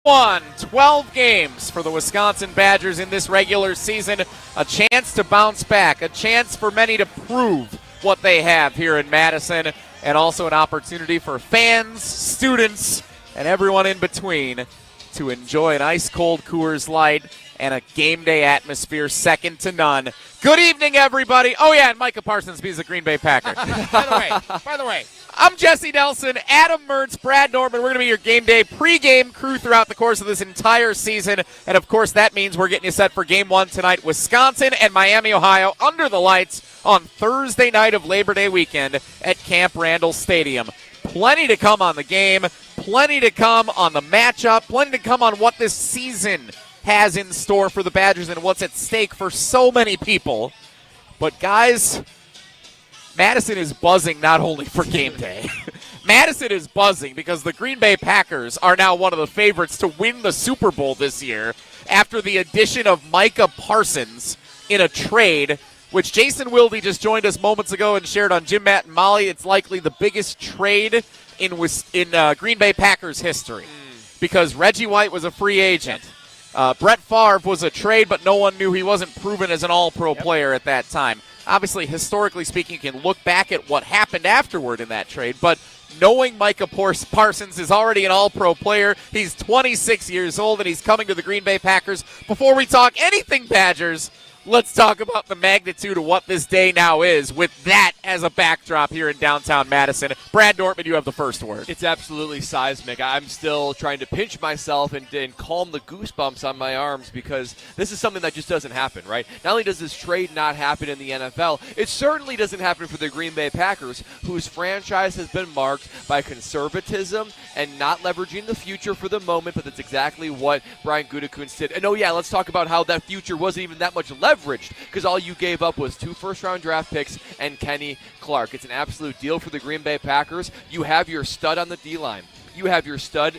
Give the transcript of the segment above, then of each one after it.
12 games for the Wisconsin Badgers in this regular season. A chance to bounce back, a chance for many to prove what they have here in Madison, and also an opportunity for fans, students, and everyone in between to enjoy an ice-cold Coors Light and a game day atmosphere second to none. Good evening, everybody. Oh, yeah, and Micah Parsons is a Green Bay Packer. By the way, I'm Jesse Nelson, Adam Mertz, Brad Nortman. We're going to be your game day pregame crew throughout the course of this entire season. And, of course, that means we're getting you set for Game 1 tonight. Wisconsin and Miami, Ohio, under the lights on Thursday night of Labor Day weekend at Camp Randall Stadium. Plenty to come on the game, plenty to come on the matchup, plenty to come on what this season has in store for the Badgers and what's at stake for so many people. But, guys, Madison is buzzing not only for game day. Madison is buzzing because the Green Bay Packers are now one of the favorites to win the Super Bowl this year after the addition of Micah Parsons in a trade, which Jason Wilde just joined us moments ago and shared on Jim, Matt, and Molly. It's likely the biggest trade in Green Bay Packers history because Reggie White was a free agent. Brett Favre was a trade, but no one knew he wasn't proven as an all-pro player at that time. Obviously, historically speaking, you can look back at what happened afterward in that trade, but knowing Micah Parsons is already an all-pro player, he's 26 years old, and he's coming to the Green Bay Packers. Before we talk anything Badgers, let's talk about the magnitude of what this day now is with that as a backdrop here in downtown Madison. Brad Nortman, you have the first word. It's absolutely seismic. I'm still trying to pinch myself and calm the goosebumps on my arms because this is something that just doesn't happen, right? Not only does this trade not happen in the NFL, it certainly doesn't happen for the Green Bay Packers, whose franchise has been marked by conservatism and not leveraging the future for the moment, but that's exactly what Brian Gutekunst did. And let's talk about how that future wasn't even that much leveraged because all you gave up was 2 first-round draft picks and Kenny Clark. It's an absolute deal for the Green Bay Packers. You have your stud on the D-line. You have your stud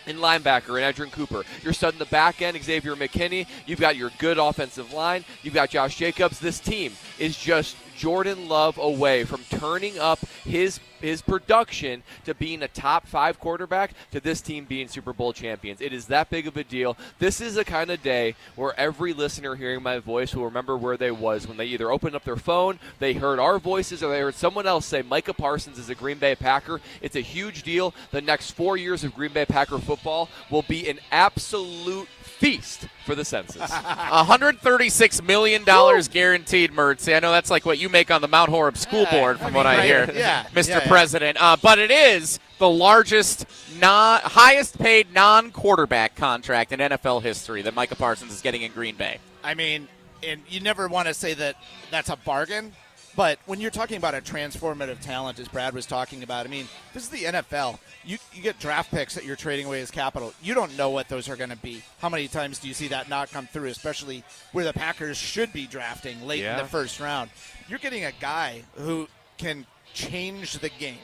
in linebacker and Edgerrin Cooper. Your stud in the back end, Xavier McKinney. You've got your good offensive line. You've got Josh Jacobs. This team is just Jordan Love away from turning up his production to being a top 5 quarterback to this team being Super Bowl champions. It is that big of a deal. This is a kind of day where every listener hearing my voice will remember where they was when they either opened up their phone, they heard our voices, or they heard someone else say Micah Parsons is a Green Bay Packer. It's a huge deal. The next 4 years of Green Bay Packer football will be an absolute feast for the senses. $136 million guaranteed, Mertz. I know that's like what you make on the Mount Horeb school board from what I hear, Mr. President. But it is the largest, highest paid non-quarterback contract in NFL history that Micah Parsons is getting in Green Bay. I mean, and you never want to say that that's a bargain, but when you're talking about a transformative talent, as Brad was talking about, I mean, this is the NFL. You get draft picks that you're trading away as capital. You don't know what those are going to be. How many times do you see that not come through, especially where the Packers should be drafting late in the first round? You're getting a guy who can change the game,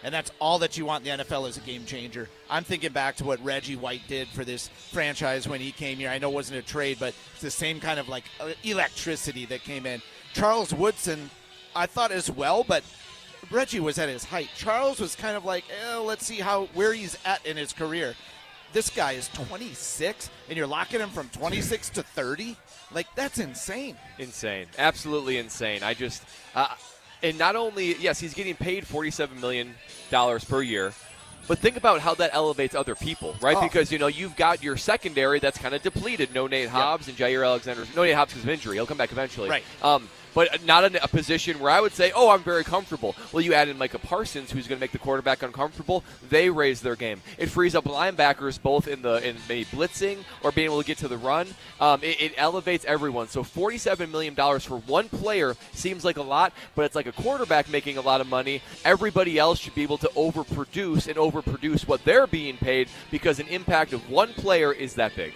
and that's all that you want in the NFL as a game changer. I'm thinking back to what Reggie White did for this franchise when he came here. I know it wasn't a trade, but it's the same kind of like electricity that came in. Charles Woodson, I thought as well, but Reggie was at his height. Charles was kind of like, let's see where he's at in his career. This guy is 26, and you're locking him from 26 to 30? Like, that's insane. Insane. Absolutely insane. I just and not only, yes, he's getting paid $47 million per year, but think about how that elevates other people, right? Because, you've got your secondary that's kind of depleted. No Nate Hobbs and Jair Alexander. No Nate Hobbs because of injury. He'll come back eventually. Right. But not in a position where I would say, I'm very comfortable. Well, you add in Micah Parsons, who's going to make the quarterback uncomfortable. They raise their game. It frees up linebackers both in maybe blitzing or being able to get to the run. It elevates everyone. So $47 million for one player seems like a lot, but it's like a quarterback making a lot of money. Everybody else should be able to overproduce what they're being paid because an impact of one player is that big.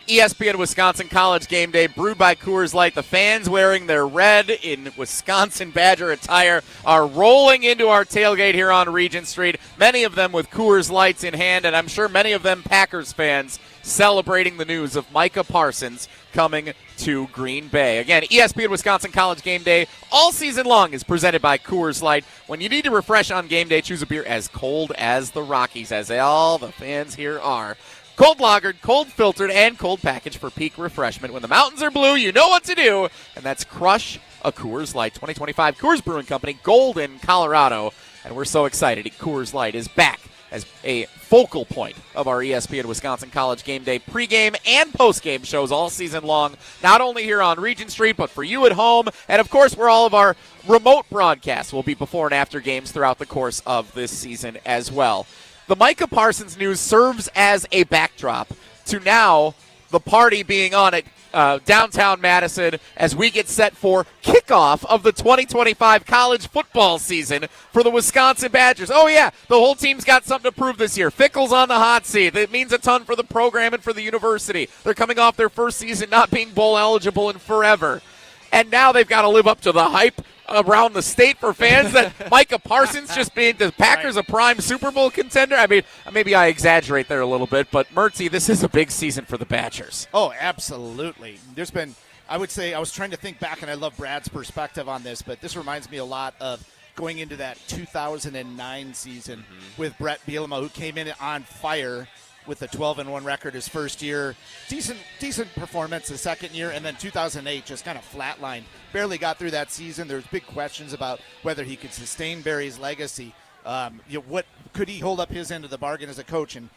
ESPN Wisconsin College Gameday, brewed by Coors Light. The fans wearing their red in Wisconsin Badger attire are rolling into our tailgate here on Regent Street, many of them with Coors Lights in hand, and I'm sure many of them Packers fans celebrating the news of Micah Parsons coming to Green Bay. Again, ESPN Wisconsin College Gameday all season long is presented by Coors Light. When you need to refresh on game day, choose a beer as cold as the Rockies, as all the fans here are. Cold lagered, cold filtered, and cold packaged for peak refreshment. When the mountains are blue, you know what to do, and that's crush a Coors Light. 2025 Coors Brewing Company, Golden, Colorado, and we're so excited. Coors Light is back as a focal point of our ESPN Wisconsin College Gameday pregame and postgame shows all season long, not only here on Regent Street, but for you at home. And, of course, where all of our remote broadcasts will be before and after games throughout the course of this season as well. The Micah Parsons news serves as a backdrop to now the party being on at downtown Madison as we get set for kickoff of the 2025 college football season for the Wisconsin Badgers. Oh, yeah, the whole team's got something to prove this year. Fickell's on the hot seat. It means a ton for the program and for the university. They're coming off their first season not being bowl eligible in forever. And now they've got to live up to the hype around the state for fans that Micah Parsons just being the Packers a prime Super Bowl contender. I mean, maybe I exaggerate there a little bit, but Mertz, this is a big season for the Badgers. Oh, absolutely. There's been, I would say, I was trying to think back, and I love Brad's perspective on this, but this reminds me a lot of going into that 2009 season with Brett Bielema, who came in on fire with a 12-1 record his first year. Decent performance the second year, and then 2008 just kind of flatlined. Barely got through that season. There was big questions about whether he could sustain Barry's legacy. What could he hold up his end of the bargain as a coach and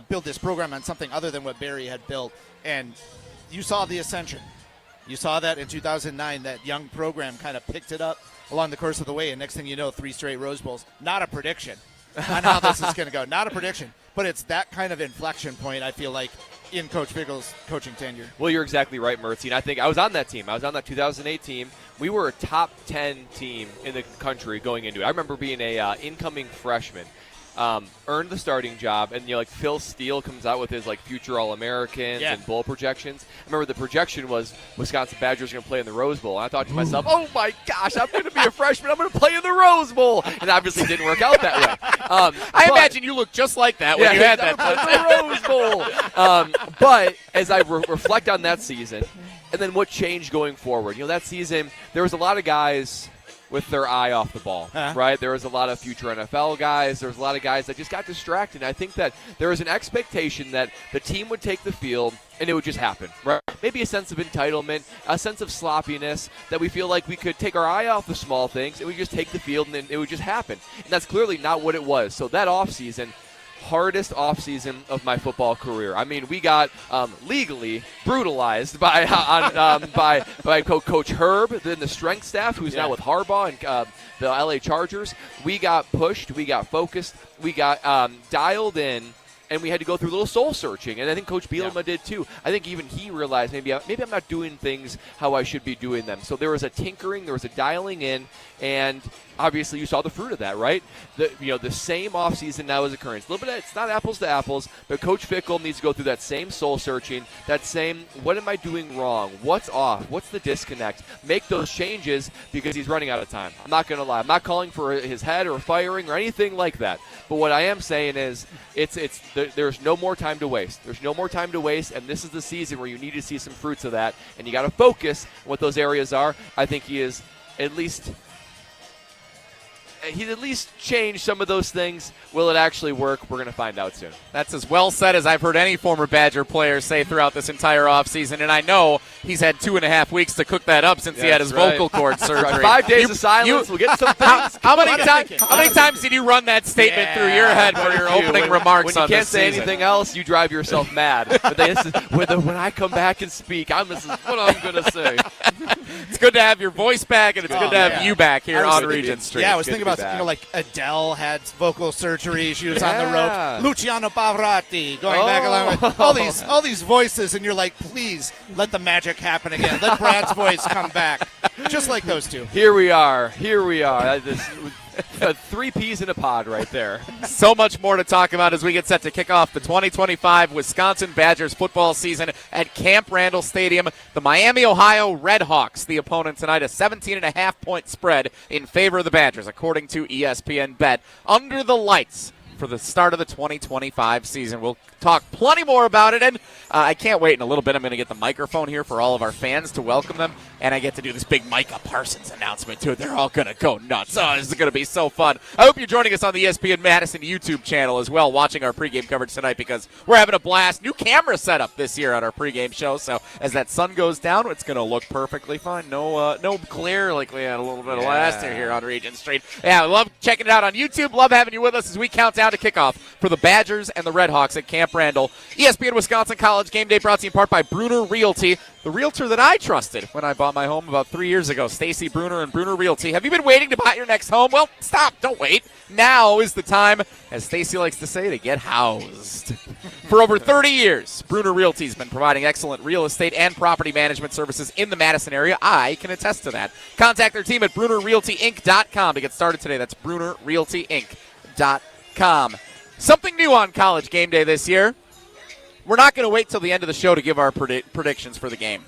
build this program on something other than what Barry had built? And you saw the ascension. You saw that in 2009. That young program kind of picked it up along the course of the way, and next thing you know, 3 straight Rose Bowls. Not a prediction on how this is going to go. Not a prediction. But it's that kind of inflection point, I feel like, in Coach Fickell's coaching tenure. Well, you're exactly right, Mertz. And I think I was on that team. I was on that 2008 team. We were a top 10 team in the country going into it. I remember being a incoming freshman. Earned the starting job, and like Phil Steele comes out with his like future All-Americans and bowl projections. I remember the projection was Wisconsin Badgers going to play in the Rose Bowl, and I thought to myself, "Oh my gosh, I'm going to be a freshman. I'm going to play in the Rose Bowl," and obviously it didn't work out that way. I imagine you looked just like that when you had that the Rose Bowl. But as I reflect on that season, and then what changed going forward, that season there was a lot of guys with their eye off the ball, right? There was a lot of future NFL guys. There was a lot of guys that just got distracted. And I think that there was an expectation that the team would take the field and it would just happen, right? Maybe a sense of entitlement, a sense of sloppiness, that we feel like we could take our eye off the small things and we just take the field and then it would just happen. And that's clearly not what it was. So that offseason, hardest offseason of my football career. I mean, we got legally brutalized by Coach Herb, then the strength staff, who's now with Harbaugh and the LA Chargers. We got pushed. We got focused. We got dialed in. And we had to go through a little soul searching, and I think Coach Bielema did too. I think even he realized maybe I'm not doing things how I should be doing them. So there was a tinkering, there was a dialing in, and obviously you saw the fruit of that, right? The same offseason now is occurring. It's a little bit. It's not apples to apples, but Coach Fickell needs to go through that same soul searching, that same what am I doing wrong? What's off? What's the disconnect? Make those changes because he's running out of time. I'm not going to lie. I'm not calling for his head or firing or anything like that. But what I am saying is there's no more time to waste. There's no more time to waste, and this is the season where you need to see some fruits of that, and you got to focus on what those areas are. I think he's at least changed some of those things. Will it actually work? We're going to find out soon. That's as well said as I've heard any former Badger player say throughout this entire offseason, and I know he's had 2.5 weeks to cook that up since he had his vocal cord surgery. 5 days of silence. We'll get some things. How many times did you run that statement through your head for your opening remarks on this season? When you can't say anything else, you drive yourself mad. But when I come back and speak, this is what I'm going to say. It's good to have your voice back, and it's good to have you back here on Regent Street. Yeah, I was thinking about, like Adele had vocal surgery. She was on the road. Luciano Pavarotti going back along with all these voices, and you're like, please let the magic happen again. Let Brad's voice come back, just like those two. Here we are. 3 peas in a pod right there. So much more to talk about as we get set to kick off the 2025 Wisconsin Badgers football season at Camp Randall Stadium. The Miami, Ohio RedHawks, the opponent tonight, a 17.5-point spread in favor of the Badgers, according to ESPN Bet. Under the lights for the start of the 2025 season. We'll talk plenty more about it, and I can't wait. In a little bit, I'm going to get the microphone here for all of our fans to welcome them, and I get to do this big Micah Parsons announcement, too. They're all going to go nuts. Oh, this is going to be so fun. I hope you're joining us on the ESPN Madison YouTube channel as well, watching our pregame coverage tonight, because we're having a blast. New camera setup this year on our pregame show, so as that sun goes down, it's going to look perfectly fine. No glare like we had a little bit of last year here on Regent Street. Yeah, I love checking it out on YouTube. Love having you with us as we count down to kickoff for the Badgers and the RedHawks at Camp Randall. ESPN Wisconsin College Gameday brought to you in part by Bruner Realty, the realtor that I trusted when I bought my home about 3 years ago. Stacy Bruner and Bruner Realty. Have you been waiting to buy your next home? Well, stop. Don't wait. Now is the time, as Stacy likes to say, to get housed. For over 30 years, Bruner Realty has been providing excellent real estate and property management services in the Madison area. I can attest to that. Contact their team at BrunerRealtyInc.com to get started today. That's BrunerRealtyInc.com. Something new on College Game Day this year. We're not going to wait till the end of the show to give our predictions for the game.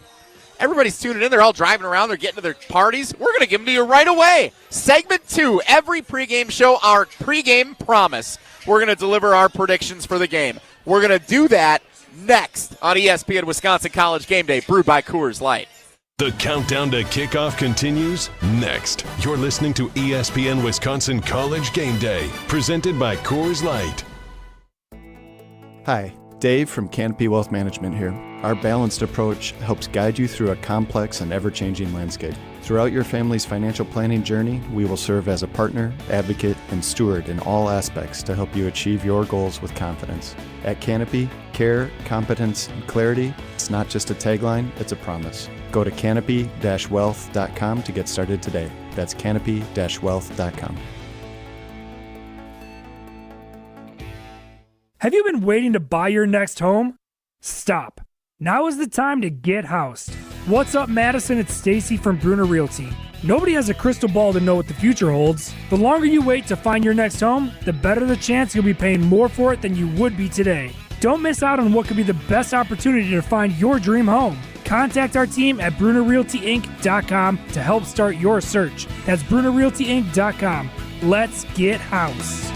Everybody's tuning in. They're all driving around. They're getting to their parties. We're going to give them to you right away. Segment 2, every pregame show, our pregame promise. We're going to deliver our predictions for the game. We're going to do that next on ESPN Wisconsin College Game Day, brewed by Coors Light. The countdown to kickoff continues next. You're listening to ESPN Wisconsin College Game Day, presented by Coors Light. Hi, Dave from Canopy Wealth Management here. Our balanced approach helps guide you through a complex and ever-changing landscape. Throughout your family's financial planning journey, we will serve as a partner, advocate, and steward in all aspects to help you achieve your goals with confidence. At Canopy, care, competence, and clarity, it's not just a tagline, it's a promise. Go to canopy-wealth.com to get started today. That's canopy-wealth.com. Have you been waiting to buy your next home? Stop. Now is the time to get housed. What's up, Madison? It's Stacy from Bruner Realty. Nobody has a crystal ball to know what the future holds. The longer you wait to find your next home, the better the chance you'll be paying more for it than you would be today. Don't miss out on what could be the best opportunity to find your dream home. Contact our team at BrunerRealtyInc.com to help start your search. That's BrunerRealtyInc.com. Let's get housed.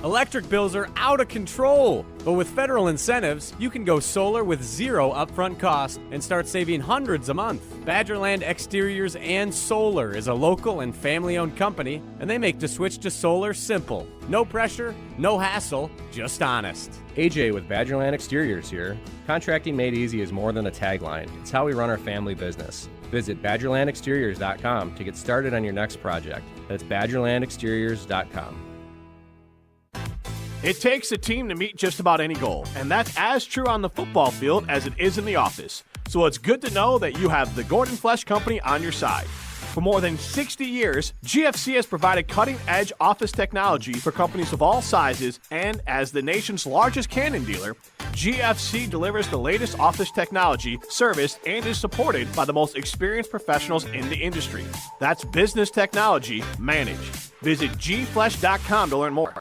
Electric bills are out of control, but with federal incentives, you can go solar with zero upfront cost and start saving hundreds a month. Badgerland Exteriors and Solar is a local and family-owned company, and they make the switch to solar simple. No pressure, no hassle, just honest. AJ with Badgerland Exteriors here. Contracting made easy is more than a tagline. It's how we run our family business. Visit BadgerlandExteriors.com to get started on your next project. That's BadgerlandExteriors.com. It takes a team to meet just about any goal, and that's as true on the football field as it is in the office. So it's good to know that you have the Gordon Flesh Company on your side. For more than 60 years, GFC has provided cutting-edge office technology for companies of all sizes, and as the nation's largest Canon dealer, GFC delivers the latest office technology, serviced, and is supported by the most experienced professionals in the industry. That's business technology managed. Visit gflesh.com to learn more.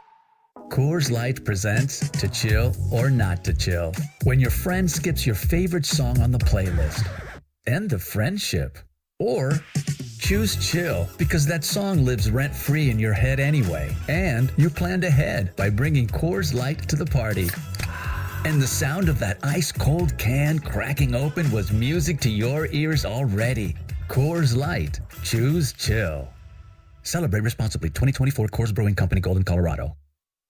Coors Light presents To Chill or Not to Chill. When your friend skips your favorite song on the playlist. End the friendship. Or choose chill because that song lives rent-free in your head anyway. And you planned ahead by bringing Coors Light to the party. And the sound of that ice-cold can cracking open was music to your ears already. Coors Light. Choose chill. Celebrate responsibly. 2024 Coors Brewing Company, Golden, Colorado.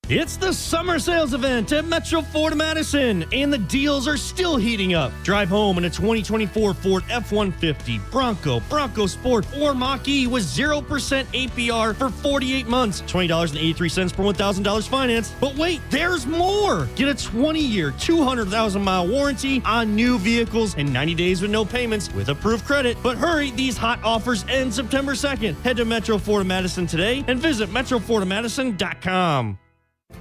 It's the summer sales event at Metro Ford Madison, and the deals are still heating up. Drive home in a 2024 Ford F-150, Bronco Sport, or Mach-E with 0% APR for 48 months, $20.83 per $1,000 finance. But wait, there's more! Get a 20-year, 200,000-mile warranty on new vehicles and 90 days with no payments with approved credit. But hurry, these hot offers end September 2nd. Head to Metro Ford Madison today and visit MetroFordMadison.com.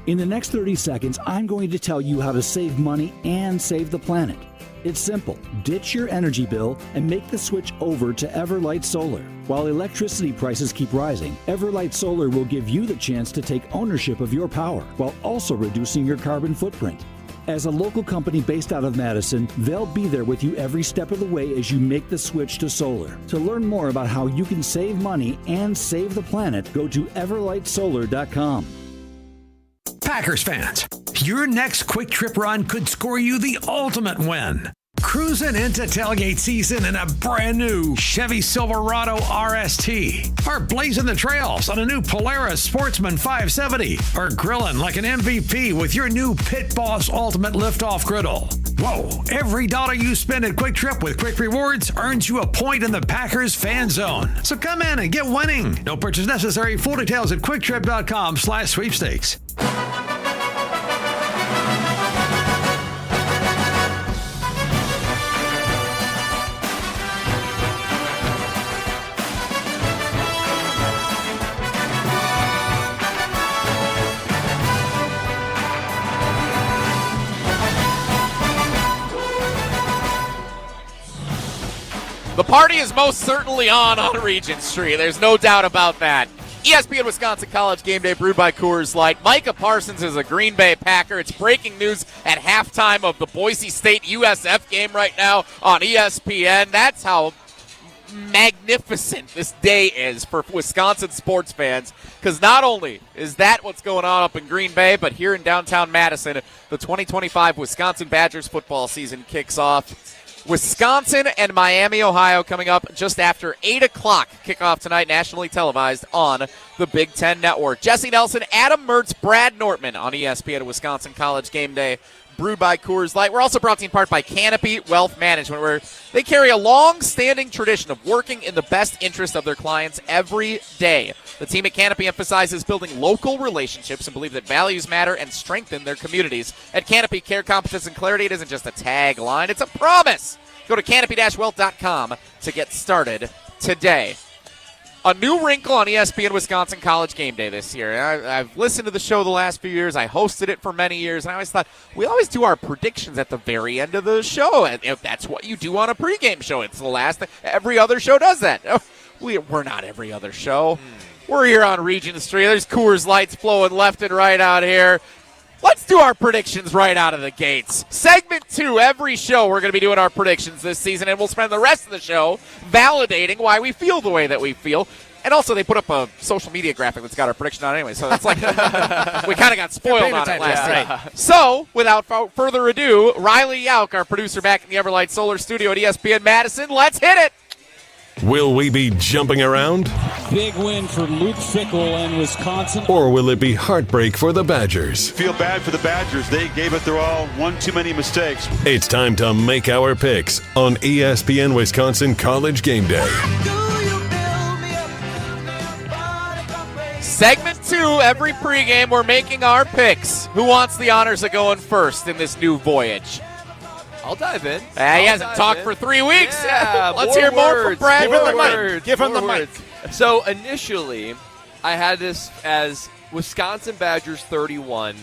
In the next 30 seconds, I'm going to tell you how to save money and save the planet. It's simple. Ditch your energy bill and make the switch over to Everlight Solar. While electricity prices keep rising, Everlight Solar will give you the chance to take ownership of your power while also reducing your carbon footprint. As a local company based out of Madison, they'll be there with you every step of the way as you make the switch to solar. To learn more about how you can save money and save the planet, go to everlightsolar.com. Packers fans, your next quick trip run could score you the ultimate win. Cruising into tailgate season in a brand new Chevy Silverado RST, or blazing the trails on a new Polaris Sportsman 570, or grilling like an MVP with your new Pit Boss Ultimate Liftoff Griddle. Whoa, every dollar you spend at Quick Trip with Quick Rewards earns you a point in the Packers fan zone. So come in and get winning. No purchase necessary. Full details at QuickTrip.com/sweepstakes. The party is most certainly on Regent Street. There's no doubt about that. ESPN Wisconsin College Gameday, brewed by Coors Light. Micah Parsons is a Green Bay Packer. It's breaking news at halftime of the Boise State USF game right now on ESPN. That's how magnificent this day is for Wisconsin sports fans, because not only is that what's going on up in Green Bay, but here in downtown Madison, the 2025 Wisconsin Badgers football season kicks off. Wisconsin and Miami, Ohio coming up just after 8 o'clock. Kickoff tonight, nationally televised on the Big Ten Network. Jesse Nelson, Adam Mertz, Brad Nortman on ESPN Wisconsin College Gameday, brewed by Coors Light. We're also brought to you in part by Canopy Wealth Management, where they carry a long-standing tradition of working in the best interest of their clients every day. The team at Canopy emphasizes building local relationships and believe that values matter and strengthen their communities. At Canopy, care, competence, and clarity, it isn't just a tagline, it's a promise. Go to canopy-wealth.com to get started today. A new wrinkle on ESPN Wisconsin College Gameday this year. I've listened to the show the last few years. I hosted it for many years, and I always thought we always do our predictions at the very end of the show. And if that's what you do on a pregame show, it's the last thing. Every other show does that. We're not every other show. We're here on Regent Street. There's Coors Lights flowing left and right out here. Let's do our predictions right out of the gates. Segment 2, every show we're going to be doing our predictions this season, and we'll spend the rest of the show validating why we feel the way that we feel. And also, they put up a social media graphic that's got our prediction on it anyway, so it's like we kind of got spoiled on it last night. So, without further ado, Riley Yauk, our producer back in the Everlight Solar Studio at ESPN Madison. Let's hit it! Will we be jumping around? Big win for Luke Fickell and Wisconsin. Or will it be heartbreak for the Badgers? Feel bad for the Badgers. They gave it their all. One too many mistakes. It's time to make our picks on ESPN Wisconsin College Gameday. Segment 2, every pregame, we're making our picks. Who wants the honors of going first in this new voyage? I'll dive in. He hasn't talked for 3 weeks. Yeah, Let's hear more from Brad. Give him the mic. So initially, I had this as Wisconsin Badgers 31,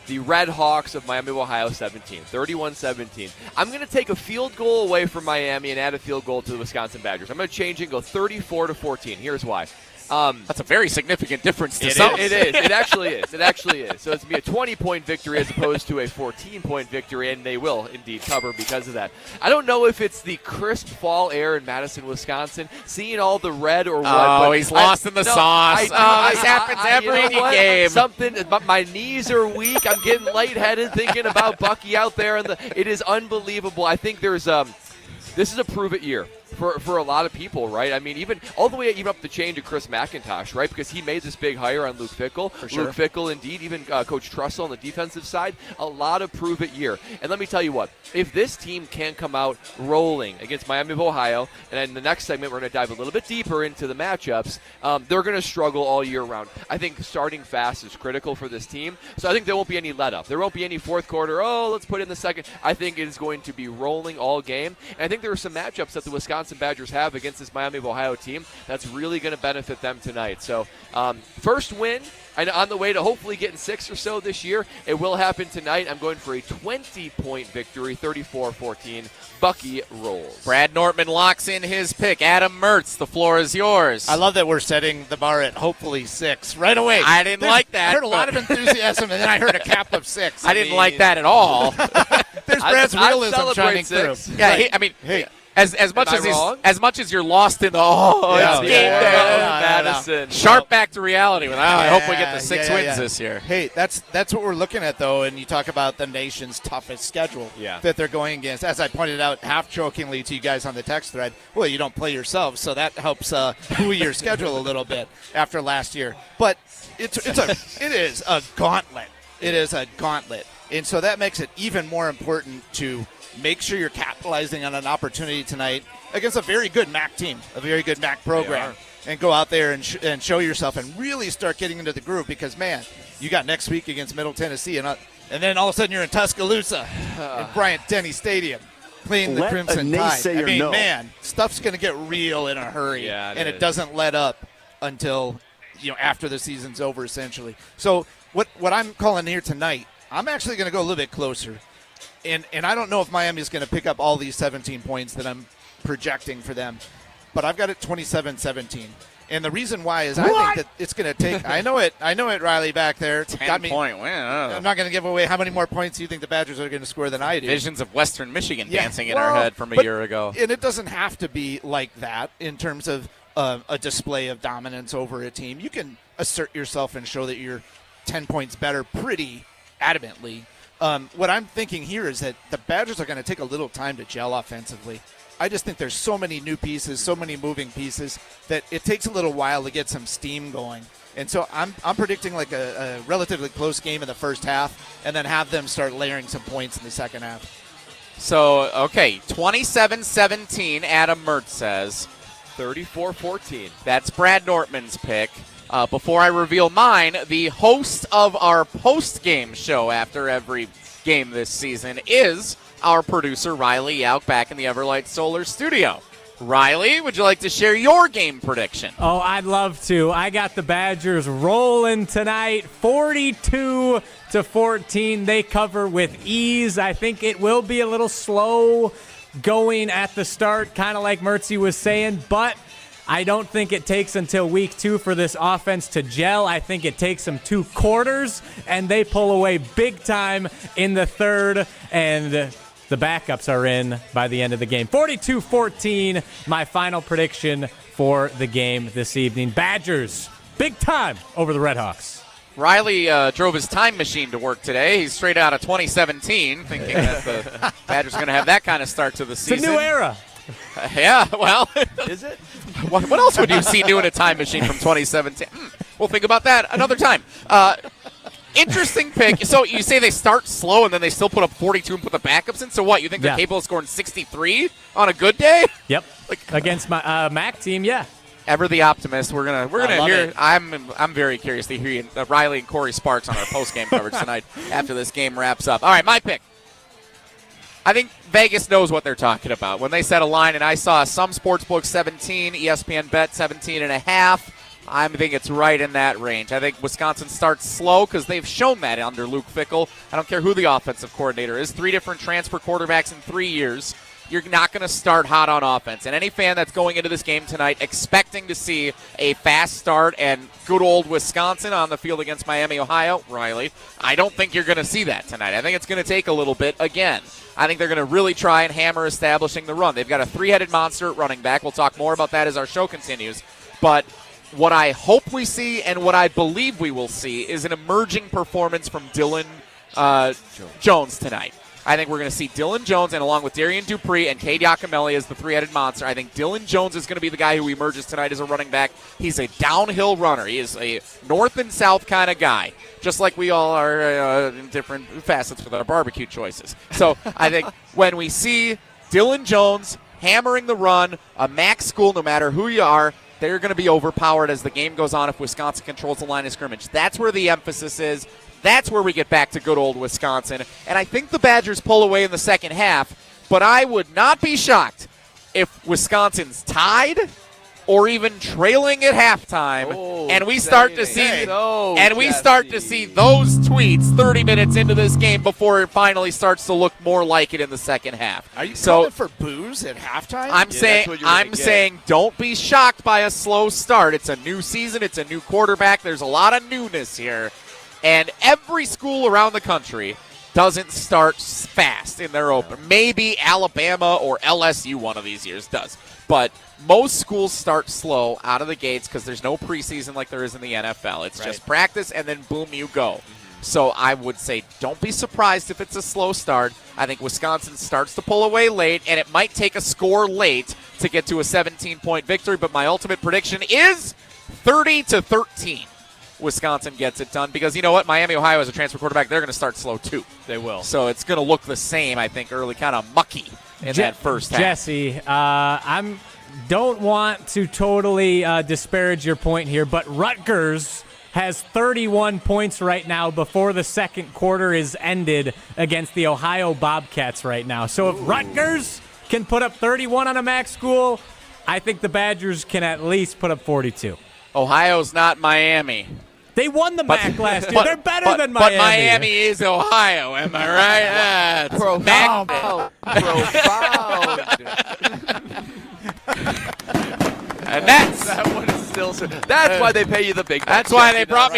the RedHawks of Miami, Ohio 17, 31-17. I'm going to take a field goal away from Miami and add a field goal to the Wisconsin Badgers. I'm going to change it and go 34-14. Here's why. That's a very significant difference to some. It is. It actually is. It actually is. So it's going to be a 20-point victory as opposed to a 14-point victory, and they will indeed cover because of that. I don't know if it's the crisp fall air in Madison, Wisconsin, seeing all the red or what. Oh, he's lost in the sauce. This happens every game. Something. My knees are weak. I'm getting lightheaded thinking about Bucky out there. It is unbelievable. I think there's this is a prove-it year for a lot of people, right? I mean, even all the way even up the chain to Chris McIntosh, right? Because he made this big hire on Luke Fickell. For sure. Luke Fickell, indeed, even Coach Trussell on the defensive side. A lot of prove-it year. And let me tell you what, if this team can come out rolling against Miami of Ohio, and in the next segment we're going to dive a little bit deeper into the matchups, they're going to struggle all year round. I think starting fast is critical for this team. So I think there won't be any let-up. There won't be any fourth quarter, let's put in the second. I think it is going to be rolling all game. And I think there are some matchups that the Wisconsin Wisconsin Badgers have against this Miami of Ohio team, that's really going to benefit them tonight. So first win. On the way to hopefully getting 6 or so this year. It will happen tonight. I'm going for a 20-point victory, 34-14. Bucky rolls. Brad Nortman locks in his pick. Adam Mertz, the floor is yours. I love that we're setting the bar at hopefully 6 right away. I didn't like that. I heard a lot of enthusiasm, and then I heard a cap of 6. I didn't like that at all. There's Brad's realism shining through. Yeah, hey. As much as you're lost in the it's game day. Madison. Sharp back to reality. I hope we get the 6 wins this year. Hey, that's what we're looking at, though, and you talk about the nation's toughest schedule that they're going against. As I pointed out half-jokingly to you guys on the text thread, well, you don't play yourselves, so that helps buoy your schedule a little bit after last year. But it is a gauntlet. It is a gauntlet. And so that makes it even more important to make sure you're capitalizing on an opportunity tonight against a very good MAC team, a very good MAC program, and go out there and show yourself and really start getting into the groove because, man, you got next week against Middle Tennessee, and then all of a sudden you're in Tuscaloosa at Bryant-Denny Stadium playing the Crimson Tide. I mean, man, stuff's going to get real in a hurry, and it doesn't let up until after the season's over, essentially. So what I'm calling here tonight, I'm actually going to go a little bit closer. And I don't know if Miami's going to pick up all these 17 points that I'm projecting for them, but I've got it 27-17. And the reason why is I think that it's going to take – I know it, Riley, back there. 10-point win. I'm not going to give away how many more points you think the Badgers are going to score than I do. Visions of Western Michigan dancing in our head from a year ago. And it doesn't have to be like that in terms of a display of dominance over a team. You can assert yourself and show that you're 10 points better pretty adamantly. What I'm thinking here is that the Badgers are going to take a little time to gel offensively. I just think there's so many new pieces, so many moving pieces, that it takes a little while to get some steam going. And so I'm predicting like a relatively close game in the first half and then have them start layering some points in the second half. So, 27-17, Adam Mertz says. 34-14. That's Brad Nortman's pick. Before I reveal mine, the host of our post-game show after every game this season is our producer, Riley Yauk, back in the Everlight Solar studio. Riley, would you like to share your game prediction? Oh, I'd love to. I got the Badgers rolling tonight, 42-14. They cover with ease. I think it will be a little slow going at the start, kind of like Mertzy was saying, but I don't think it takes until week 2 for this offense to gel. I think it takes them 2 quarters, and they pull away big time in the third, and the backups are in by the end of the game. 42-14, my final prediction for the game this evening. Badgers, big time over the RedHawks. Riley drove his time machine to work today. He's straight out of 2017, thinking that the Badgers are going to have that kind of start to the season. It's a new era. Yeah, well. Is it? What else would you see new in a time machine from 2017? We'll think about that another time. Interesting pick. So you say they start slow and then they still put up 42 and put the backups in? So what, you think they're capable of scoring 63 on a good day? Yep. Against my MAC team, yeah. Ever the optimist. We're gonna hear it. I'm very curious to hear Riley and Corey Sparks on our post game coverage tonight after this game wraps up. All right, my pick. I think Vegas knows what they're talking about. When they set a line, and I saw some sportsbooks 17, ESPN bet 17.5. I think it's right in that range. I think Wisconsin starts slow because they've shown that under Luke Fickell. I don't care who the offensive coordinator is. 3 different transfer quarterbacks in 3 years. You're not going to start hot on offense. And any fan that's going into this game tonight expecting to see a fast start and good old Wisconsin on the field against Miami, Ohio, Riley, I don't think you're going to see that tonight. I think it's going to take a little bit again. I think they're going to really try and hammer establishing the run. They've got a 3-headed monster at running back. We'll talk more about that as our show continues. But what I hope we see and what I believe we will see is an emerging performance from Dylan Jones tonight. I think we're going to see Dylan Jones, and along with Darian Dupree and Cade Yakimelli as the 3-headed monster, I think Dylan Jones is going to be the guy who emerges tonight as a running back. He's a downhill runner. He is a north and south kind of guy, just like we all are in different facets with our barbecue choices. So I think when we see Dylan Jones hammering the run, a MAC school, no matter who you are, they're going to be overpowered as the game goes on if Wisconsin controls the line of scrimmage. That's where the emphasis is. That's where we get back to good old Wisconsin. And I think the Badgers pull away in the second half, but I would not be shocked if Wisconsin's tied or even trailing at halftime, and we start to see those tweets 30 minutes into this game before it finally starts to look more like it in the second half. Are you calling for booze at halftime? I'm saying don't be shocked by a slow start. It's a new season. It's a new quarterback. There's a lot of newness here, and every school around the country doesn't start fast in their open. Maybe Alabama or LSU one of these years does, but most schools start slow out of the gates because there's no preseason like there is in the NFL. It's just practice, and then boom, you go. So I would say don't be surprised if it's a slow start. I think Wisconsin starts to pull away late, and it might take a score late to get to a 17-point victory, but my ultimate prediction is 30-13. Wisconsin gets it done because you know what? Miami, Ohio, as a transfer quarterback, they're going to start slow too. They will. So it's going to look the same, I think, early, kind of mucky in that first half. Jesse, I don't want to totally disparage your point here, but Rutgers has 31 points right now before the second quarter is ended against the Ohio Bobcats right now. So if Rutgers can put up 31 on a MAC school, I think the Badgers can at least put up 42. Ohio's not Miami. They won the MAC last year. They're better than Miami. But Miami is Ohio, am I right? That's profound. And that's why they pay you the big bucks. That's why they brought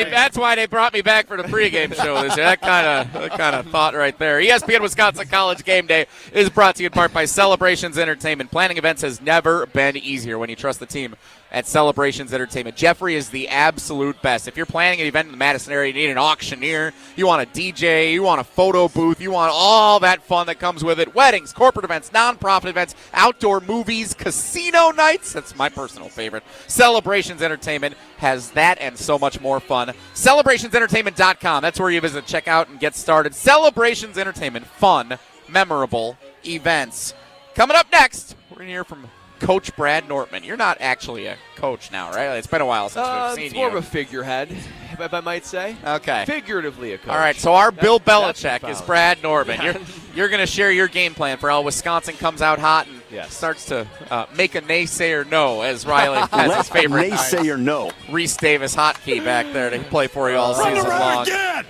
me back for the pregame show this year. That kind of thought right there. ESPN Wisconsin College Gameday is brought to you in part by Celebrations Entertainment. Planning events has never been easier when you trust the team at Celebrations Entertainment. Jeffrey is the absolute best. If you're planning an event in the Madison area, you need an auctioneer, you want a DJ, you want a photo booth, you want all that fun that comes with it. Weddings, corporate events, nonprofit events, outdoor movies, casino nights. That's my personal favorite. Celebrations Entertainment has that and so much more fun. CelebrationsEntertainment.com. That's where you visit, check out, and get started. Celebrations Entertainment. Fun, memorable events. Coming up next, we're going to hear from Coach Brad Nortman. You're not actually a coach now, right? It's been a while since we've seen you. It's more of a figurehead, if I might say. Okay. Figuratively a coach. All right, so our Bill Belichick is Brad Nortman. Yeah. You're going to share your game plan for how Wisconsin comes out hot and starts to make a naysayer no, as Riley has his favorite. Naysayer no. Reese Davis hotkey back there to play for you all season long. Again.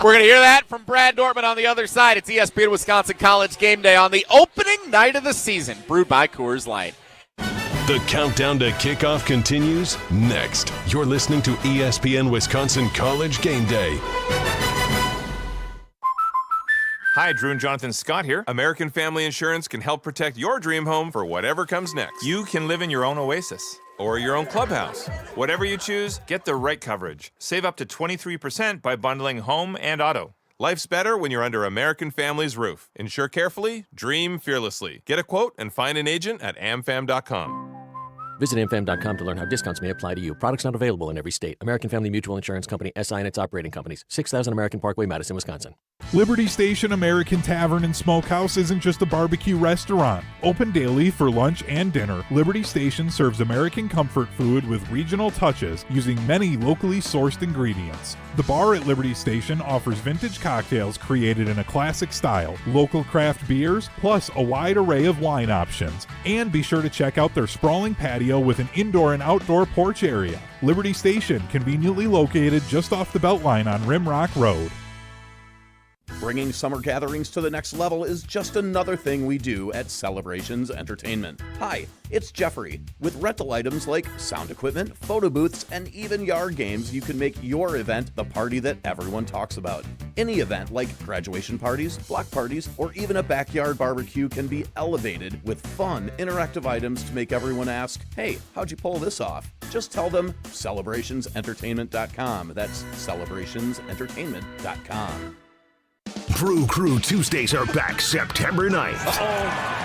We're going to hear that from Brad Nortman on the other side. It's ESPN Wisconsin College Gameday on the opening night of the season, brewed by Coors Light. The countdown to kickoff continues next. You're listening to ESPN Wisconsin College Gameday. Hi, Drew and Jonathan Scott here. American Family Insurance can help protect your dream home for whatever comes next. You can live in your own oasis or your own clubhouse. Whatever you choose, get the right coverage. Save up to 23% by bundling home and auto. Life's better when you're under American Family's roof. Insure carefully, dream fearlessly. Get a quote and find an agent at amfam.com. Visit amfam.com to learn how discounts may apply to you. Products not available in every state. American Family Mutual Insurance Company, SI and its operating companies. 6000 American Parkway, Madison, Wisconsin. Liberty Station American Tavern and Smokehouse isn't just a barbecue restaurant. Open daily for lunch and dinner, Liberty Station serves American comfort food with regional touches using many locally sourced ingredients. The bar at Liberty Station offers vintage cocktails created in a classic style, local craft beers, plus a wide array of wine options. And be sure to check out their sprawling patio with an indoor and outdoor porch area. Liberty Station, conveniently located just off the Beltline on Rimrock Road. Bringing summer gatherings to the next level is just another thing we do at Celebrations Entertainment. Hi, it's Jeffrey. With rental items like sound equipment, photo booths, and even yard games, you can make your event the party that everyone talks about. Any event like graduation parties, block parties, or even a backyard barbecue can be elevated with fun, interactive items to make everyone ask, hey, how'd you pull this off? Just tell them celebrationsentertainment.com. That's celebrationsentertainment.com. Brew Crew Tuesdays are back September 9th.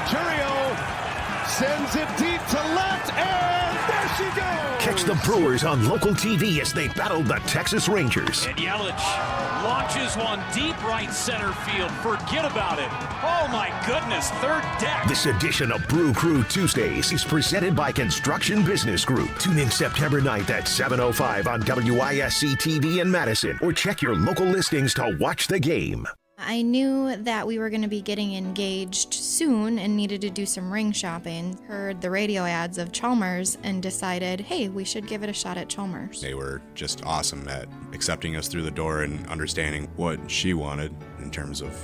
Churio sends it deep to left, and there she goes! Catch the Brewers on local TV as they battle the Texas Rangers. And Yelich launches one deep right center field. Forget about it. Oh, my goodness, third deck. This edition of Brew Crew Tuesdays is presented by Construction Business Group. Tune in September 9th at 7:05 on WISC TV in Madison, or check your local listings to watch the game. I knew that we were going to be getting engaged soon and needed to do some ring shopping. Heard the radio ads of Chalmers and decided, hey, we should give it a shot at Chalmers. They were just awesome at accepting us through the door and understanding what she wanted in terms of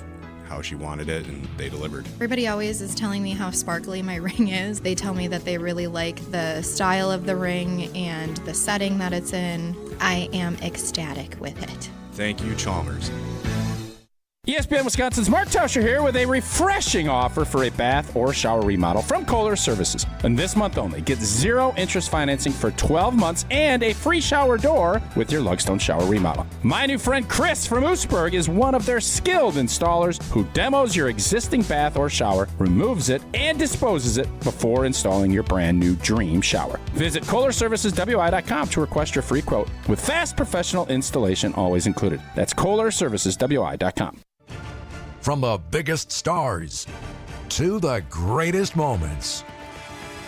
how she wanted it, and they delivered. Everybody always is telling me how sparkly my ring is. They tell me that they really like the style of the ring and the setting that it's in. I am ecstatic with it. Thank you, Chalmers. ESPN Wisconsin's Mark Tauscher here with a refreshing offer for a bath or shower remodel from Kohler Services. And this month only, get 0 interest financing for 12 months and a free shower door with your Lugstone shower remodel. My new friend Chris from Oostburg is one of their skilled installers who demos your existing bath or shower, removes it, and disposes it before installing your brand new dream shower. Visit KohlerServicesWI.com to request your free quote with fast professional installation always included. That's KohlerServicesWI.com. From the biggest stars to the greatest moments,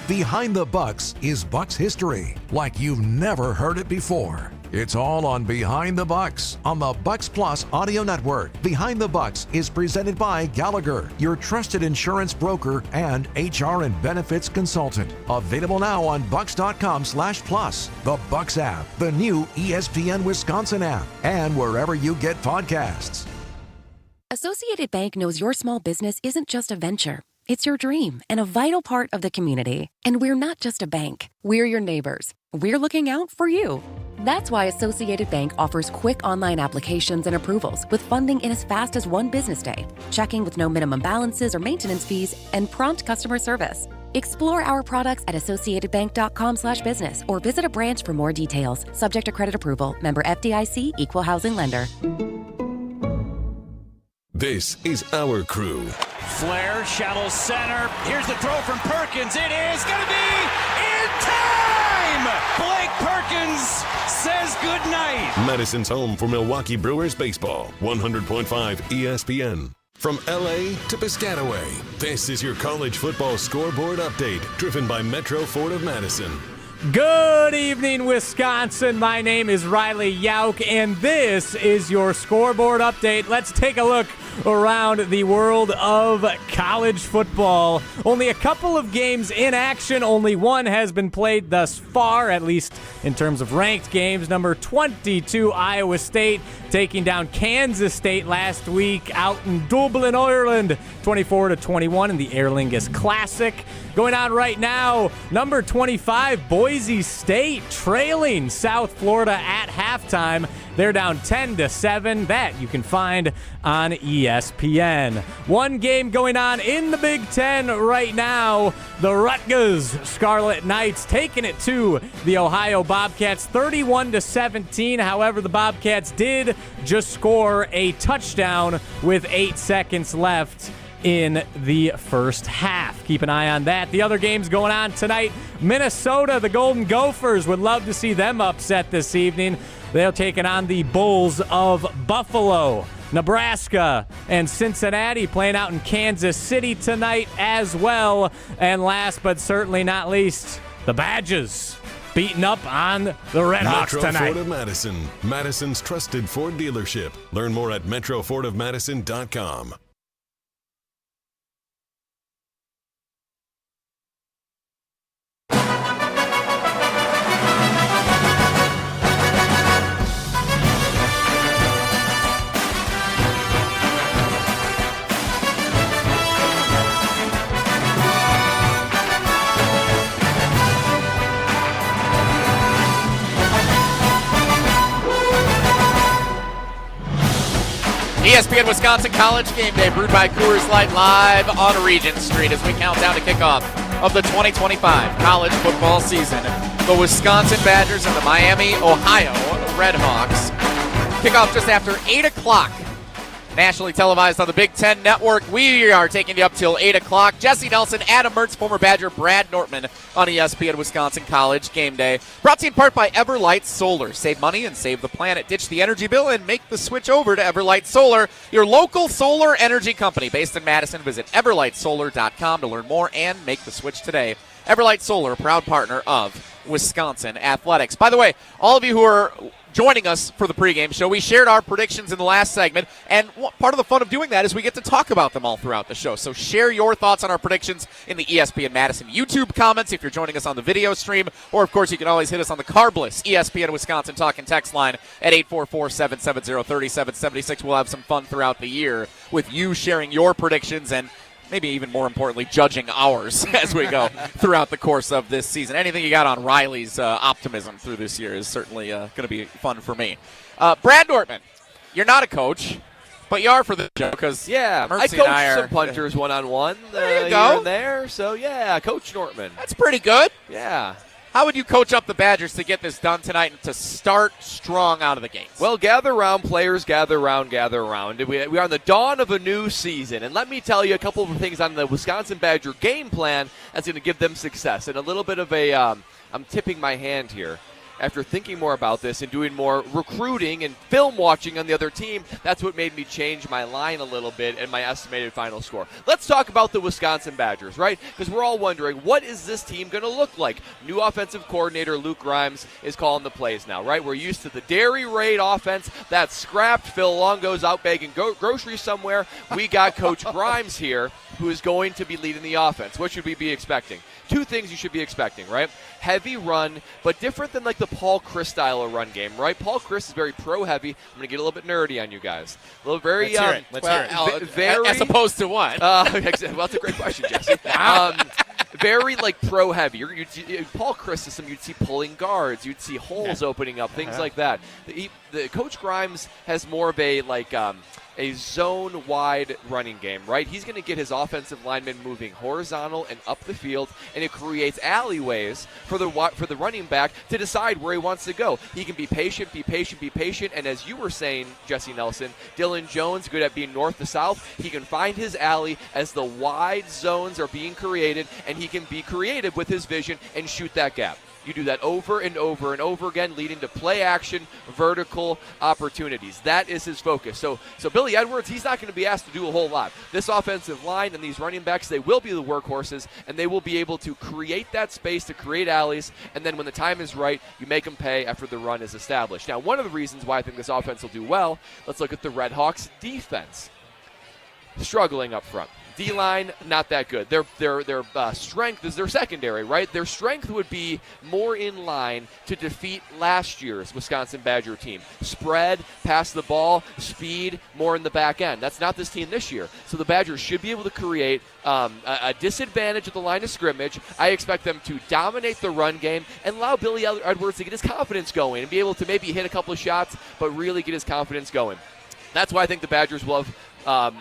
Behind the Bucks is Bucks history like you've never heard it before. It's all on Behind the Bucks on the Bucks Plus audio network. Behind the Bucks is presented by Gallagher, your trusted insurance broker and HR and benefits consultant. Available now on bucks.com/plus, the Bucks app, the new ESPN Wisconsin app, and wherever you get podcasts. Associated Bank knows your small business isn't just a venture. It's your dream and a vital part of the community. And we're not just a bank. We're your neighbors. We're looking out for you. That's why Associated Bank offers quick online applications and approvals with funding in as fast as 1 business day, checking with no minimum balances or maintenance fees, and prompt customer service. Explore our products at associatedbank.com/business or visit a branch for more details. Subject to credit approval. Member FDIC, Equal Housing Lender. This is our crew. Flair, shallow center. Here's the throw from Perkins. It is going to be in time! Blake Perkins says goodnight. Madison's home for Milwaukee Brewers baseball. 100.5 ESPN. From LA to Piscataway, this is your college football scoreboard update, driven by Metro Ford of Madison. Good evening, Wisconsin. My name is Riley Yauk, and this is your scoreboard update. Let's take a look around the world of college football. Only a couple of games in action. Only one has been played thus far, at least in terms of ranked games. Number 22, Iowa State, taking down Kansas State last week out in Dublin, Ireland, 24-21 in the Aer Lingus Classic. Going on right now, number 25, Boise State, trailing South Florida at halftime. They're down 10-7. That you can find on ESPN. One game going on in the Big Ten right now. The Rutgers Scarlet Knights taking it to the Ohio Bobcats, 31-17. However, the Bobcats did just score a touchdown with 8 seconds left in the first half. Keep an eye on that. The other games going on tonight, Minnesota, the Golden Gophers, would love to see them upset this evening. They're taking on the Bulls of Buffalo. Nebraska and Cincinnati playing out in Kansas City tonight as well. And last but certainly not least, the Badgers beating up on the RedHawks tonight. Metro Ford of Madison, Madison's trusted Ford dealership. Learn more at metrofordofmadison.com. ESPN Wisconsin College Gameday, brewed by Coors Light, live on Regent Street as we count down to kickoff of the 2025 college football season. The Wisconsin Badgers and the Miami, Ohio RedHawks. Kickoff just after 8 o'clock. Nationally televised on the Big Ten Network. We are taking you up till 8 o'clock. Jesse Nelson, Adam Mertz, former Badger Brad Nortman on ESPN Wisconsin College Gameday. Brought to you in part by Everlight Solar. Save money and save the planet. Ditch the energy bill and make the switch over to Everlight Solar, your local solar energy company based in Madison. Visit everlightsolar.com to learn more and make the switch today. Everlight Solar, proud partner of Wisconsin Athletics. By the way, all of you who are joining us for the pregame show. We shared our predictions in the last segment, and part of the fun of doing that is we get to talk about them all throughout the show. So share your thoughts on our predictions in the ESPN Madison YouTube comments if you're joining us on the video stream, or, of course, you can always hit us on the Carbless ESPN Wisconsin Talk and Text line at 844-770-3776. We'll have some fun throughout the year with you sharing your predictions and maybe even more importantly, judging ours as we go throughout the course of this season. Anything you got on Riley's optimism through this year is certainly going to be fun for me. Brad Nortman, you're not a coach, but you are for the show because Mertz I coach some punters one-on-one there you go. Here and there. So, yeah, Coach Nortman. That's pretty good. Yeah. How would you coach up the Badgers to get this done tonight and to start strong out of the gates? Well, gather around, players, gather around, gather around. We are on the dawn of a new season, and let me tell you a couple of things on the Wisconsin Badger game plan that's going to give them success. And a little bit of a, I'm tipping my hand here. After thinking more about this and doing more recruiting and film watching on the other team, that's what made me change my line a little bit and my estimated final score. Let's talk about the Wisconsin Badgers, right? Because we're all wondering, what is this team going to look like? New offensive coordinator Luke Grimes is calling the plays now, right? We're used to the dairy raid offense that's scrapped. Phil Longo's out bagging groceries somewhere. We got Coach Grimes here, who is going to be leading the offense. What should we be expecting? Two things you should be expecting, right? Heavy run, but different than like the Paul Chris style of run game, right? Paul Chris is very pro-heavy. I'm going to get a little bit nerdy on you guys. A little very, Let's hear it. Very, as opposed to what? Well, that's a great question, Jesse. Very like pro-heavy. Paul Chris system, you'd see pulling guards, you'd see holes opening up, things like that. The Coach Grimes has more of a a zone-wide running game, right? He's going to get his offensive linemen moving horizontal and up the field, and it creates alleyways for the running back to decide where he wants to go. He can be patient, and as you were saying, Jesse Nelson, Dylan Jones, good at being north to south. He can find his alley as the wide zones are being created, and he can be creative with his vision and shoot that gap. You do that over and over and over again, leading to play action, vertical opportunities. That is his focus. So Billy Edwards, he's not going to be asked to do a whole lot. This offensive line and these running backs, they will be the workhorses, and they will be able to create that space, to create alleys, and then when the time is right, you make them pay after the run is established. Now, one of the reasons why I think this offense will do well, let's look at the RedHawks defense. Struggling up front. D-line, not that good. Their strength is their secondary, right? Their strength would be more in line to defeat last year's Wisconsin Badger team. Spread, pass the ball, speed, more in the back end. That's not this team this year. So the Badgers should be able to create a disadvantage at the line of scrimmage. I expect them to dominate the run game and allow Billy Edwards to get his confidence going and be able to maybe hit a couple of shots, but really get his confidence going. That's why I think the Badgers will have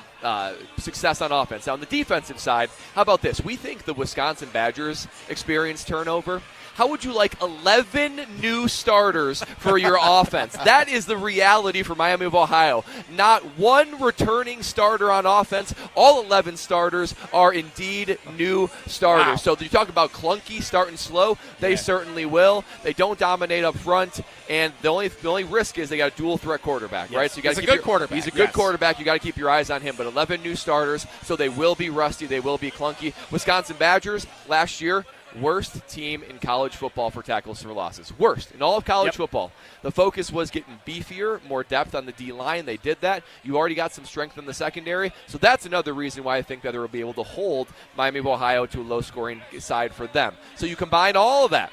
success on offense. Now, on the defensive side, how about this? We think the Wisconsin Badgers experience turnover. How would you like 11 new starters for your offense? That is the reality for Miami of Ohio. Not one returning starter on offense. All 11 starters are indeed new starters. Wow. So you talk about clunky, starting slow. They certainly will. They don't dominate up front, and the only risk is they got a dual threat quarterback, right? So you got He's a good quarterback. He's a good quarterback. You got to keep your eyes on him. But 11 new starters, so they will be rusty. They will be clunky. Wisconsin Badgers last year, worst team in college football for tackles for losses. Worst in all of college football. The focus was getting beefier, more depth on the D-line. They did that. You already got some strength in the secondary. So that's another reason why I think that they will be able to hold Miami of Ohio to a low-scoring side for them. So you combine all of that.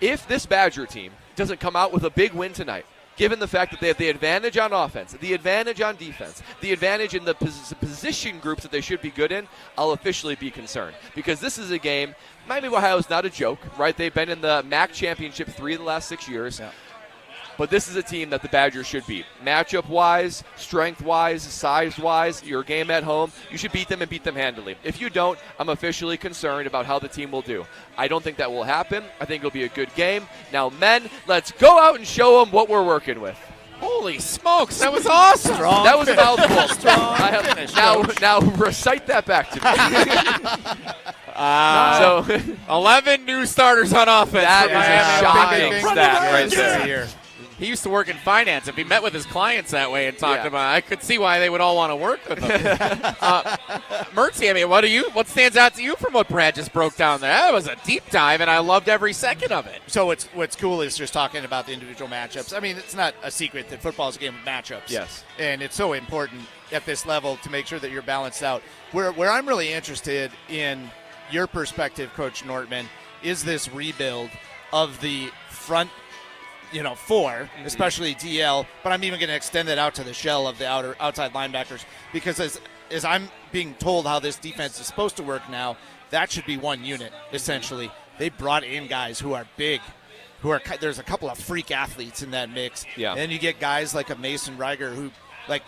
If this Badger team doesn't come out with a big win tonight, given the fact that they have the advantage on offense, the advantage on defense, the advantage in the position groups that they should be good in, I'll officially be concerned. Because this is a game, Miami of Ohio is not a joke, right? They've been in the MAC championship 3 of the last 6 years. Yeah. But this is a team that the Badgers should beat. Matchup-wise, strength-wise, size-wise, your game at home, you should beat them and beat them handily. If you don't, I'm officially concerned about how the team will do. I don't think that will happen. I think it'll be a good game. Now, men, let's go out and show them what we're working with. Holy smokes, that was awesome. That was a mouthful. Now recite that back to me. 11 new starters on offense. That is a shocking stat right there. He used to work in finance. If he met with his clients that way and talked about it, I could see why they would all want to work with him. Mertz, I mean, what stands out to you from what Brad just broke down there? That was a deep dive, and I loved every second of it. So what's cool is just talking about the individual matchups. I mean, it's not a secret that football is a game of matchups. Yes. And it's so important at this level to make sure that you're balanced out. Where I'm really interested in your perspective, Coach Nortman, is this rebuild of the front four, especially DL, but I'm even going to extend it out to the shell of the outside linebackers, because as I'm being told how this defense is supposed to work now, that should be one unit, essentially. They brought in guys who are big, there's a couple of freak athletes in that mix. Yeah. And then you get guys like a Mason Reiger who,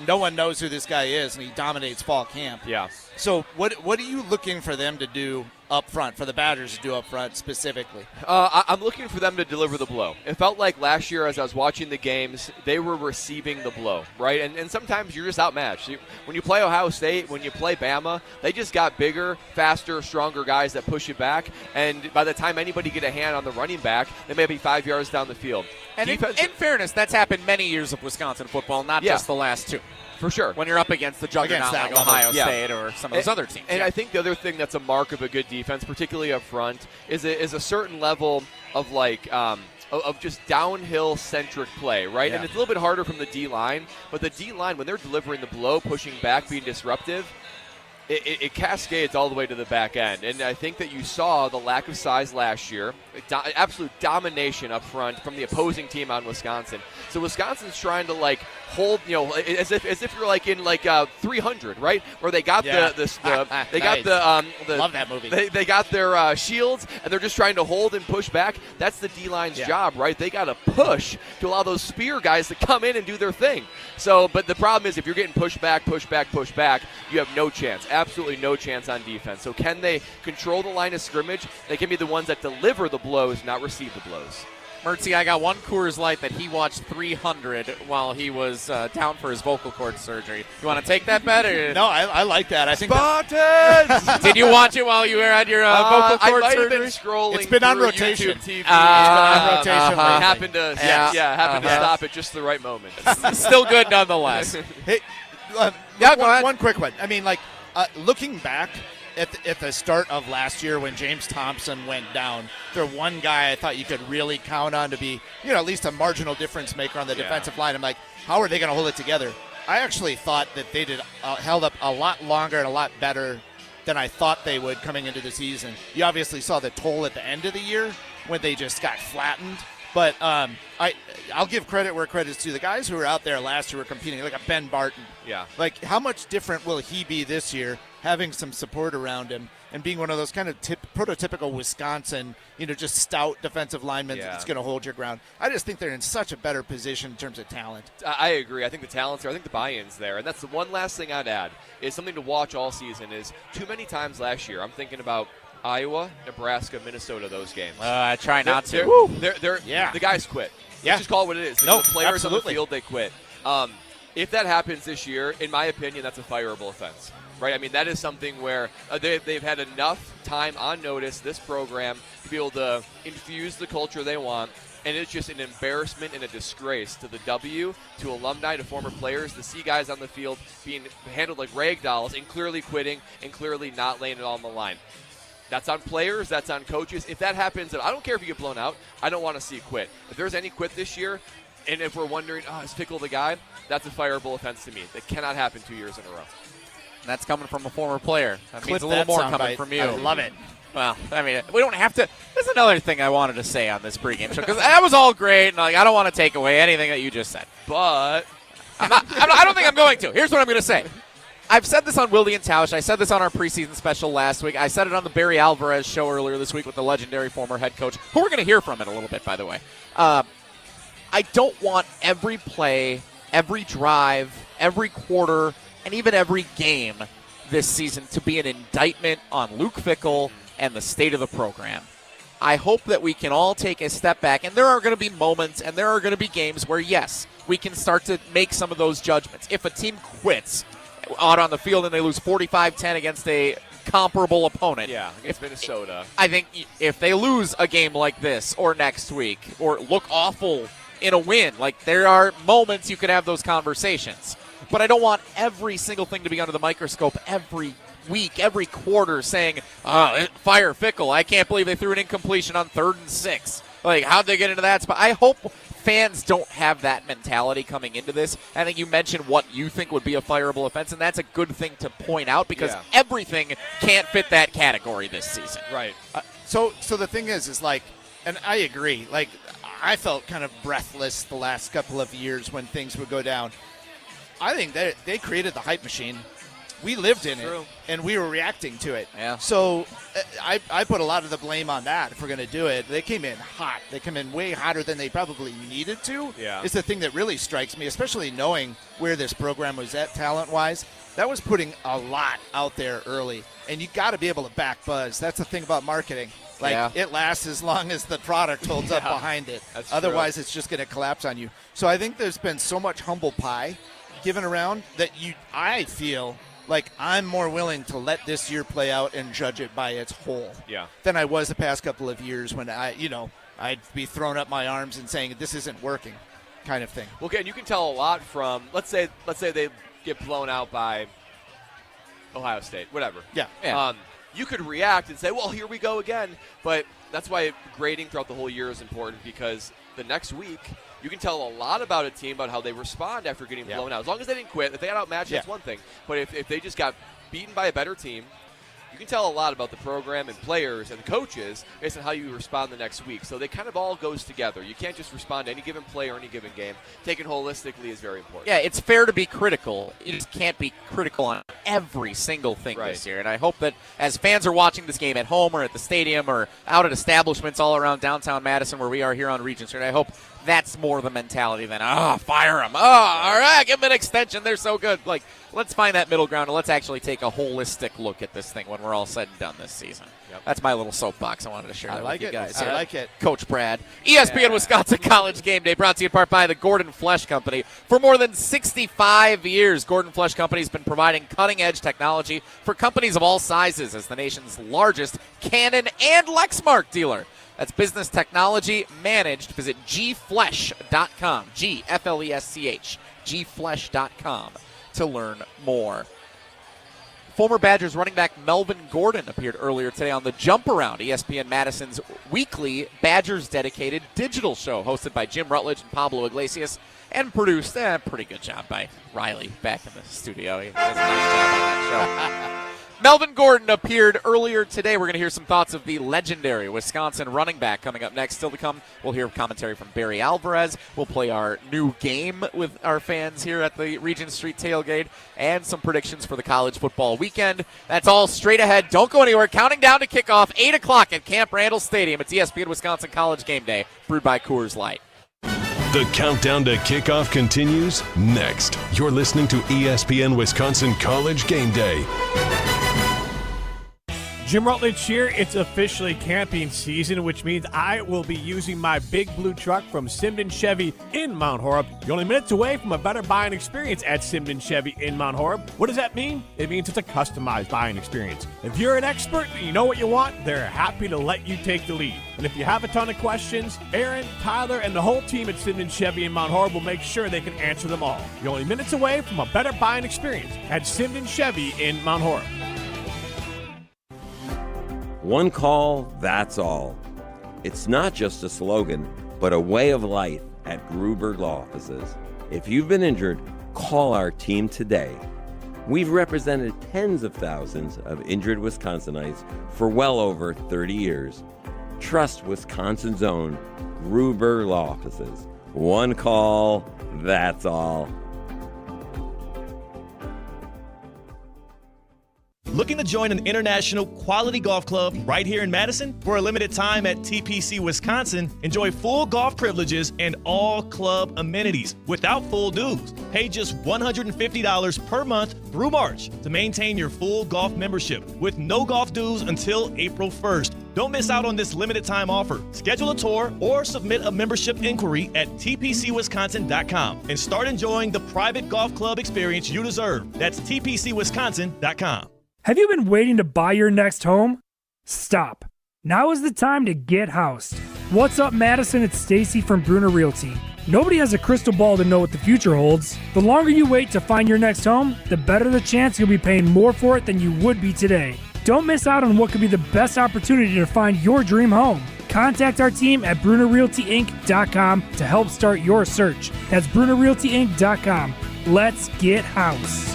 no one knows who this guy is, and he dominates fall camp. Yeah. So what are you looking for them to do up front, for the Badgers to do up front specifically? I'm looking for them to deliver the blow. It felt like last year as I was watching the games, they were receiving the blow, right? And sometimes you're just outmatched. When you play Ohio State, when you play Bama, they just got bigger, faster, stronger guys that push you back. And by the time anybody get a hand on the running back, they may be 5 yards down the field. And in fairness, that's happened many years of Wisconsin football, not just the last two. For sure. When you're up against the juggernaut like Ohio State or some of those other teams. And I think the other thing that's a mark of a good defense, particularly up front, is a certain level of of just downhill-centric play, right? Yeah. And it's a little bit harder from the D-line, but the D-line, when they're delivering the blow, pushing back, being disruptive, it cascades all the way to the back end. And I think that you saw the lack of size last year, absolute domination up front from the opposing team out in Wisconsin. So Wisconsin's trying to hold, as if you're in 300, right? Where they got Love that movie. They got their shields, and they're just trying to hold and push back. That's the D-line's job, right? They got to push to allow those spear guys to come in and do their thing. So, but the problem is if you're getting pushed back, you have no chance. Absolutely no chance on defense. So can they control the line of scrimmage? They can be the ones that deliver the blows, not receive the blows. Mertz, I got one Coors Light that he watched 300 while he was down for his vocal cord surgery. You want to take that bet? Or? No, I like that. I think Spartans! Did you watch it while you were at your vocal cord I might surgery? have been scrolling. It's been on through rotation. YouTube TV. It's been on rotation. I happened to, Yes. stop at just the right moment. Still good nonetheless. Hey, go ahead. One quick one. I mean, looking back at the start of last year when James Thompson went down, the one guy I thought you could really count on to be, at least a marginal difference maker on the defensive line. I'm like, how are they going to hold it together? I actually thought that they held up a lot longer and a lot better than I thought they would coming into the season. You obviously saw the toll at the end of the year when they just got flattened. But I'll give credit where credit's due. The guys who were out there last year were competing, like a Ben Barton. Yeah. How much different will he be this year, having some support around him and being one of those kind of prototypical Wisconsin, just stout defensive linemen that's going to hold your ground? I just think they're in such a better position in terms of talent. I agree. I think the talent's there. I think the buy-in's there. And that's the one last thing I'd add is something to watch all season is too many times last year, I'm thinking about Iowa, Nebraska, Minnesota, those games. I try not to. The guys quit. Yeah. Just call it what it is. The players on the field, they quit. If that happens this year, in my opinion, that's a fireable offense. Right? I mean, that is something where they've had enough time on notice, this program, to be able to infuse the culture they want. And it's just an embarrassment and a disgrace to the W, to alumni, to former players, to see guys on the field being handled like rag dolls and clearly quitting and clearly not laying it all on the line. That's on players. That's on coaches. If that happens, I don't care if you get blown out. I don't want to see quit. If there's any quit this year, and if we're wondering, is Fickell the guy? That's a fireable offense to me. That cannot happen 2 years in a row. And that's coming from a former player. That Clip means a little that more sound coming bite. from you. I love it. Well, I mean, we don't have to. There's another thing I wanted to say on this pregame show, because that was all great, and I don't want to take away anything that you just said. But I don't think I'm going to. Here's what I'm going to say. I've said this on Willie and Tausch. I said this on our preseason special last week. I said it on the Barry Alvarez show earlier this week with the legendary former head coach, who we're going to hear from in a little bit, by the way. I don't want every play, every drive, every quarter, and even every game this season to be an indictment on Luke Fickell and the state of the program. I hope that we can all take a step back, and there are going to be moments and there are going to be games where, yes, we can start to make some of those judgments. If a team quits out on the field and they lose 45-10 against a comparable opponent. Yeah, against Minnesota. I think if they lose a game like this or next week or look awful in a win. Like, there are moments you can have those conversations. But I don't want every single thing to be under the microscope every week, every quarter saying, fire Fickle. I can't believe they threw an incompletion on 3rd and 6. Like, how'd they get into that spot? I hope fans don't have that mentality coming into this. I think you mentioned what you think would be a fireable offense, and that's a good thing to point out because everything can't fit that category this season. Right. So the thing is like, and I agree, like, I felt kind of breathless the last couple of years when things would go down. I think that they created the hype machine. We lived in it, and we were reacting to it. Yeah. So I put a lot of the blame on that if we're going to do it. They came in hot. They come in way hotter than they probably needed to. Yeah. It's the thing that really strikes me, especially knowing where this program was at talent-wise. That was putting a lot out there early, and you got to be able to back buzz. That's the thing about marketing. Like, it lasts as long as the product holds up behind it. That's Otherwise, true. it's just going to collapse on you. So I think there's been so much humble pie given around that I feel like I'm more willing to let this year play out and judge it by its whole than I was the past couple of years when I'd be throwing up my arms and saying this isn't working kind of thing. Well, again, you can tell a lot from, let's say they get blown out by Ohio State, whatever. Yeah. You could react and say, well, here we go again. But that's why grading throughout the whole year is important, because the next week you can tell a lot about a team, about how they respond after getting blown out. As long as they didn't quit. If they got outmatched, that's one thing. But if they just got beaten by a better team, you can tell a lot about the program and players and coaches based on how you respond the next week. So they kind of all goes together. You can't just respond to any given play or any given game. Taken holistically is very important. Yeah, it's fair to be critical. You just can't be critical on every single thing this year. And I hope that as fans are watching this game at home or at the stadium or out at establishments all around downtown Madison where we are here on Regent Street, I hope that's more the mentality than, fire them. All right, give them an extension. They're so good. Like, let's find that middle ground and let's actually take a holistic look at this thing when we're all said and done this season. That's my little soapbox I wanted to share with you guys. I like it. Coach Brad. ESPN Wisconsin College Gameday, brought to you in part by the Gordon Flesh Company. For more than 65 years, Gordon Flesh Company has been providing cutting-edge technology for companies of all sizes as the nation's largest Canon and Lexmark dealer. That's business technology managed. Visit gflesh.com, Gflesch, gflesh.com to learn more. Former Badgers running back Melvin Gordon appeared earlier today on the Jump Around, ESPN Madison's weekly Badgers-dedicated digital show hosted by Jim Rutledge and Pablo Iglesias and produced pretty good job by Riley back in the studio. He does a nice job on that show. Melvin Gordon appeared earlier today. We're going to hear some thoughts of the legendary Wisconsin running back coming up next. Still to come, we'll hear commentary from Barry Alvarez. We'll play our new game with our fans here at the Regent Street tailgate and some predictions for the college football weekend. That's all straight ahead. Don't go anywhere. Counting down to kickoff, 8 o'clock at Camp Randall Stadium. It's ESPN Wisconsin College Gameday, brewed by Coors Light. The countdown to kickoff continues next. You're listening to ESPN Wisconsin College Gameday. Jim Rutledge here. It's officially camping season, which means I will be using my big blue truck from Simden Chevy in Mount Horeb. You're only minutes away from a better buying experience at Simden Chevy in Mount Horeb. What does that mean? It means it's a customized buying experience. If you're an expert and you know what you want, they're happy to let you take the lead. And if you have a ton of questions, Aaron, Tyler, and the whole team at Simden Chevy in Mount Horeb will make sure they can answer them all. You're only minutes away from a better buying experience at Simden Chevy in Mount Horeb. One call, that's all. It's not just a slogan, but a way of life at Gruber Law Offices. If you've been injured, call our team today. We've represented tens of thousands of injured Wisconsinites for well over 30 years. Trust Wisconsin's own Gruber Law Offices. One call, that's all. Looking to join an international quality golf club right here in Madison? For a limited time at TPC Wisconsin, enjoy full golf privileges and all club amenities without full dues. Pay just $150 per month through March to maintain your full golf membership with no golf dues until April 1st. Don't miss out on this limited time offer. Schedule a tour or submit a membership inquiry at tpcwisconsin.com and start enjoying the private golf club experience you deserve. That's tpcwisconsin.com. Have you been waiting to buy your next home? Stop. Now is the time to get housed. What's up, Madison? It's Stacy from Bruner Realty. Nobody has a crystal ball to know what the future holds. The longer you wait to find your next home, the better the chance you'll be paying more for it than you would be today. Don't miss out on what could be the best opportunity to find your dream home. Contact our team at BrunerRealtyInc.com to help start your search. That's BrunerRealtyInc.com. Let's get house.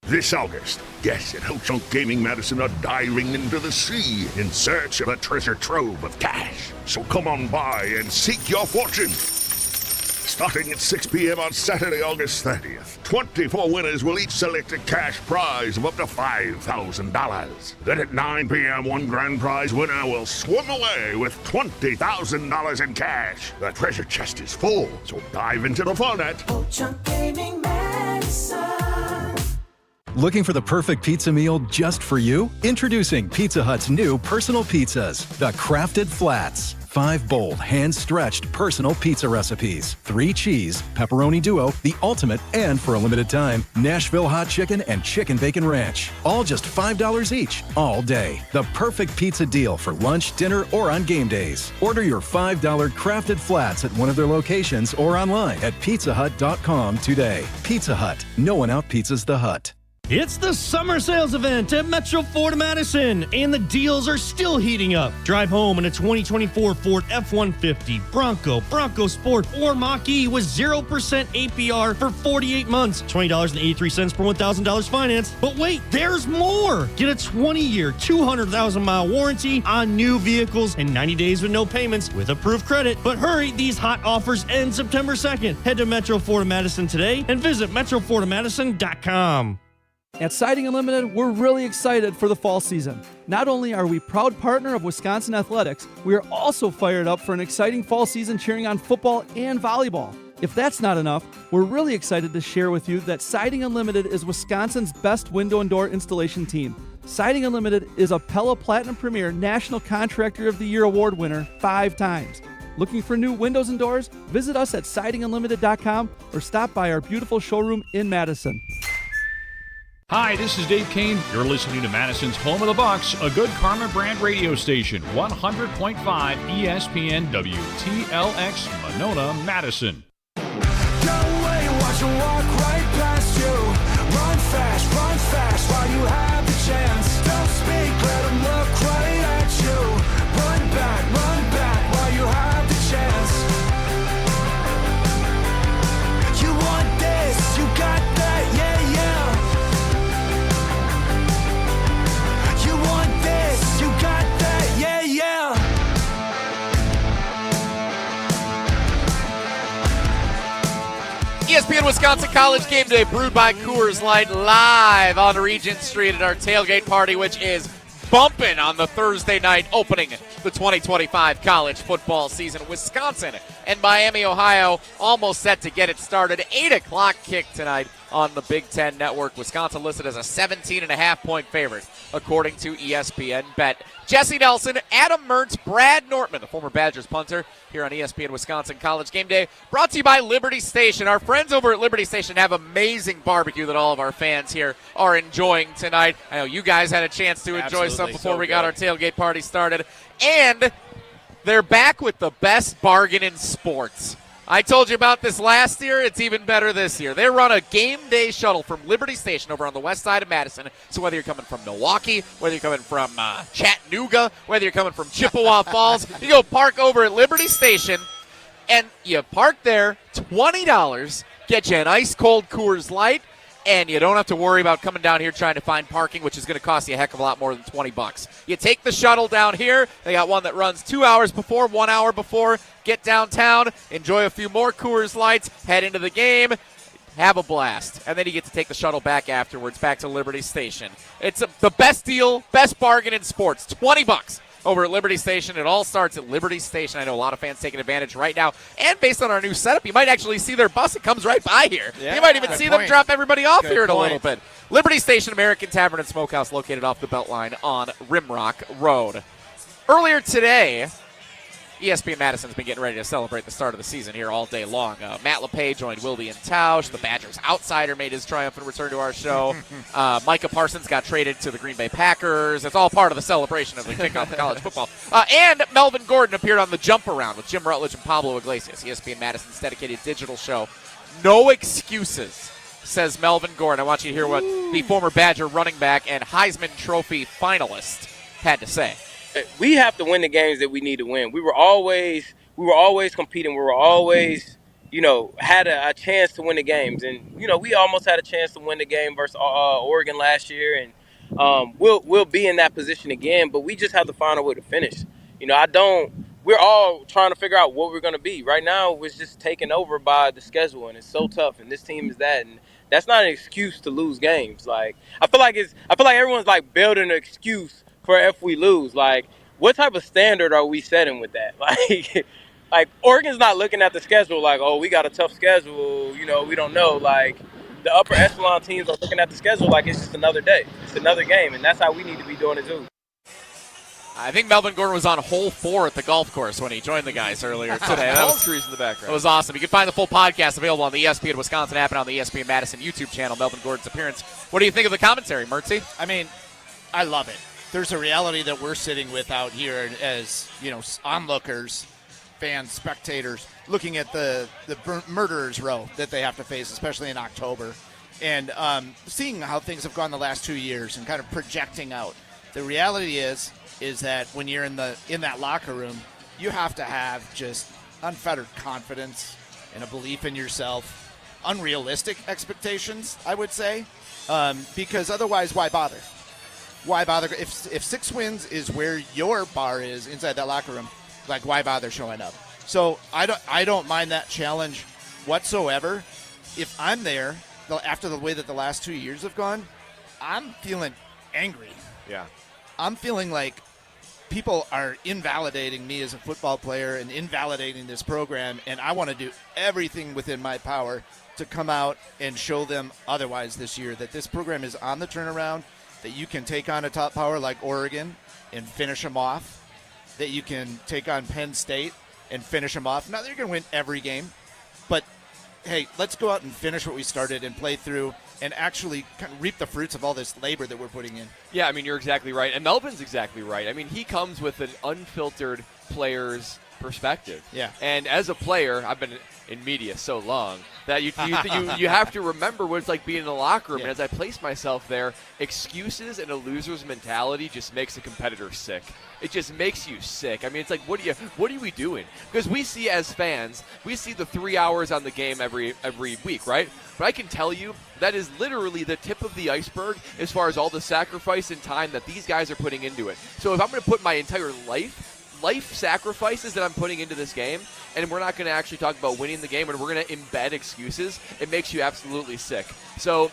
This August, guests at Hotel Gaming Madison are diving into the sea in search of a treasure trove of cash. So come on by and seek your fortune. Starting at 6 p.m. on Saturday, August 30th, 24 winners will each select a cash prize of up to $5,000. Then at 9 p.m., one grand prize winner will swim away with $20,000 in cash. The treasure chest is full, so dive into the fun at Hotel Gaming Madison. Looking for the perfect pizza meal just for you? Introducing Pizza Hut's new personal pizzas, the Crafted Flats. 5 bold, hand-stretched personal pizza recipes. 3 cheese, pepperoni duo, the ultimate, and for a limited time, Nashville hot chicken and chicken bacon ranch. All just $5 each, all day. The perfect pizza deal for lunch, dinner, or on game days. Order your $5 Crafted Flats at one of their locations or online at pizzahut.com today. Pizza Hut. No one out-pizzas the Hut. It's the summer sales event at Metro Ford Madison, and the deals are still heating up. Drive home in a 2024 Ford F-150, Bronco Sport, or Mach-E with 0% APR for 48 months, $20.83 per $1,000 finance. But wait, there's more! Get a 20-year, 200,000-mile warranty on new vehicles and 90 days with no payments with approved credit. But hurry, these hot offers end September 2nd. Head to Metro Ford Madison today and visit metrofordmadison.com. At Siding Unlimited, we're really excited for the fall season. Not only are we proud partner of Wisconsin Athletics, we are also fired up for an exciting fall season cheering on football and volleyball. If that's not enough, we're really excited to share with you that Siding Unlimited is Wisconsin's best window and door installation team. Siding Unlimited is a Pella Platinum Premier National Contractor of the Year award winner 5 times. Looking for new windows and doors? Visit us at sidingunlimited.com or stop by our beautiful showroom in Madison. Hi, this is Dave Kane. You're listening to Madison's Home of the Bucks, a good Karma brand radio station, 100.5 ESPN WTLX, Monona, Madison. Watch her walk right past you. Run fast while you have the chance. Don't speak, let them look right at you. Run back while you have the chance. You want this, you got that, yeah. You want this, you got that, yeah. ESPN Wisconsin College Gameday, brewed by Coors Light, live on Regent Street at our tailgate party, which is bumping on the Thursday night opening the 2025 college football season. Wisconsin and Miami, Ohio, almost set to get it started. 8 o'clock kick tonight on the Big Ten Network. Wisconsin listed as a 17.5-point favorite, according to ESPN Bet. Jesse Nelson, Adam Mertz, Brad Nortman, the former Badgers punter, here on ESPN Wisconsin College Game Day, brought to you by Liberty Station. Our friends over at Liberty Station have amazing barbecue that all of our fans here are enjoying tonight. I know you guys had a chance to enjoy some before we got our tailgate party started. And they're back with the best bargain in sports. I told you about this last year. It's even better this year. They run a game day shuttle from Liberty Station over on the west side of Madison. So whether you're coming from Milwaukee, whether you're coming from Chattanooga, whether you're coming from Chippewa Falls, you go park over at Liberty Station, and you park there, $20, get you an ice-cold Coors Light, and you don't have to worry about coming down here trying to find parking, which is going to cost you a heck of a lot more than $20. You take the shuttle down here. They got one that runs 2 hours before, 1 hour before. Get downtown, enjoy a few more Coors Lights, head into the game, have a blast. And then you get to take the shuttle back afterwards, back to Liberty Station. It's the best deal, best bargain in sports, $20 over at Liberty Station. It all starts at Liberty Station. I know a lot of fans taking advantage right now. And based on our new setup, you might actually see their bus. It comes right by here. Yeah, you might even see them drop everybody off here in a little bit. Liberty Station, American Tavern and Smokehouse, located off the Beltline on Rimrock Road. Earlier today, ESPN Madison's been getting ready to celebrate the start of the season here all day long. Matt LePay joined Wilby and Tausch. The Badgers outsider made his triumphant return to our show. Micah Parsons got traded to the Green Bay Packers. It's all part of the celebration of the kickoff of college football. And Melvin Gordon appeared on the Jump Around with Jim Rutledge and Pablo Iglesias, ESPN Madison's dedicated digital show. No excuses, says Melvin Gordon. I want you to hear what the former Badger running back and Heisman Trophy finalist had to say. We have to win the games that we need to win. We were always competing. We were always, had a chance to win the games. And, we almost had a chance to win the game versus Oregon last year. And we'll be in that position again, but we just have to find a way to finish. We're all trying to figure out what we're going to be. Right now, we're just taken over by the schedule, and it's so tough. And this team is that. And that's not an excuse to lose games. Like, I feel like everyone's like building an excuse for if we lose. Like, what type of standard are we setting with that? Like Oregon's not looking at the schedule like, oh, we got a tough schedule, we don't know. Like, the upper echelon teams are looking at the schedule like it's just another day. It's another game, and that's how we need to be doing it too. I think Melvin Gordon was on hole 4 at the golf course when he joined the guys earlier today. Palm trees in the background. That was awesome. You can find the full podcast available on the ESPN Wisconsin app and on the ESPN Madison YouTube channel, Melvin Gordon's appearance. What do you think of the commentary, Mertzy? I mean, I love it. There's a reality that we're sitting with out here as, onlookers, fans, spectators, looking at the murderer's row that they have to face, especially in October, and seeing how things have gone the last 2 years and kind of projecting out. The reality is that when you're in that locker room, you have to have just unfettered confidence and a belief in yourself, unrealistic expectations, I would say, because otherwise, why bother? Why bother? If 6 wins is where your bar is inside that locker room, like, why bother showing up? So I don't mind that challenge whatsoever. If I'm there after the way that the last 2 years have gone, I'm feeling angry. Yeah. I'm feeling like people are invalidating me as a football player and invalidating this program, and I want to do everything within my power to come out and show them otherwise this year, that this program is on the turnaround, that you can take on a top power like Oregon and finish them off, that you can take on Penn State and finish them off. Not that you're going to win every game, but, hey, let's go out and finish what we started and play through and actually kind of reap the fruits of all this labor that we're putting in. Yeah, I mean, you're exactly right. And Melvin's exactly right. I mean, he comes with an unfiltered player's perspective. Yeah. And as a player, I've been in media so long that you have to remember what it's like being in the locker room. Yeah. And as I place myself there, excuses and a loser's mentality just makes a competitor sick. It just makes you sick. I mean, it's like, what are we doing? Because we see as fans, we see the 3 hours on the game every week, right? But I can tell you that is literally the tip of the iceberg as far as all the sacrifice and time that these guys are putting into it. So if I'm going to put my entire life sacrifices that I'm putting into this game, and we're not going to actually talk about winning the game, and we're going to embed excuses, it makes you absolutely sick. So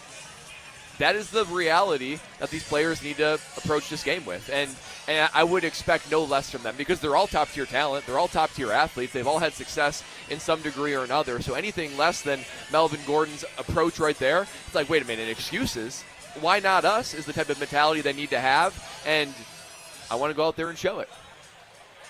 that is the reality that these players need to approach this game with. And I would expect no less from them because they're all top-tier talent. They're all top-tier athletes. They've all had success in some degree or another. So anything less than Melvin Gordon's approach right there, it's like, wait a minute, excuses? Why not us is the type of mentality they need to have, and I want to go out there and show it.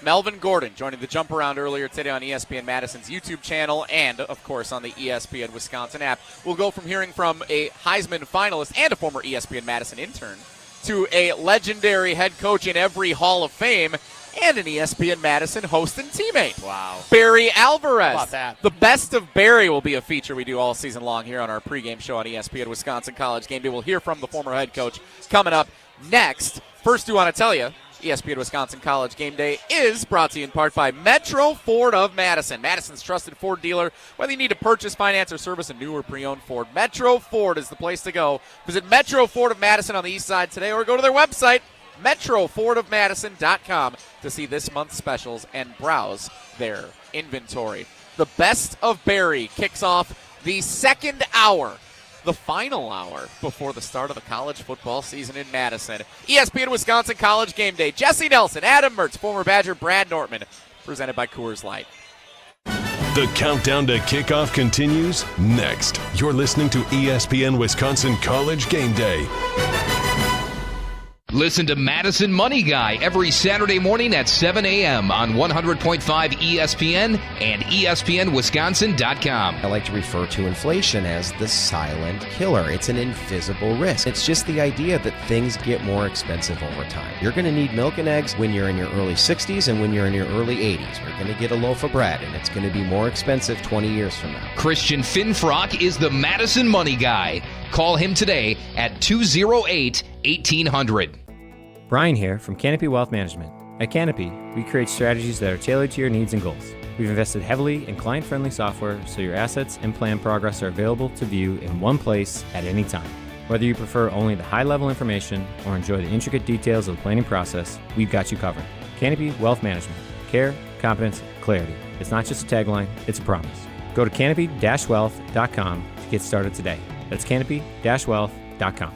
Melvin Gordon joining the Jump Around earlier today on ESPN Madison's YouTube channel and, of course, on the ESPN Wisconsin app. We'll go from hearing from a Heisman finalist and a former ESPN Madison intern to a legendary head coach in every Hall of Fame and an ESPN Madison host and teammate. Wow. Barry Alvarez. How about that? The Best of Barry will be a feature we do all season long here on our pregame show on ESPN Wisconsin College Gameday. We'll hear from the former head coach coming up next. First, we want to tell you, ESPN Wisconsin College Gameday is brought to you in part by Metro Ford of Madison. Madison's trusted Ford dealer. Whether you need to purchase, finance, or service a new or pre-owned Ford, Metro Ford is the place to go. Visit Metro Ford of Madison on the east side today or go to their website, metrofordofmadison.com, to see this month's specials and browse their inventory. The Best of Barry kicks off the second hour, the final hour before the start of the college football season in Madison. ESPN Wisconsin College Gameday. Jesse Nelson, Adam Mertz, former Badger Brad Nortman, presented by Coors Light. The countdown to kickoff continues next. You're listening to ESPN Wisconsin College Gameday. Listen to Madison Money Guy every Saturday morning at 7 a.m. on 100.5 ESPN and ESPNWisconsin.com. I like to refer to inflation as the silent killer. It's an invisible risk. It's just the idea that things get more expensive over time. You're going to need milk and eggs when you're in your early 60s and when you're in your early 80s. You're going to get a loaf of bread, and it's going to be more expensive 20 years from now. Christian Finfrock is the Madison Money Guy. Call him today at 208-1800. Brian here from Canopy Wealth Management. At Canopy, we create strategies that are tailored to your needs and goals. We've invested heavily in client-friendly software so your assets and plan progress are available to view in one place at any time. Whether you prefer only the high-level information or enjoy the intricate details of the planning process, we've got you covered. Canopy Wealth Management. Care, competence, clarity. It's not just a tagline, it's a promise. Go to canopy-wealth.com to get started today. That's canopy-wealth.com.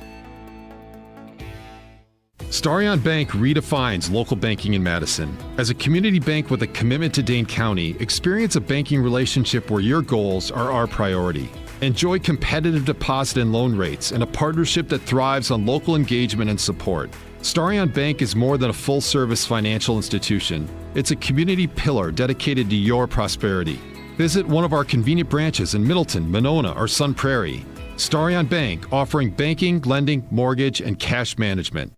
Starion Bank redefines local banking in Madison. As a community bank with a commitment to Dane County, experience a banking relationship where your goals are our priority. Enjoy competitive deposit and loan rates and a partnership that thrives on local engagement and support. Starion Bank is more than a full-service financial institution. It's a community pillar dedicated to your prosperity. Visit one of our convenient branches in Middleton, Monona, or Sun Prairie. Starion Bank, offering banking, lending, mortgage, and cash management.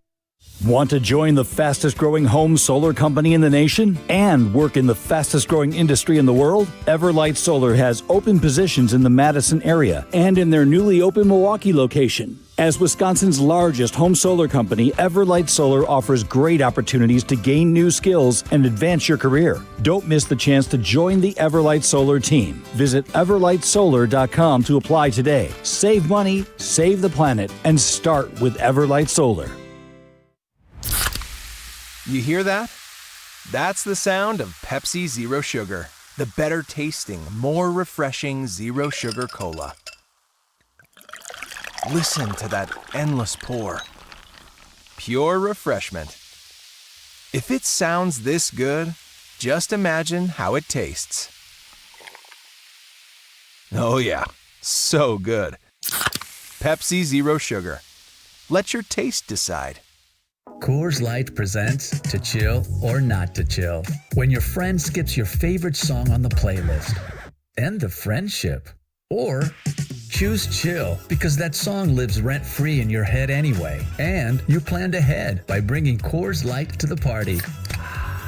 Want to join the fastest growing home solar company in the nation and work in the fastest growing industry in the world? Everlight Solar has open positions in the Madison area and in their newly open Milwaukee location. As Wisconsin's largest home solar company, Everlight Solar offers great opportunities to gain new skills and advance your career. Don't miss the chance to join the Everlight Solar team. Visit everlightsolar.com to apply today. Save money, save the planet, and start with Everlight Solar. You hear that? That's the sound of Pepsi Zero Sugar, the better tasting, more refreshing Zero Sugar Cola. Listen to that endless pour. Pure refreshment. If it sounds this good, just imagine how it tastes. Oh yeah, so good. Pepsi Zero Sugar. Let your taste decide. Coors Light presents To Chill or Not to Chill. When your friend skips your favorite song on the playlist. End the friendship. Or choose chill because that song lives rent-free in your head anyway. And you planned ahead by bringing Coors Light to the party.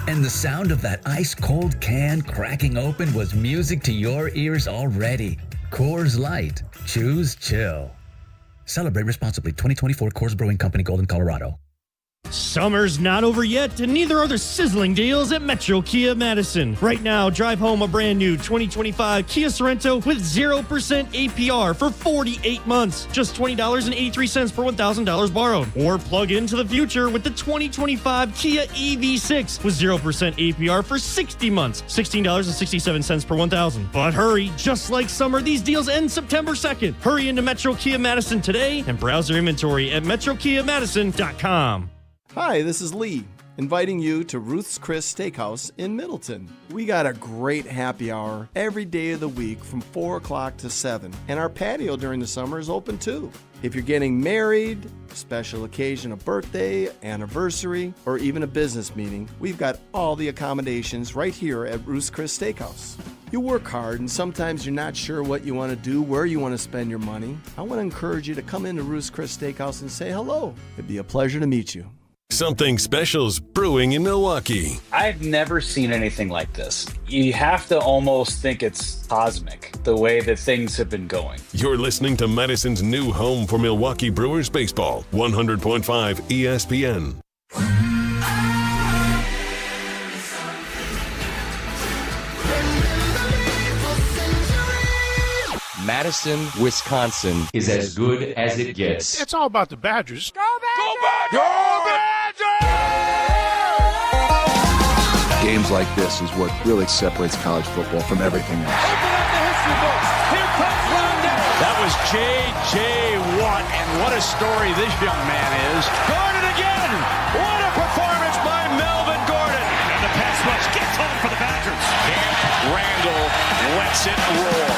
And the sound of that ice-cold can cracking open was music to your ears already. Coors Light. Choose chill. Celebrate responsibly. 2024 Coors Brewing Company, Golden, Colorado. Summer's not over yet, and neither are the sizzling deals at Metro Kia Madison. Right now, drive home a brand new 2025 Kia Sorento with 0% APR for 48 months. Just $20.83 per $1,000 borrowed. Or plug into the future with the 2025 Kia EV6 with 0% APR for 60 months. $16.67 per $1,000. But hurry, just like summer, these deals end September 2nd. Hurry into Metro Kia Madison today and browse their inventory at metrokiamadison.com. Hi, this is Lee, inviting you to Ruth's Chris Steakhouse in Middleton. We got a great happy hour every day of the week from 4 o'clock to 7, and our patio during the summer is open too. If you're getting married, special occasion, a birthday, anniversary, or even a business meeting, we've got all the accommodations right here at Ruth's Chris Steakhouse. You work hard and sometimes you're not sure what you want to do, where you want to spend your money. I want to encourage you to come into Ruth's Chris Steakhouse and say hello. It'd be a pleasure to meet you. Something special's brewing in Milwaukee. I've never seen anything like this. You have to almost think it's cosmic, the way that things have been going. You're listening to Madison's new home for Milwaukee Brewers baseball, 100.5 ESPN. Madison, Wisconsin is as good as it gets. It's all about the Badgers. Go Badgers! Go Badgers! Games like this is what really separates college football from everything else. Open up the history books. Here comes Rondell. That was J.J. Watt, and what a story this young man is. Gordon again. What a performance by Melvin Gordon. And the pass rush gets home for the Badgers. Camp Randall lets it roar.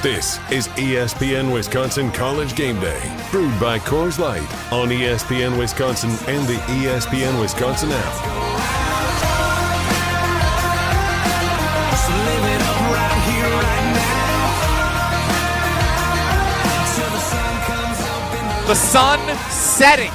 This is ESPN Wisconsin College Gameday, brewed by Coors Light on ESPN Wisconsin and the ESPN Wisconsin app. The sun setting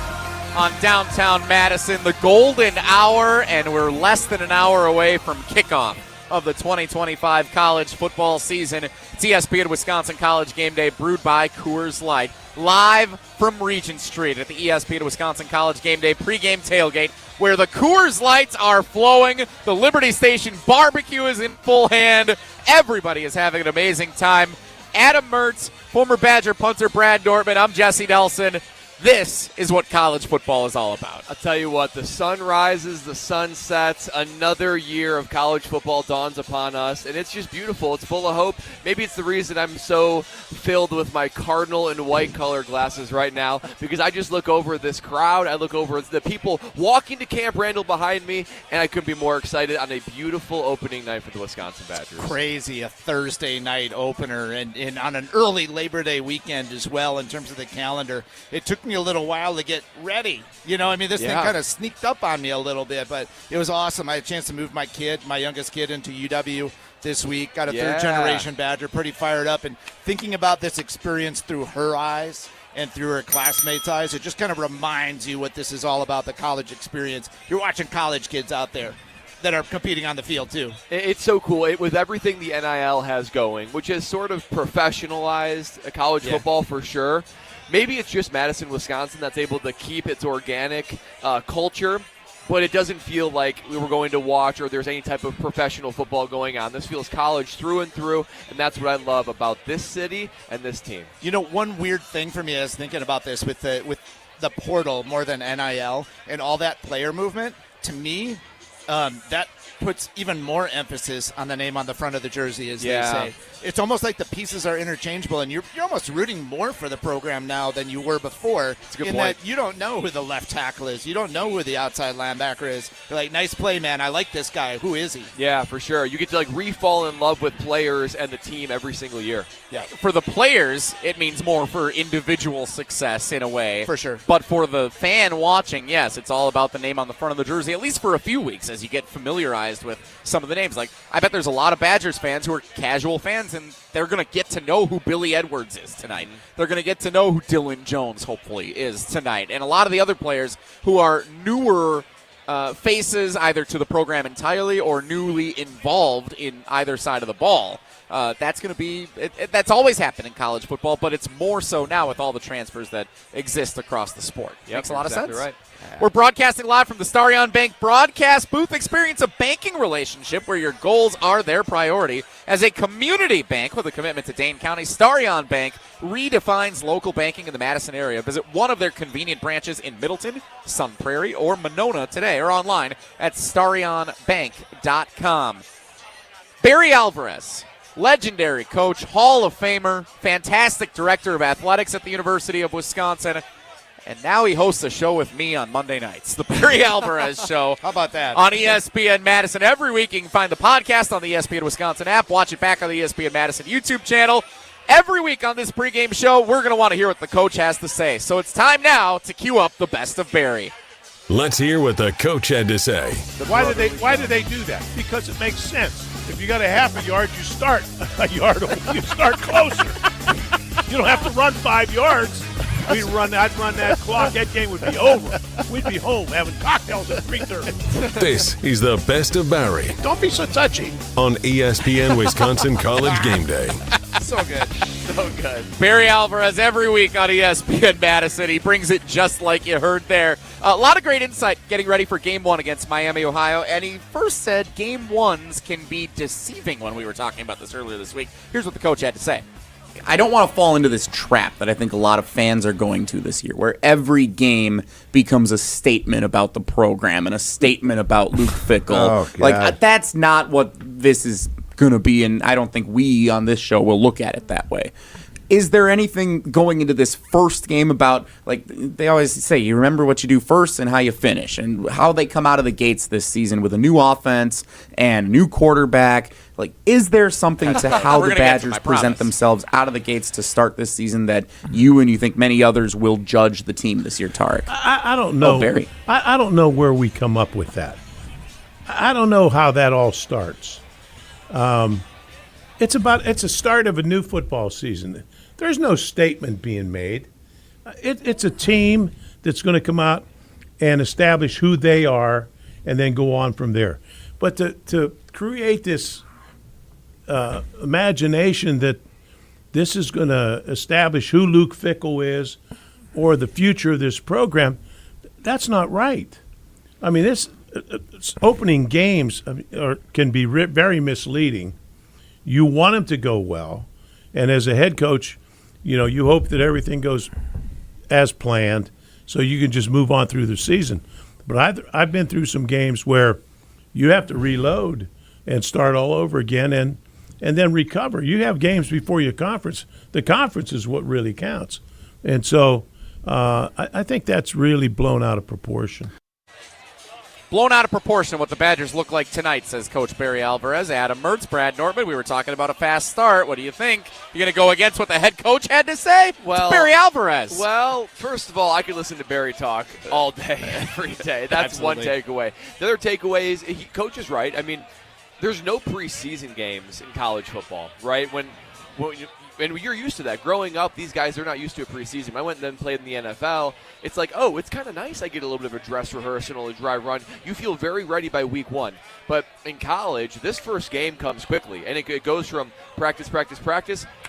on downtown Madison, the golden hour, and we're less than an hour away from kickoff of the 2025 college football season. It's ESPN Wisconsin College Gameday, brewed by Coors Light, live from Regent Street at the ESPN Wisconsin College Gameday pregame tailgate, where the Coors Lights are flowing. The Liberty Station barbecue is in full hand. Everybody is having an amazing time. Adam Mertz, former Badger punter Brad Nortman. I'm Jesse Nelson. This is what college football is all about. I'll tell you what, the sun rises, the sun sets, another year of college football dawns upon us, and it's just beautiful. It's full of hope. Maybe it's the reason I'm so filled with my cardinal and white color glasses right now, because I just look over this crowd, I look over the people walking to Camp Randall behind me, and I couldn't be more excited on a beautiful opening night for the Wisconsin Badgers. Crazy, a Thursday night opener, and on an early Labor Day weekend as well in terms of the calendar. It took me a little while to get ready. You know, I mean, this thing kind of sneaked up on me a little bit, but it was awesome. I had a chance to move my youngest kid, into UW this week. Got a third-generation Badger, pretty fired up, and thinking about this experience through her eyes and through her classmates' eyes, it just kind of reminds you what this is all about, the college experience. You're watching college kids out there that are competing on the field, too. It's so cool. With everything the NIL has going, which has sort of professionalized college football for sure. Maybe it's just Madison, Wisconsin that's able to keep its organic culture, but it doesn't feel like we were going to watch or there's any type of professional football going on. This feels college through and through, and that's what I love about this city and this team. You know, one weird thing for me as thinking about this with the portal more than NIL and all that player movement, to me, that puts even more emphasis on the name on the front of the jersey, as they say. It's almost like the pieces are interchangeable, and you're almost rooting more for the program now than you were before. That's a good point. point. That you don't know who the left tackle is. You don't know who the outside linebacker is. You're like, nice play, man. I like this guy. Who is he? Yeah, for sure. You get to re-fall in love with players and the team every single year. Yeah. For the players, it means more for individual success in a way. For sure. But for the fan watching, yes, it's all about the name on the front of the jersey, at least for a few weeks as you get familiarized with some of the names. Like, I bet there's a lot of Badgers fans who are casual fans, and they're going to get to know who Billy Edwards is tonight. They're going to get to know who Dylan Jones, hopefully, is tonight. And a lot of the other players who are newer faces either to the program entirely or newly involved in either side of the ball. That's going to be that's always happened in college football, but it's more so now with all the transfers that exist across the sport. Makes a lot of sense. Right. We're broadcasting live from the Starion Bank broadcast booth. Experience a banking relationship where your goals are their priority. As a community bank with a commitment to Dane County, Starion Bank redefines local banking in the Madison area. Visit one of their convenient branches in Middleton, Sun Prairie, or Monona today, or online at starionbank.com. Barry Alvarez, legendary coach, Hall of Famer, fantastic director of athletics at the University of Wisconsin, and now he hosts a show with me on Monday nights, the Barry Alvarez Show. How about that? On ESPN Madison every week. You can find the podcast on the ESPN Wisconsin app. Watch it back on the ESPN Madison YouTube channel. Every week on this pregame show, we're going to want to hear what the coach has to say. So it's time now to cue up the best of Barry. Let's hear what the coach had to say. Why did they do that? Because it makes sense. If you got a half a yard, you start a yard away. You start closer. You don't have to run 5 yards. I'd run that clock. That game would be over. We'd be home having cocktails at 3:30. This is the best of Barry Don't be so touchy. on ESPN Wisconsin College Gameday. So good. So good. Barry Alvarez every week on ESPN Madison. He brings it just like you heard there. A lot of great insight getting ready for Game 1 against Miami, Ohio. And he first said Game 1s can be deceiving when we were talking about this earlier this week. Here's what the coach had to say. I don't want to fall into this trap that I think a lot of fans are going to this year, where every game becomes a statement about the program and a statement about Luke Fickell. That's not what this is going to be, and I don't think we on this show will look at it that way. Is there anything going into this first game about, like they always say, you remember what you do first and how you finish, and how they come out of the gates this season with a new offense and new quarterback? Like, is there something to how the Badgers present themselves out of the gates to start this season that you and you think many others will judge the team this year, Tarek? I don't know. Barry. I don't know where we come up with that. I don't know how that all starts. It's a start of a new football season. There's no statement being made. It's a team that's going to come out and establish who they are and then go on from there. But to create this imagination that this is going to establish who Luke Fickell is or the future of this program, that's not right. I mean, this opening games can be very misleading. You want them to go well, and as a head coach, you hope that everything goes as planned so you can just move on through the season. But I've been through some games where you have to reload and start all over again and then recover. You have games before your conference. The conference is what really counts. And so I think that's really blown out of proportion. Blown out of proportion what the Badgers look like tonight, says Coach Barry Alvarez. Adam Mertz, Brad Nortman, we were talking about a fast start. What do you think? You're going to go against what the head coach had to say? Well, it's Barry Alvarez. Well, first of all, I could listen to Barry talk all day, every day. That's one takeaway. The other takeaway is Coach is right. I mean, there's no preseason games in college football, right? When you're used to that. Growing up, these guys are not used to a preseason. I went and then played in the NFL. It's like, oh, it's kind of nice. I get a little bit of a dress rehearsal, a dry run. You feel very ready by week one. But in college, this first game comes quickly, and it goes from practice.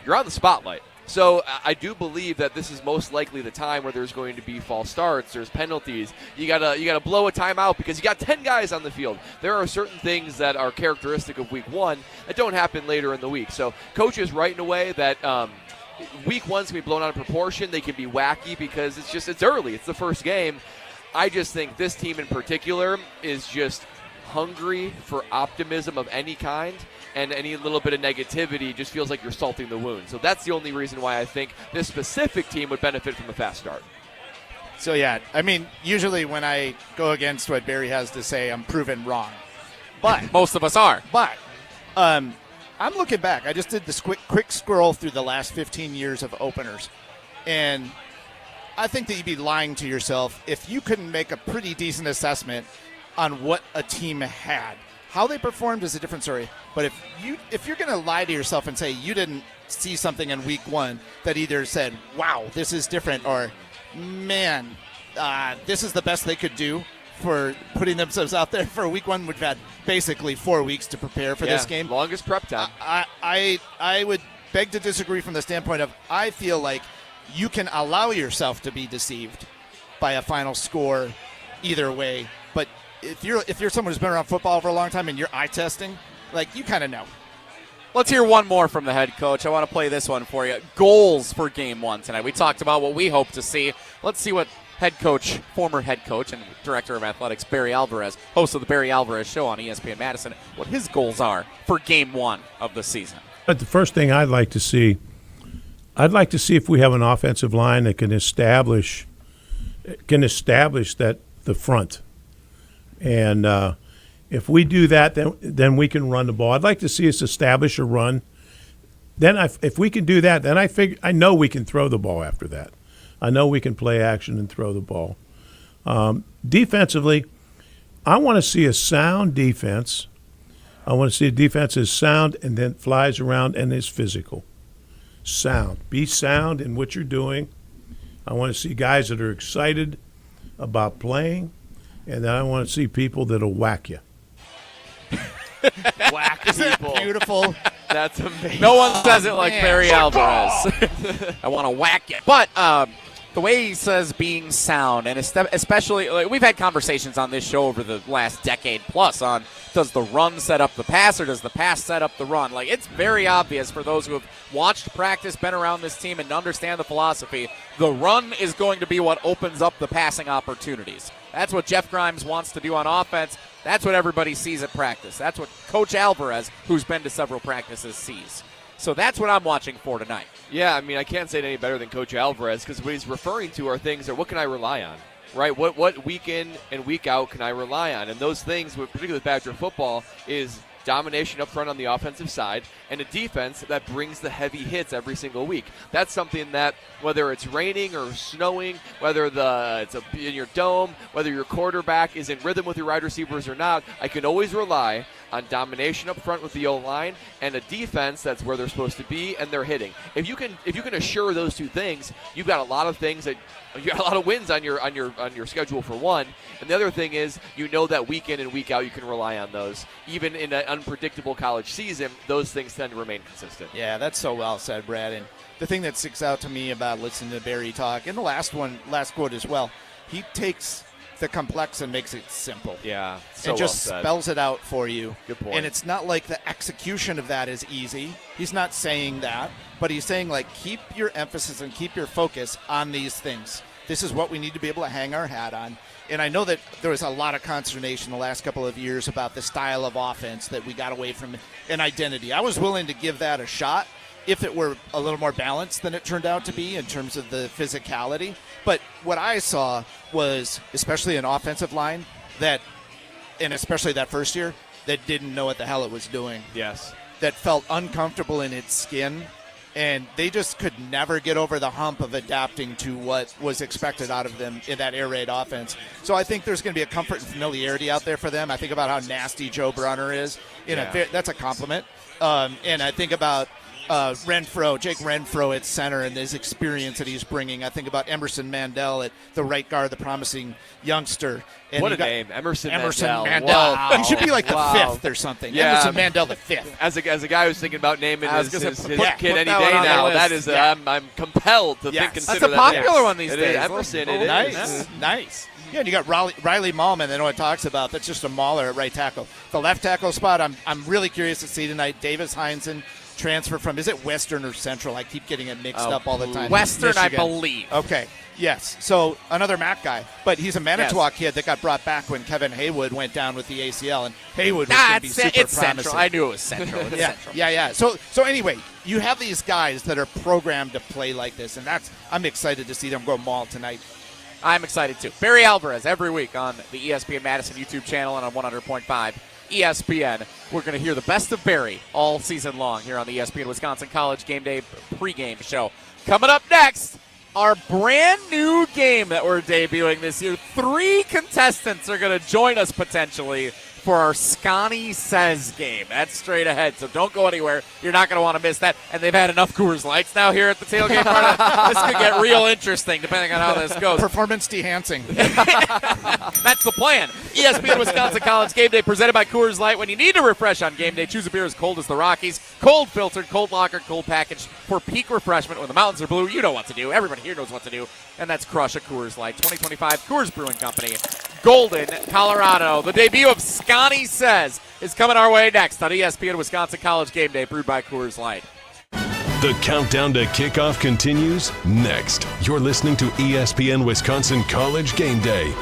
You're on the spotlight. So I do believe that this is most likely the time where there's going to be false starts, there's penalties. You gotta blow a timeout because you got 10 guys on the field. There are certain things that are characteristic of week one that don't happen later in the week. So Coach is right in a way that week one's going to be blown out of proportion. They can be wacky because it's early. It's the first game. I just think this team in particular is just hungry for optimism of any kind, and any little bit of negativity just feels like you're salting the wound. So that's the only reason why I think this specific team would benefit from a fast start. So, yeah, I mean, usually when I go against what Barry has to say, I'm proven wrong. But most of us are. But I'm looking back. I just did this quick scroll through the last 15 years of openers. And I think that you'd be lying to yourself if you couldn't make a pretty decent assessment on what a team had. How they performed is a different story. But if you're going to lie to yourself and say you didn't see something in week one that either said, wow, this is different, or man, this is the best they could do for putting themselves out there for week one, we've had basically 4 weeks to prepare for this game. Longest prep time. I would beg to disagree from the standpoint of I feel like you can allow yourself to be deceived by a final score either way. But if you're someone who's been around football for a long time and you're eye testing, like, you kind of know. Let's hear one more from the head coach. I want to play this one for you. Goals for game one tonight. We talked about what we hope to see. Let's see what former head coach and director of athletics Barry Alvarez, host of the Barry Alvarez Show on ESPN Madison, what his goals are for game one of the season. But the first thing I'd like to see if we have an offensive line that can establish that the front. And if we do that, then we can run the ball. I'd like to see us establish a run. Then if we can do that, then I know we can throw the ball after that. I know we can play action and throw the ball. Defensively, I want to see a sound defense. I want to see a defense that's sound and then flies around and is physical. Sound. Be sound in what you're doing. I want to see guys that are excited about playing, and then I want to see people that'll whack you. Whack people. Beautiful. That's amazing. No one says it like Barry Alvarez. I want to whack it. But the way he says being sound, and especially, like, we've had conversations on this show over the last decade plus on, does the run set up the pass or does the pass set up the run? Like, it's very obvious for those who have watched practice, been around this team, and understand the philosophy. The run is going to be what opens up the passing opportunities. That's what Jeff Grimes wants to do on offense. That's what everybody sees at practice. That's what Coach Alvarez, who's been to several practices, sees. So that's what I'm watching for tonight. Yeah, I mean, I can't say it any better than Coach Alvarez, because what he's referring to are things that what can I rely on, right? What week in and week out can I rely on? And those things, particularly with Badger football, is domination up front on the offensive side and a defense that brings the heavy hits every single week. That's something that, whether it's raining or snowing, whether it's in your dome, whether your quarterback is in rhythm with your wide receivers or not, I can always rely on domination up front with the O-line and a defense that's where they're supposed to be and they're hitting. If you can assure those two things, you've got a lot of things that you got a lot of wins on your schedule for one. And the other thing is, that week in and week out you can rely on those. Even in an unpredictable college season, those things tend to remain consistent. Yeah, that's so well said, Brad. And the thing that sticks out to me about listening to Barry talk, and the last quote as well, he takes the complex and makes it simple. Yeah, so and just well said. spells it out for you. Good point. And it's not like the execution of that is easy. He's not saying that, but he's saying, like, keep your emphasis and keep your focus on these things. This is what we need to be able to hang our hat on. And I know that there was a lot of consternation the last couple of years about the style of offense that we got away from, an identity. I was willing to give that a shot if it were a little more balanced than it turned out to be in terms of the physicality. But what I saw was, especially an offensive line and especially that first year, that didn't know what the hell it was doing. Yes. That felt uncomfortable in its skin. And they just could never get over the hump of adapting to what was expected out of them in that air raid offense. So I think there's going to be a comfort and familiarity out there for them. I think about how nasty Joe Brunner is. That's a compliment. And I think about Jake Renfro at center and his experience that he's bringing. I think about Emerson Mandel at the right guard, the promising youngster. And what a name, Emerson Mandel. Wow. He should be like the fifth or something. Yeah. Emerson Mandel the fifth. As a guy who's thinking about naming his kid any day now, that is I'm compelled to consider that's a popular one these days. Emerson, Nice. Yeah, and you got Riley Mahlman that no one talks about. That's just a mauler at right tackle. The left tackle spot, I'm really curious to see tonight. Davis Heinzen transfer from, is it Western or Central? I keep getting it mixed up all the time. Western, Michigan. I believe. Okay, yes. So another MAC guy, but he's a Manitowoc kid that got brought back when Kevin Haywood went down with the ACL, and Haywood was going to be super it's promising. Central. I knew it was Central. It's Central. Yeah. So anyway, you have these guys that are programmed to play like this, and I'm excited to see them go maul tonight. I'm excited too. Barry Alvarez every week on the ESPN Madison YouTube channel and on 100.5 ESPN. We're going to hear the best of Barry all season long here on the ESPN Wisconsin College Gameday pregame show. Coming up next, our brand new game that we're debuting this year. 3 contestants are going to join us potentially for our Scotty Says game. That's straight ahead, so don't go anywhere. You're not going to want to miss that. And they've had enough Coors Lights now here at the tailgate part. This could get real interesting depending on how this goes. Performance enhancing. That's the plan. ESPN Wisconsin College Gameday presented by Coors Light. When you need to refresh on game day, choose a beer as cold as the Rockies. Cold filtered, cold lockered, cold packaged for peak refreshment. When the mountains are blue, you know what to do. Everybody here knows what to do. And that's crush a Coors Light. 2025 Coors Brewing Company. Golden, Colorado. The debut of Scotty Says is coming our way next on ESPN Wisconsin College Gameday, brewed by Coors Light. The countdown to kickoff continues next. You're listening to ESPN Wisconsin College Gameday.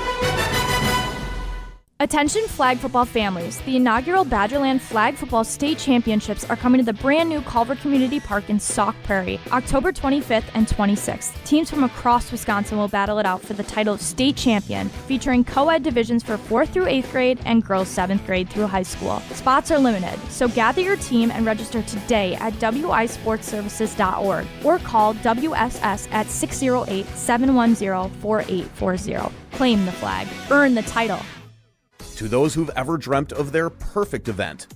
Attention flag football families. The inaugural Badgerland Flag Football State Championships are coming to the brand new Culver Community Park in Sauk Prairie, October 25th and 26th. Teams from across Wisconsin will battle it out for the title of state champion, featuring co-ed divisions for 4th through 8th grade and girls 7th grade through high school. Spots are limited, so gather your team and register today at wisportsservices.org or call WSS at 608-710-4840. Claim the flag. Earn the title. To those who've ever dreamt of their perfect event,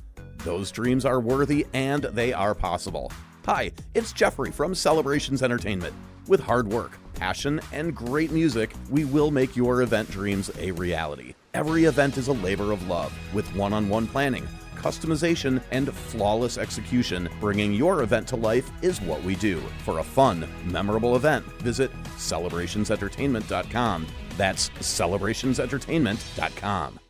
those dreams are worthy and they are possible. Hi, it's Jeffrey from Celebrations Entertainment. With hard work, passion, and great music, we will make your event dreams a reality. Every event is a labor of love, with one-on-one planning, customization, and flawless execution. Bringing your event to life is what we do. For a fun, memorable event, visit celebrationsentertainment.com. That's celebrationsentertainment.com.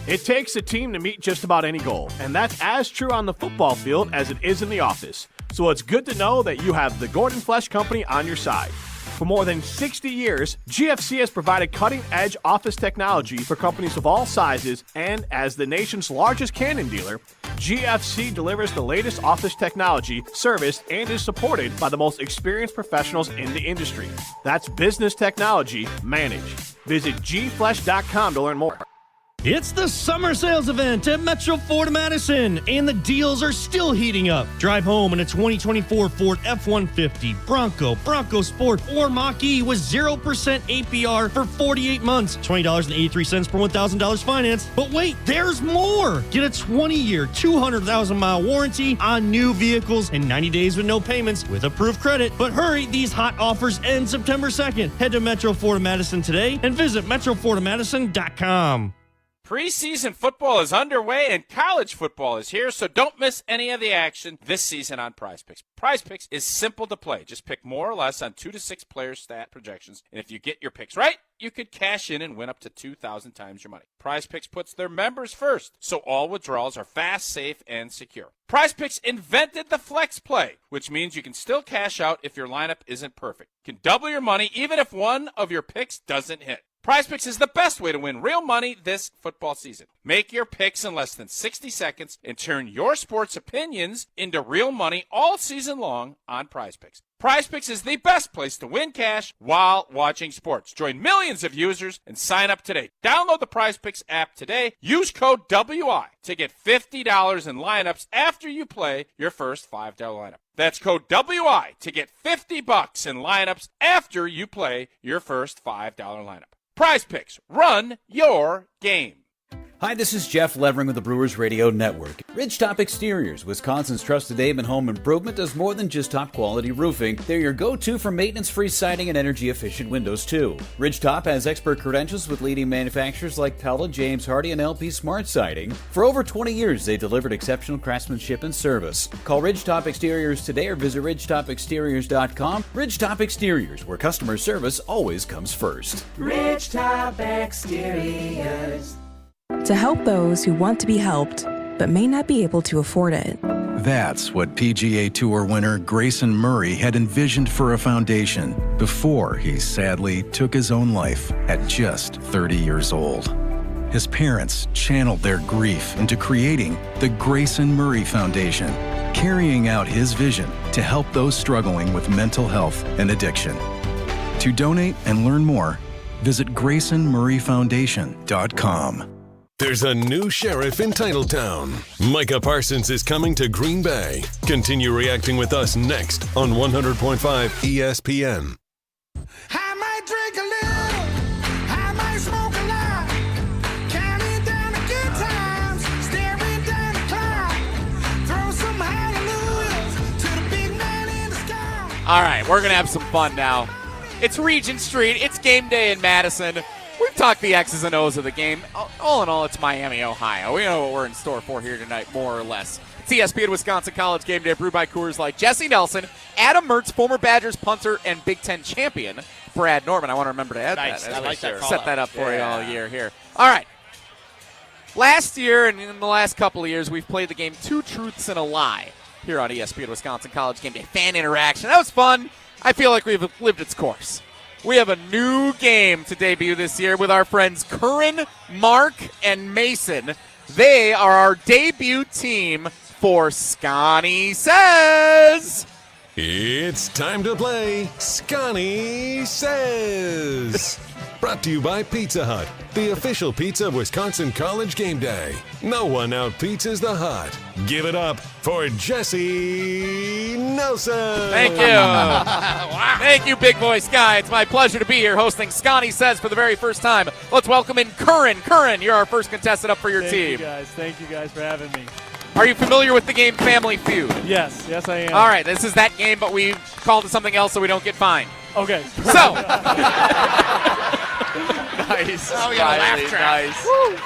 It takes a team to meet just about any goal, and that's as true on the football field as it is in the office. So it's good to know that you have the Gordon Flesh Company on your side. For more than 60 years, GFC has provided cutting-edge office technology for companies of all sizes, and as the nation's largest Canon dealer, GFC delivers the latest office technology, serviced, and is supported by the most experienced professionals in the industry. That's business technology managed. Visit gflesh.com to learn more. It's the summer sales event at Metro Ford Madison, and the deals are still heating up. Drive home in a 2024 Ford F-150, Bronco Sport, or Mach-E with 0% APR for 48 months, $20.83 per $1,000 finance. But wait, there's more! Get a 20-year, 200,000-mile warranty on new vehicles and 90 days with no payments with approved credit. But hurry, these hot offers end September 2nd. Head to Metro Ford Madison today and visit metrofordmadison.com. Preseason football is underway and college football is here, so don't miss any of the action this season on Prize Picks. Prize Picks is simple to play. Just pick more or less on 2 to 6 player stat projections, and if you get your picks right, you could cash in and win up to 2,000 times your money. Prize Picks puts their members first, so all withdrawals are fast, safe, and secure. Prize Picks invented the flex play, which means you can still cash out if your lineup isn't perfect. You can double your money even if one of your picks doesn't hit. Prize Picks is the best way to win real money this football season. Make your picks in less than 60 seconds and turn your sports opinions into real money all season long on Prize Picks. Prize Picks is the best place to win cash while watching sports. Join millions of users and sign up today. Download the Prize Picks app today. Use code WI to get $50 in lineups after you play your first $5 lineup. That's code WI to get $50 in lineups after you play your first $5 lineup. Prize Picks, run your game. Hi, this is Jeff Levering with the Brewers Radio Network. Ridgetop Exteriors, Wisconsin's trusted name in home improvement, does more than just top-quality roofing. They're your go-to for maintenance-free siding and energy-efficient windows, too. Ridgetop has expert credentials with leading manufacturers like Pella, James Hardie, and LP Smart Siding. For over 20 years, they delivered exceptional craftsmanship and service. Call Ridgetop Exteriors today or visit ridgetopexteriors.com. Ridgetop Exteriors, where customer service always comes first. Ridgetop Exteriors. To help those who want to be helped, but may not be able to afford it. That's what PGA Tour winner Grayson Murray had envisioned for a foundation before he sadly took his own life at just 30 years old. His parents channeled their grief into creating the Grayson Murray Foundation, carrying out his vision to help those struggling with mental health and addiction. To donate and learn more, visit GraysonMurrayFoundation.com. There's a new sheriff in Titletown. Micah Parsons is coming to Green Bay. Continue reacting with us next on 100.5 ESPN. I might drink a little, I might smoke a lot, counting down the good times, staring down the clock, throw some hallelujahs to the big man in the sky. All right, we're going to have some fun now. It's Regent Street. It's game day in Madison. We've talked the X's and O's of the game. All in all, it's Miami, Ohio. We know what we're in store for here tonight, more or less. It's ESPN Wisconsin College Gameday, brewed by Coors Light. Jesse Nelson, Adam Mertz, former Badgers punter and Big Ten champion, Brad Nortman. I want to remember to add nice. that. I like that. Set that up for you all year here. All right. Last year and in the last couple of years, we've played the game Two Truths and a Lie here on ESPN Wisconsin College Gameday. Fan interaction. That was fun. I feel like we've lived its course. We have a new game to debut this year with our friends Curran, Mark, and Mason. They are our debut team for Scotty Says. It's time to play Scotty Says. Brought to you by Pizza Hut, the official pizza of Wisconsin College Gameday. No one out-pizzas the Hut. Give it up for Jesse Nelson. Thank you. Thank you, Big Boy Sky. It's my pleasure to be here hosting Scotty Says for the very first time. Let's welcome in Curran. Curran, you're our first contestant up for your team. Thank you guys for having me. Are you familiar with the game Family Feud? Yes, I am. All right, this is that game, but we called it something else so we don't get fined. Okay. So. Nice. Oh, we got a laugh track. Nice. Woo.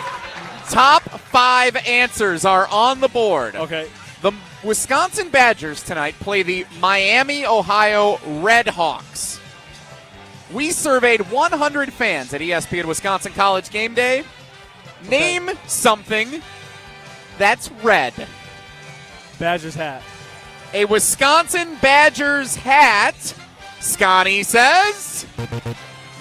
Top 5 answers are on the board. Okay. The Wisconsin Badgers tonight play the Miami, Ohio RedHawks. We surveyed 100 fans at ESPN Wisconsin College Gameday. Name something that's red. Badgers hat. A Wisconsin Badgers hat. Scotty says.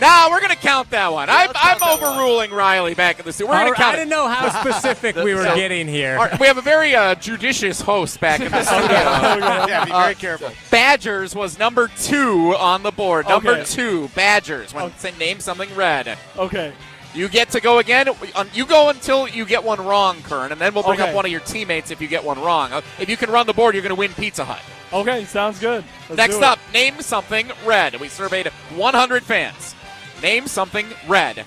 No, we're going to count that one. I'm overruling Riley back in the studio. We're going to count I didn't know how specific we were getting here. All right, we have a very judicious host back in the studio. Yeah, be very careful. Badgers was number 2 on the board. Number 2, Badgers. Name something red. Okay. You get to go again. You go until you get one wrong, Kern, and then we'll bring up one of your teammates if you get one wrong. If you can run the board, you're going to win Pizza Hut. Okay, sounds good. Next up, name something red. We surveyed 100 fans. Name something red.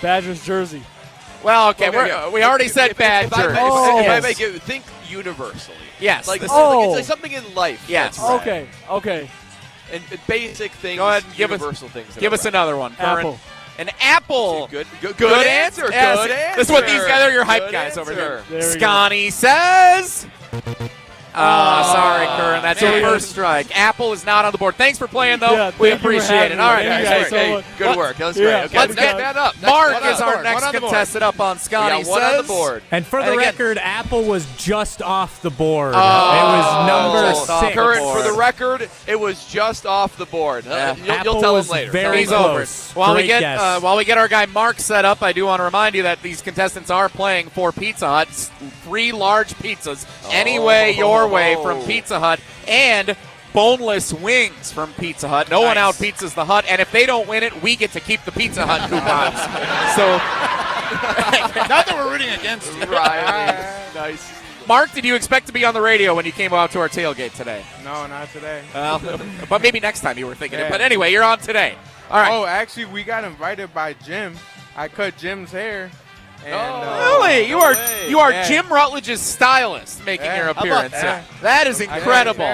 Badgers jersey. Well, okay, we already said Badgers. If I make it, think universally. Yes. It's like something in life. Yes. Okay. And basic things. Go ahead and universal things. Give us another one. Apple. An apple. Good answer. Yes. Good answer. This is what these guys are. Your hype guys over here. Scotty says. Sorry, Kern. That's your first strike. Apple is not on the board. Thanks for playing, though. Yeah, we appreciate it. All right, guys. Good work. That was great. Okay, let's get that up. Mark is our next contestant up on Scotty Says. One on the board. And for the record, Apple was just off the board. It was number 6. Current, for the record, it was just off the board. You'll tell him later. Very close. While we get our guy Mark set up, I do want to remind you that these contestants are playing for Pizza Hut. 3 large pizzas, any way your way from Pizza Hut, and boneless wings from Pizza Hut. No one out pizzas the Hut, and if they don't win it, we get to keep the Pizza Hut coupons. Not that we're rooting against you. Right. Nice. Mark, did you expect to be on the radio when you came out to our tailgate today? No, not today. Well, but maybe next time you were thinking it. But anyway, you're on today. All right. Oh, actually, we got invited by Jim. I cut Jim's hair. And, really? You are Jim Rutledge's stylist making your appearance. That is incredible.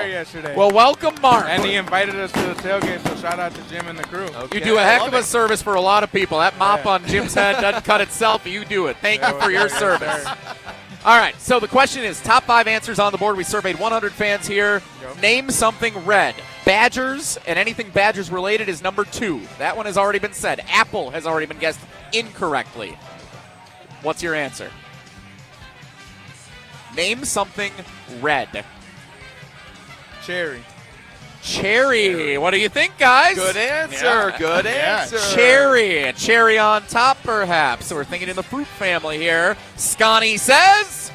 Well, welcome, Mark. And he invited us to the tailgate, so shout out to Jim and the crew. You do a heck of a service for a lot of people. That mop on Jim's head doesn't cut itself. You do it. Thank you for your service. All right, so the question is top 5 answers on the board. We surveyed 100 fans here. Name something red. Badgers and anything Badgers related is number 2. That one has already been said. Apple has already been guessed incorrectly. What's your answer? Name something red. Cherry. Cherry. What do you think, guys? Good answer. Good answer. Cherry. Cherry on top, perhaps. So we're thinking in the fruit family here. Scotty Says.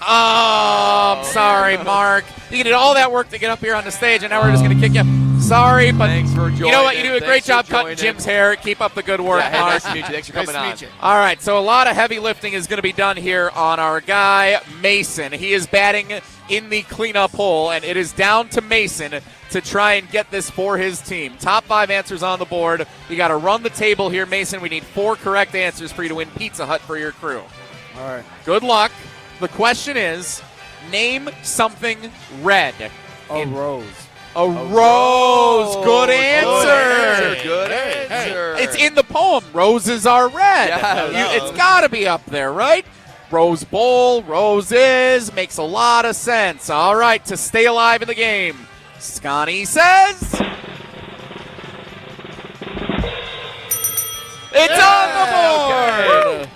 Oh, I'm sorry, Mark. You did all that work to get up here on the stage, and now we're just going to kick you. Sorry, but thanks for joining. You know what? You do a great job cutting Jim's hair. Keep up the good work, Mark. Nice to meet you. Thanks for coming on. All right, so a lot of heavy lifting is going to be done here on our guy, Mason. He is batting in the cleanup hole, and it is down to Mason to try and get this for his team. Top 5 answers on the board. You got to run the table here, Mason. We need 4 correct answers for you to win Pizza Hut for your crew. All right. Good luck. The question is, name something red. A rose. A rose. Good answer. Good answer. It's in the poem. Roses are red. It's got to be up there, right? Rose Bowl, roses. Makes a lot of sense. All right, to stay alive in the game. Scotty Says. It's on the board. Okay.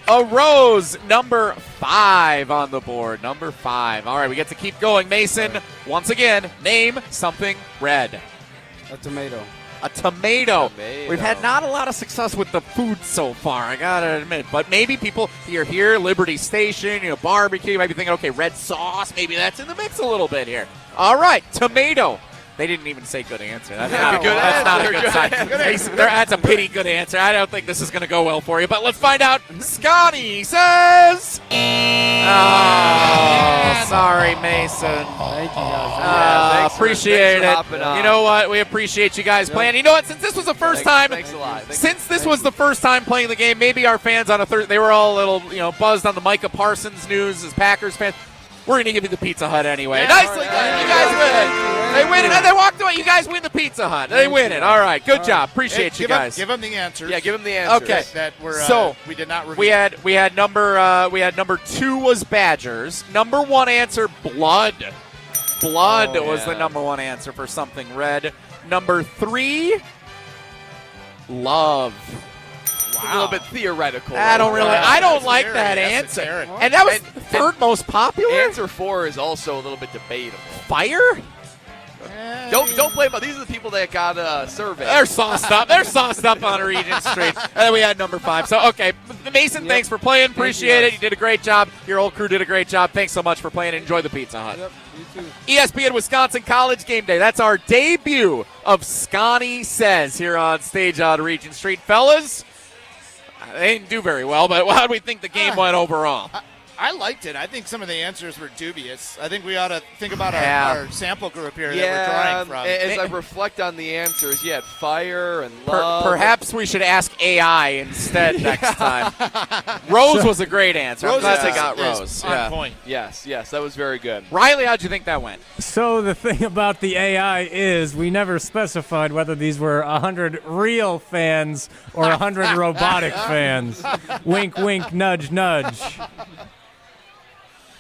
A rose, number 5 on the board. Number 5. All right, we get to keep going. Mason, once again, name something red. A tomato. A tomato. We've had not a lot of success with the food so far, I gotta admit. But maybe people here, Liberty Station, barbecue, you might be thinking, okay, red sauce, maybe that's in the mix a little bit here. All right, tomato. They didn't even say good answer. That's not a good sign. That's a pity good answer. I don't think this is going to go well for you, but let's find out. Scotty Says. Oh, sorry, Mason. Thank you, guys. Appreciate it. You know what? We appreciate you guys playing. You know what? Since this was the first time, playing the game, maybe our fans on a Thursday, they were all a little, buzzed on the Micah Parsons news as Packers fans. We're going to give you the Pizza Hut anyway. Yeah, Nicely done. You guys win. They win it. And they walked away. You guys win the Pizza Hut. They win it. All right. Good job. Appreciate you guys. Give them the answers. Yeah, give them the answers. Okay. That were, so we did not review. We had number 2 was Badgers. Number 1 answer, blood. Blood was the number 1 answer for something red. Number 3, love. Wow. A little bit theoretical. I don't like that answer. And that was third most popular? Answer 4 is also a little bit debatable. Fire? Don't blame them. These are the people that got surveyed. They're sauced up. They're sauced up on Regent Street. And then we had number 5. So, okay, Mason, thanks for playing. Appreciate it. You did a great job. Your whole crew did a great job. Thanks so much for playing. Enjoy the Pizza Hut. Yep, you too. ESPN Wisconsin College Game Day. That's our debut of Scotty Says here on stage on Regent Street. Fellas, they didn't do very well, but how do we think the game went overall? I liked it. I think some of the answers were dubious. I think we ought to think about our sample group here that we're drawing from. As I reflect on the answers, you had fire and love. Perhaps we should ask AI instead next time. Rose was a great answer. I'm glad they got Rose. On point. Yes, that was very good. Riley, how'd you think that went? So the thing about the AI is we never specified whether these were 100 real fans or 100 robotic fans. Wink, wink, nudge, nudge.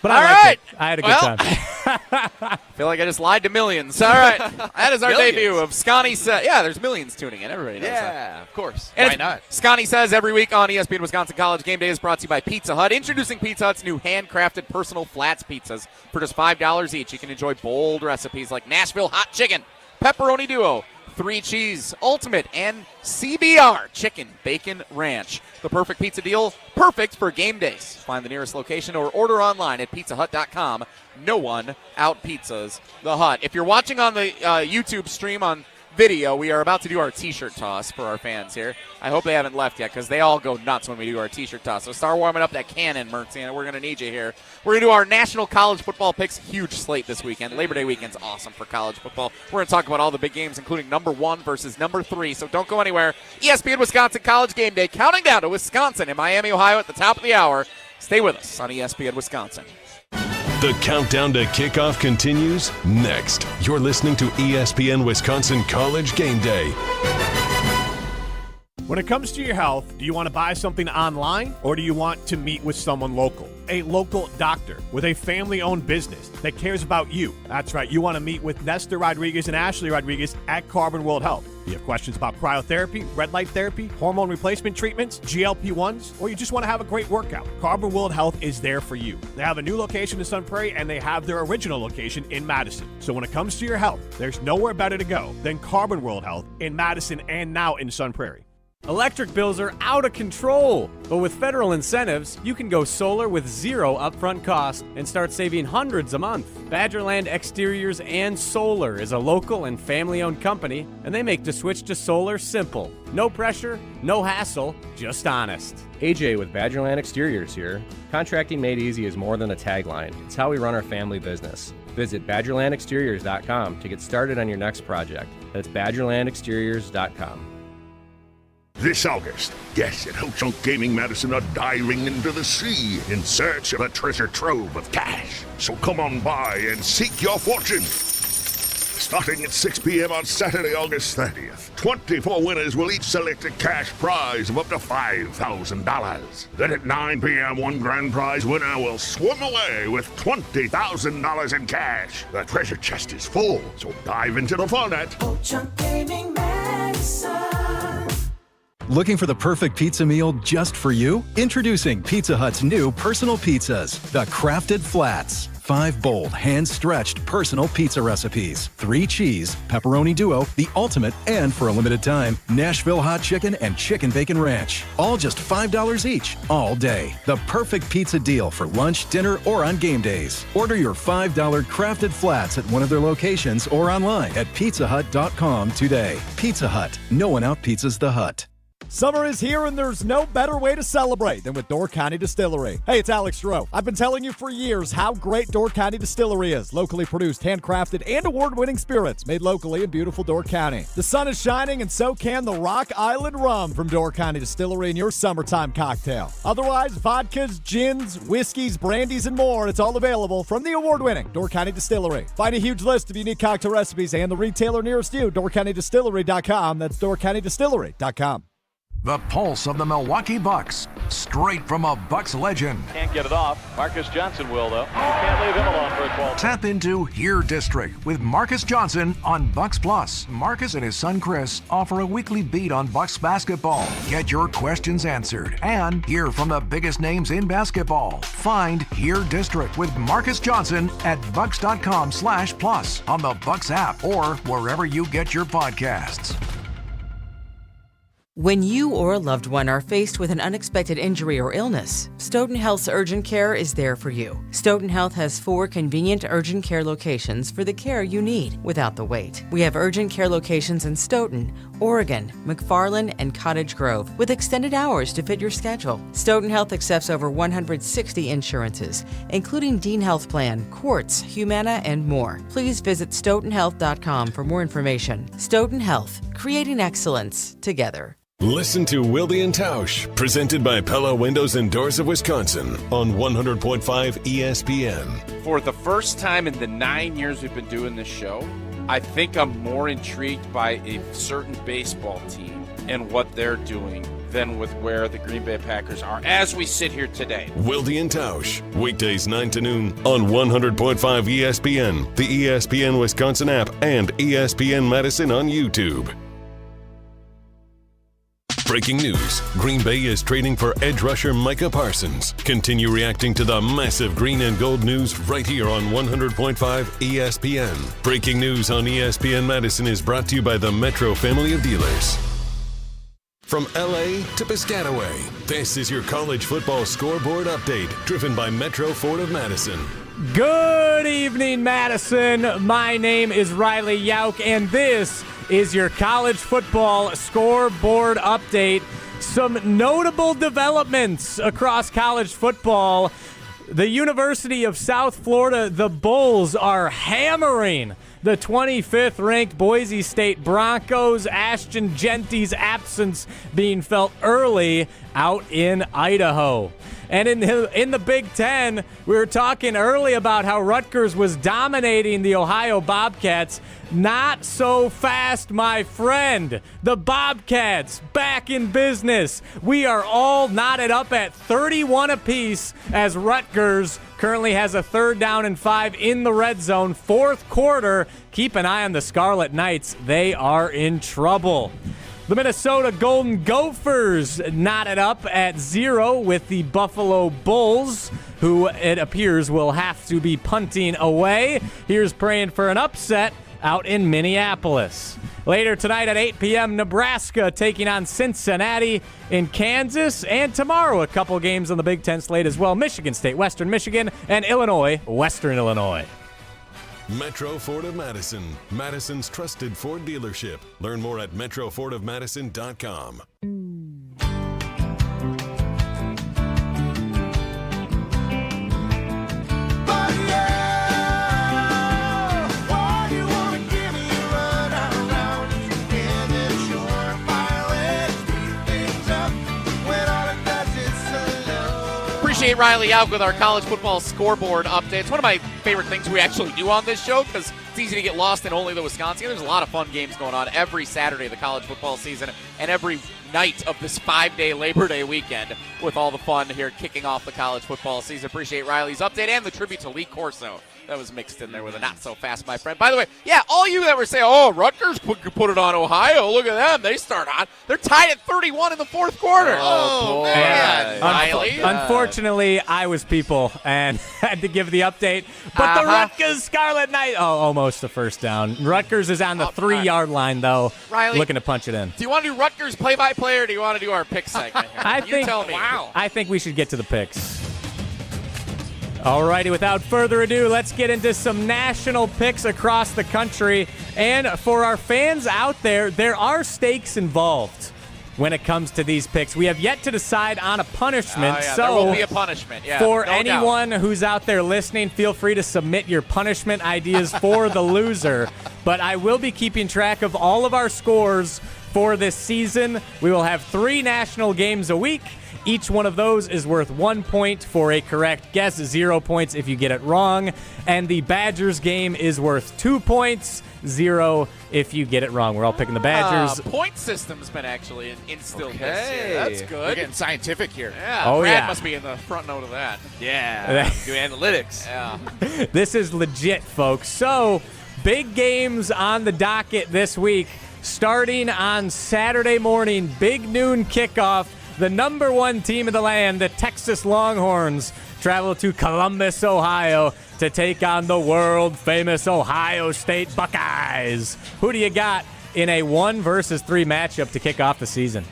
But I had a good time. I feel like I just lied to millions. All right. That is our debut of Scotty Says. Yeah, there's millions tuning in. Everybody knows that. Yeah, of course. And why not? Scotty Says every week on ESPN Wisconsin College Game Day is brought to you by Pizza Hut. Introducing Pizza Hut's new handcrafted personal flats pizzas for just $5 each. You can enjoy bold recipes like Nashville Hot Chicken, Pepperoni Duo, 3 Cheese, Ultimate, and CBR, Chicken Bacon Ranch. The perfect pizza deal, perfect for game days. Find the nearest location or order online at pizzahut.com. No one out-pizzas the Hut. If you're watching on the YouTube stream on video, we are about to do our T-shirt toss for our fans here. I hope they haven't left yet because they all go nuts when we do our T-shirt toss. So start warming up that cannon, Mertz, and we're going to need you here. We're going to do our national college football picks. Huge slate this weekend. Labor Day weekend's awesome for college football. We're going to talk about all the big games, including number 1 versus number 3. So don't go anywhere. ESPN Wisconsin College Game Day, counting down to Wisconsin and Miami, Ohio at the top of the hour. Stay with us on ESPN Wisconsin. The countdown to kickoff continues next. You're listening to ESPN Wisconsin College Game Day. When it comes to your health, do you want to buy something online or do you want to meet with someone local? A local doctor with a family-owned business that cares about you. That's right, you want to meet with Nestor Rodriguez and Ashley Rodriguez at Carbon World Health. You have questions about cryotherapy, red light therapy, hormone replacement treatments, GLP-1s, or you just want to have a great workout. Carbon World Health is there for you. They have a new location in Sun Prairie, and they have their original location in Madison. So when it comes to your health, there's nowhere better to go than Carbon World Health in Madison and now in Sun Prairie. Electric bills are out of control, but with federal incentives, you can go solar with zero upfront cost and start saving hundreds a month. Badgerland Exteriors and Solar is a local and family-owned company, and they make the switch to solar simple. No pressure, no hassle, just honest. AJ with Badgerland Exteriors here. Contracting made easy is more than a tagline. It's how we run our family business. Visit BadgerlandExteriors.com to get started on your next project. That's BadgerlandExteriors.com. This August, guests at Ho-Chunk Gaming Madison are diving into the sea in search of a treasure trove of cash. So come on by and seek your fortune. Starting at 6 p.m. on Saturday, August 30th, 24 winners will each select a cash prize of up to $5,000. Then at 9 p.m., one grand prize winner will swim away with $20,000 in cash. The treasure chest is full, so dive into the fun at Ho-Chunk Gaming Madison. Looking for the perfect pizza meal just for you? Introducing Pizza Hut's new personal pizzas, the Crafted Flats. 5 bold, hand-stretched personal pizza recipes. 3 cheese, pepperoni duo, the ultimate, and for a limited time, Nashville hot chicken and chicken bacon ranch. All just $5 each, all day. The perfect pizza deal for lunch, dinner, or on game days. Order your $5 Crafted Flats at one of their locations or online at pizzahut.com today. Pizza Hut. No one out-pizzas the Hut. Summer is here, and there's no better way to celebrate than with Door County Distillery. Hey, it's Alex Stroh. I've been telling you for years how great Door County Distillery is. Locally produced, handcrafted, and award-winning spirits made locally in beautiful Door County. The sun is shining, and so can the Rock Island Rum from Door County Distillery in your summertime cocktail. Otherwise, vodkas, gins, whiskeys, brandies, and more, it's all available from the award-winning Door County Distillery. Find a huge list of unique cocktail recipes and the retailer nearest you, doorcountydistillery.com. That's doorcountydistillery.com. The pulse of the Milwaukee Bucks, straight from a Bucks legend. Can't get it off. Marcus Johnson will, though. You can't leave him alone for a 12. Tap into Here District with Marcus Johnson on Bucks Plus. Marcus and his son Chris offer a weekly beat on Bucks basketball. Get your questions answered and hear from the biggest names in basketball. Find Here District with Marcus Johnson at bucks.com/plus on the Bucks app or wherever you get your podcasts. When you or a loved one are faced with an unexpected injury or illness, Stoughton Health's Urgent Care is there for you. Stoughton Health has 4 convenient urgent care locations for the care you need without the wait. We have urgent care locations in Stoughton, Oregon, McFarland, and Cottage Grove with extended hours to fit your schedule. Stoughton Health accepts over 160 insurances, including Dean Health Plan, Quartz, Humana, and more. Please visit stoughtonhealth.com for more information. Stoughton Health, creating excellence together. Listen to Wilde and Tausch, presented by Pella Windows and Doors of Wisconsin on 100.5 ESPN. For the first time in the 9 years we've been doing this show, I think I'm more intrigued by a certain baseball team and what they're doing than with where the Green Bay Packers are as we sit here today. Wilde and Tausch, weekdays 9 to noon on 100.5 ESPN, the ESPN Wisconsin app, and ESPN Madison on YouTube. Breaking news. Green Bay is trading for edge rusher Micah Parsons. Continue reacting to the massive green and gold news right here on 100.5 ESPN. Breaking news on ESPN Madison is brought to you by the Metro family of dealers. From LA to Piscataway, this is your college football scoreboard update, driven by Metro Ford of Madison. Good evening, Madison. My name is Riley Yauk, and this is your college football scoreboard update. Some notable developments across college football. The University of South Florida, the Bulls, are hammering the 25th ranked Boise State Broncos. Ashton Genty's absence being felt early out in Idaho. And in the Big Ten, we were talking early about how Rutgers was dominating the Ohio Bobcats. Not so fast, my friend. The Bobcats back in business. We are all knotted up at 31 apiece as Rutgers currently has a 3rd down and 5 in the red zone. 4th quarter. Keep an eye on the Scarlet Knights. They are in trouble. The Minnesota Golden Gophers knotted up at 0 with the Buffalo Bulls, who it appears will have to be punting away. Here's praying for an upset out in Minneapolis. Later tonight at 8 p.m., Nebraska taking on Cincinnati in Kansas. And tomorrow, a couple games on the Big Ten slate as well. Michigan State, Western Michigan, and Illinois, Western Illinois. Metro Ford of Madison, Madison's trusted Ford dealership. Learn more at metrofordofmadison.com. Appreciate Riley out with our college football scoreboard update. It's one of my favorite things we actually do on this show because it's easy to get lost in only the Wisconsin. There's a lot of fun games going on every Saturday of the college football season and every night of this 5-day Labor Day weekend with all the fun here kicking off the college football season. Appreciate Riley's update and the tribute to Lee Corso. That was mixed in there with a not so fast, my friend. By the way, yeah, all you that were saying, oh, Rutgers put it on Ohio. Look at them. They start on. They're tied at 31 in the 4th quarter. Oh, man. Riley. Unfortunately, I was people and had to give the update. But the Rutgers Scarlet Knights, almost a first down. Rutgers is on the 3-yard line, though, Riley, looking to punch it in. Do you want to do Rutgers play-by-play or do you want to do our pick segment here? You tell me. Wow. I think we should get to the picks. Alrighty, without further ado, let's get into some national picks across the country. And for our fans out there, there are stakes involved when it comes to these picks. We have yet to decide on a punishment. So there will be a punishment. Yeah, for no anyone doubt. who's out there listening, feel free to submit your punishment ideas for the loser. But I will be keeping track of all of our scores for this season. We will have 3 national games a week. Each one of those is worth 1 point for a correct guess, 0 points if you get it wrong. And the Badgers game is worth 2 points, 0 if you get it wrong. We're all picking the Badgers. Point system's been actually instilled this Okay. year. That's good. We're getting scientific here. Yeah, Oh, Brad yeah. must be in the front note of that. Yeah. Do analytics. Yeah. This is legit, folks. So, big games on the docket this week. Starting on Saturday morning, big noon kickoff. The number 1 team in the land, the Texas Longhorns, travel to Columbus, Ohio to take on the world-famous Ohio State Buckeyes. Who do you got in a 1 versus 3 matchup to kick off the season?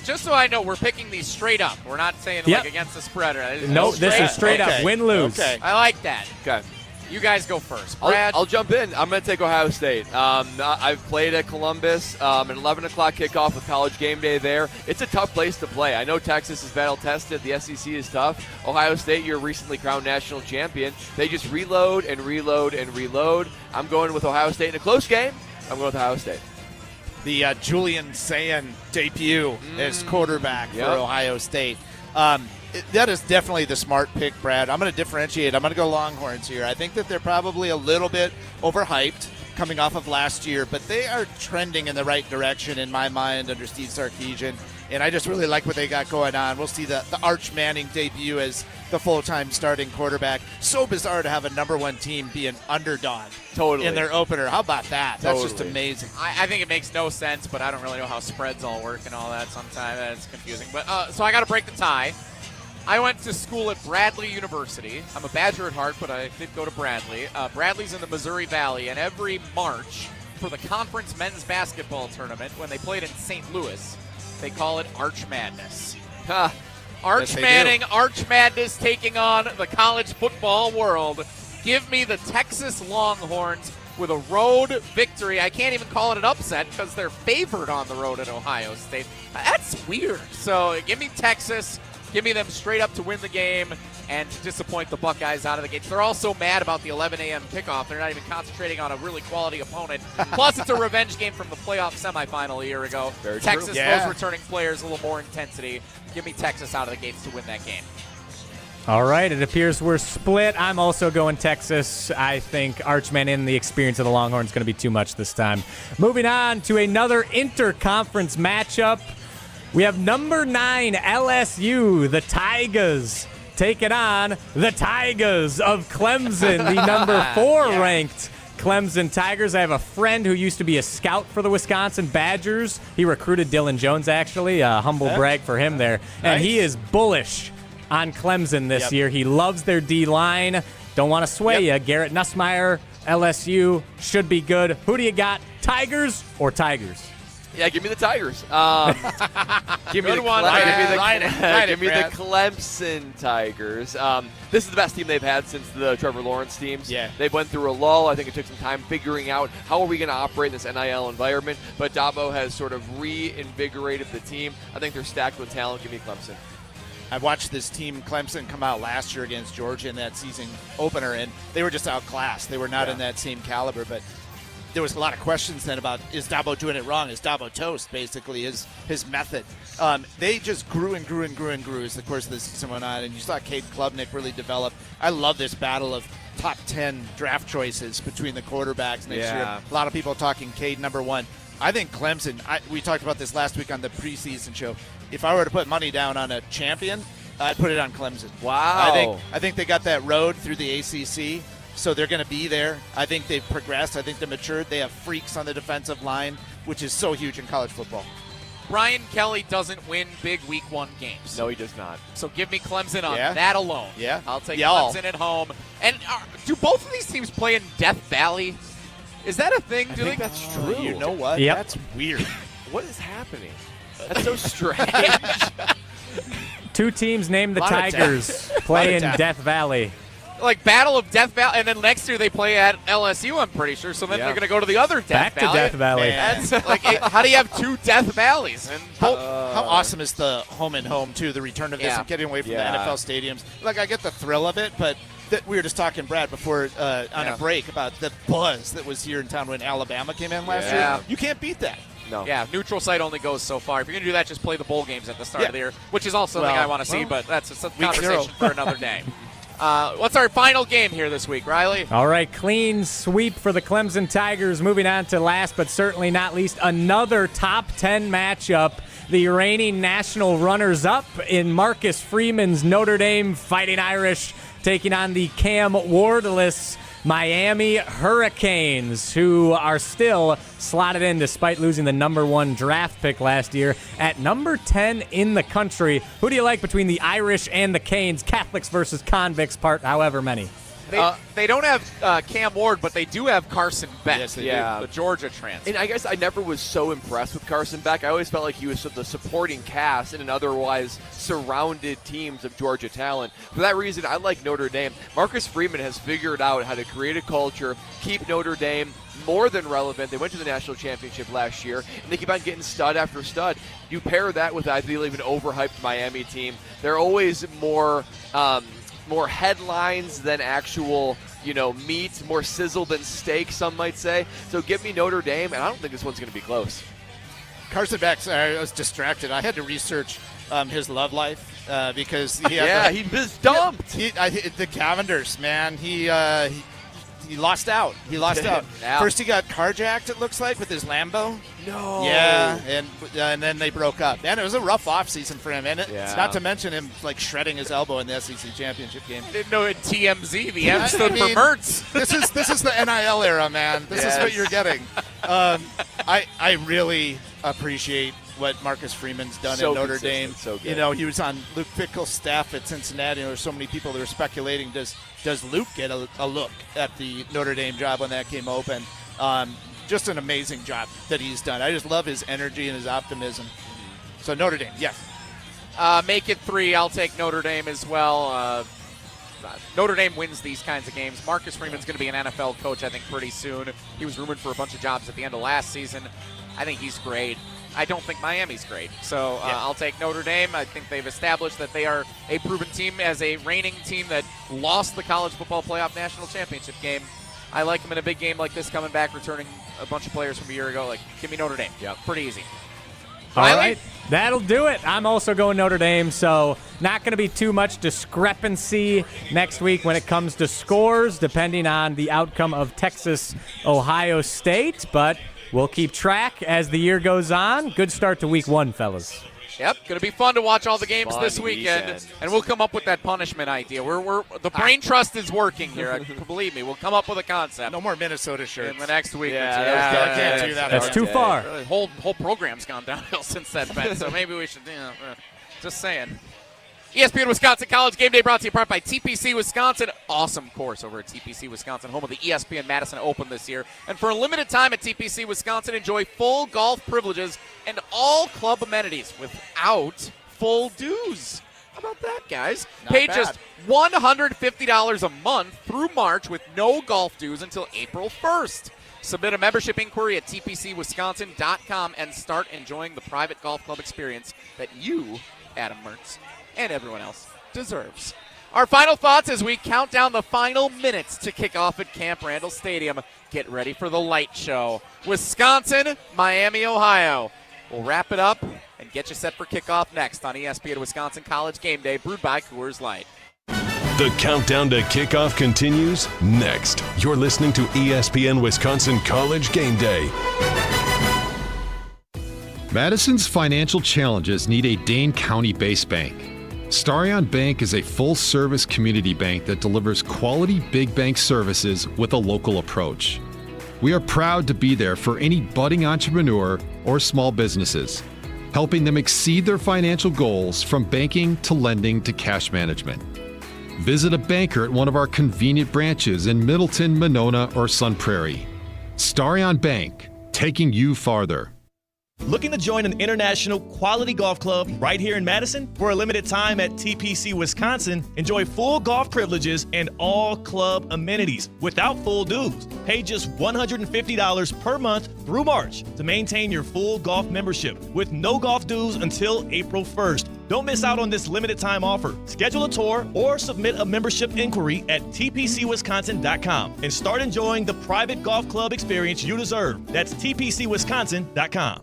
Just so I know, we're picking these straight up. We're not saying Yep. like against the spread. Nope, this is straight up, win-lose. Okay. I like that. Okay. You guys go first. Brad? I'll jump in. I'm going to take Ohio State. I've played at Columbus, an 11 o'clock kickoff with College Gameday there. It's a tough place to play. I know Texas is battle-tested. The SEC is tough. Ohio State, your recently crowned national champion. They just reload and reload and reload. I'm going with Ohio State in a close game. I'm going with Ohio State. The Julian Sayin debut as quarterback for Ohio State. That is definitely the smart pick, Brad. I'm going to differentiate. I'm going to go Longhorns here. I think that they're probably a little bit overhyped coming off of last year, but they are trending in the right direction in my mind under Steve Sarkisian, and I just really like what they got going on. We'll see the Arch Manning debut as the full-time starting quarterback. So bizarre to have a number 1 team be an underdog in their opener. How about that? That's just amazing. I think it makes no sense, but I don't really know how spreads all work and all that sometimes. It's confusing. But so I got to break the tie. I went to school at Bradley University. I'm a Badger at heart, but I did go to Bradley. Bradley's in the Missouri Valley, and every March for the conference men's basketball tournament, when they played in St. Louis, they call it Arch Madness. Arch Manning, Arch Madness taking on the college football world. Give me the Texas Longhorns with a road victory. I can't even call it an upset because they're favored on the road at Ohio State. That's weird. So give me Texas. Give me them straight up to win the game and to disappoint the Buckeyes out of the gates. They're all so mad about the 11 a.m. kickoff. They're not even concentrating on a really quality opponent. Plus, it's a revenge game from the playoff semifinal a year ago. Very true. Texas, those returning players, a little more intensity. Give me Texas out of the gates to win that game. All right, it appears we're split. I'm also going Texas. I think Arch Manning, the experience of the Longhorns, is going to be too much this time. Moving on to another interconference matchup. We have number 9 LSU, the Tigers, taking on the Tigers of Clemson, the number 4 ranked Clemson Tigers. I have a friend who used to be a scout for the Wisconsin Badgers. He recruited Dylan Jones, actually. Humble brag for him there. And he is bullish on Clemson this year. He loves their D-line. Don't want to sway you. Garrett Nussmeier, LSU, should be good. Who do you got, Tigers or Tigers? Yeah, give me the Tigers. Give me the Clemson Tigers. This is the best team they've had since the Trevor Lawrence teams. Yeah. They went through a lull. I think it took some time figuring out how are we going to operate in this NIL environment. But Dabo has sort of reinvigorated the team. I think they're stacked with talent. Give me Clemson. I watched this team, Clemson, come out last year against Georgia in that season opener, and they were just outclassed. They were not in that same caliber, but there was a lot of questions then about, is Dabo doing it wrong? Is Dabo toast, basically, his method? They just grew and grew and grew and grew as the course of the season went on, and you saw Cade Klubnik really develop. I love this battle of top 10 draft choices between the quarterbacks next year. A lot of people talking Cade number 1. I think Clemson, we talked about this last week on the preseason show. If I were to put money down on a champion, I'd put it on Clemson. Wow. I think they got that road through the ACC. So they're going to be there. I think they've progressed. I think they're matured. They have freaks on the defensive line, which is so huge in college football. Brian Kelly doesn't win big Week 1 games. No, he does not. So give me Clemson on that alone. Yeah. I'll take Clemson at home. And do both of these teams play in Death Valley? Is that a thing? I think that's true. You know what? Yep. That's weird. What is happening? That's so strange. 2 teams named the Tigers play in Death Valley. Like Battle of Death Valley, and then next year they play at LSU, I'm pretty sure. So then they're going to go to the other Death Valley. Back to Death Valley. That's like, how do you have 2 Death Valleys? And how awesome is the home and home, too, the return of this and getting away from the NFL stadiums. Like, I get the thrill of it, but we were just talking, Brad, before on a break about the buzz that was here in town when Alabama came in last year. You can't beat that. No. Yeah, neutral site only goes so far. If you're going to do that, just play the bowl games at the start of the year, which is also something I want to see, but that's a conversation for another day. What's our final game here this week, Riley? All right, clean sweep for the Clemson Tigers. Moving on to last but certainly not least, another top 10 matchup. The reigning national runners-up in Marcus Freeman's Notre Dame Fighting Irish taking on the Cam Wardless Miami Hurricanes, who are still slotted in despite losing the number 1 draft pick last year at number 10 in the country. Who do you like between the Irish and the Canes? Catholics versus convicts, part however many. They don't have Cam Ward, but they do have Carson Beck, Yes, they do, do. the Georgia transfer. And I guess I never was so impressed with Carson Beck. I always felt like he was the supporting cast in an otherwise surrounded teams of Georgia talent. For that reason, I like Notre Dame. Marcus Freeman has figured out how to create a culture, keep Notre Dame more than relevant. They went to the national championship last year, and they keep on getting stud after stud. You pair that with, I believe, an overhyped Miami team. They're always more headlines than actual, meat, more sizzle than steak, some might say. So give me Notre Dame, and I don't think this one's going to be close. Carson Beck, I was distracted. I had to research his love life because he was dumped. The Cavenders, man, he lost out. He lost out. Yeah. First he got carjacked, it looks like, with his Lambo. No. Yeah, and then they broke up. And it was a rough offseason for him. And it's not to mention him shredding his elbow in the SEC championship game. I didn't know it TMZ. The M stood for Mertz. This is the NIL era, man. This is what you're getting. I really appreciate what Marcus Freeman's done in Notre Dame. So good. He was on Luke Fickell's staff at Cincinnati. There's so many people that are speculating, does Luke get a look at the Notre Dame job when that came open? Just an amazing job that he's done. I just love his energy and his optimism. So Notre Dame, yes. Make it 3. I'll take Notre Dame as well. Notre Dame wins these kinds of games. Marcus Freeman's going to be an NFL coach, I think, pretty soon. He was rumored for a bunch of jobs at the end of last season. I think he's great. I don't think Miami's great. So I'll take Notre Dame. I think they've established that they are a proven team as a reigning team that lost the college football playoff national championship game. I like them in a big game like this, coming back, returning a bunch of players from a year ago. Give me Notre Dame. Yep. Pretty easy. All right, that'll do it. I'm also going Notre Dame, so not going to be too much discrepancy next week when it comes to scores, depending on the outcome of Texas-Ohio State, but we'll keep track as the year goes on. Good start to week 1, fellas. Yep, going to be fun to watch all the games this weekend, and we'll come up with that punishment idea. The brain trust is working here. Believe me, we'll come up with a concept. No more Minnesota shirts in the next week. I can't do that. That's too far. The whole program's gone downhill since that bet, so maybe we should. Just saying. ESPN Wisconsin College Game Day brought to you in part by TPC Wisconsin. Awesome course over at TPC Wisconsin, home of the ESPN Madison Open this year. And for a limited time at TPC Wisconsin, enjoy full golf privileges and all club amenities without full dues. How about that, guys? Pay just $150 a month through March with no golf dues until April 1st. Submit a membership inquiry at tpcwisconsin.com and start enjoying the private golf club experience that you, Adam Mertz, and everyone else deserves. Our final thoughts as we count down the final minutes to kick off at Camp Randall Stadium. Get ready for the light show. Wisconsin, Miami, Ohio. We'll wrap it up and get you set for kickoff next on ESPN Wisconsin College Game Day, brewed by Coors Light. The countdown to kickoff continues next. You're listening to ESPN Wisconsin College Game Day. Madison's financial challenges need a Dane County-based bank. Starion Bank is a full-service community bank that delivers quality big bank services with a local approach. We are proud to be there for any budding entrepreneur or small businesses, helping them exceed their financial goals from banking to lending to cash management. Visit a banker at one of our convenient branches in Middleton, Monona, or Sun Prairie. Starion Bank, taking you farther. Looking to join an international quality golf club right here in Madison? For a limited time at TPC Wisconsin, enjoy full golf privileges and all club amenities without full dues. Pay just $150 per month through March to maintain your full golf membership with no golf dues until April 1st. Don't miss out on this limited time offer. Schedule a tour or submit a membership inquiry at tpcwisconsin.com and start enjoying the private golf club experience you deserve. That's tpcwisconsin.com.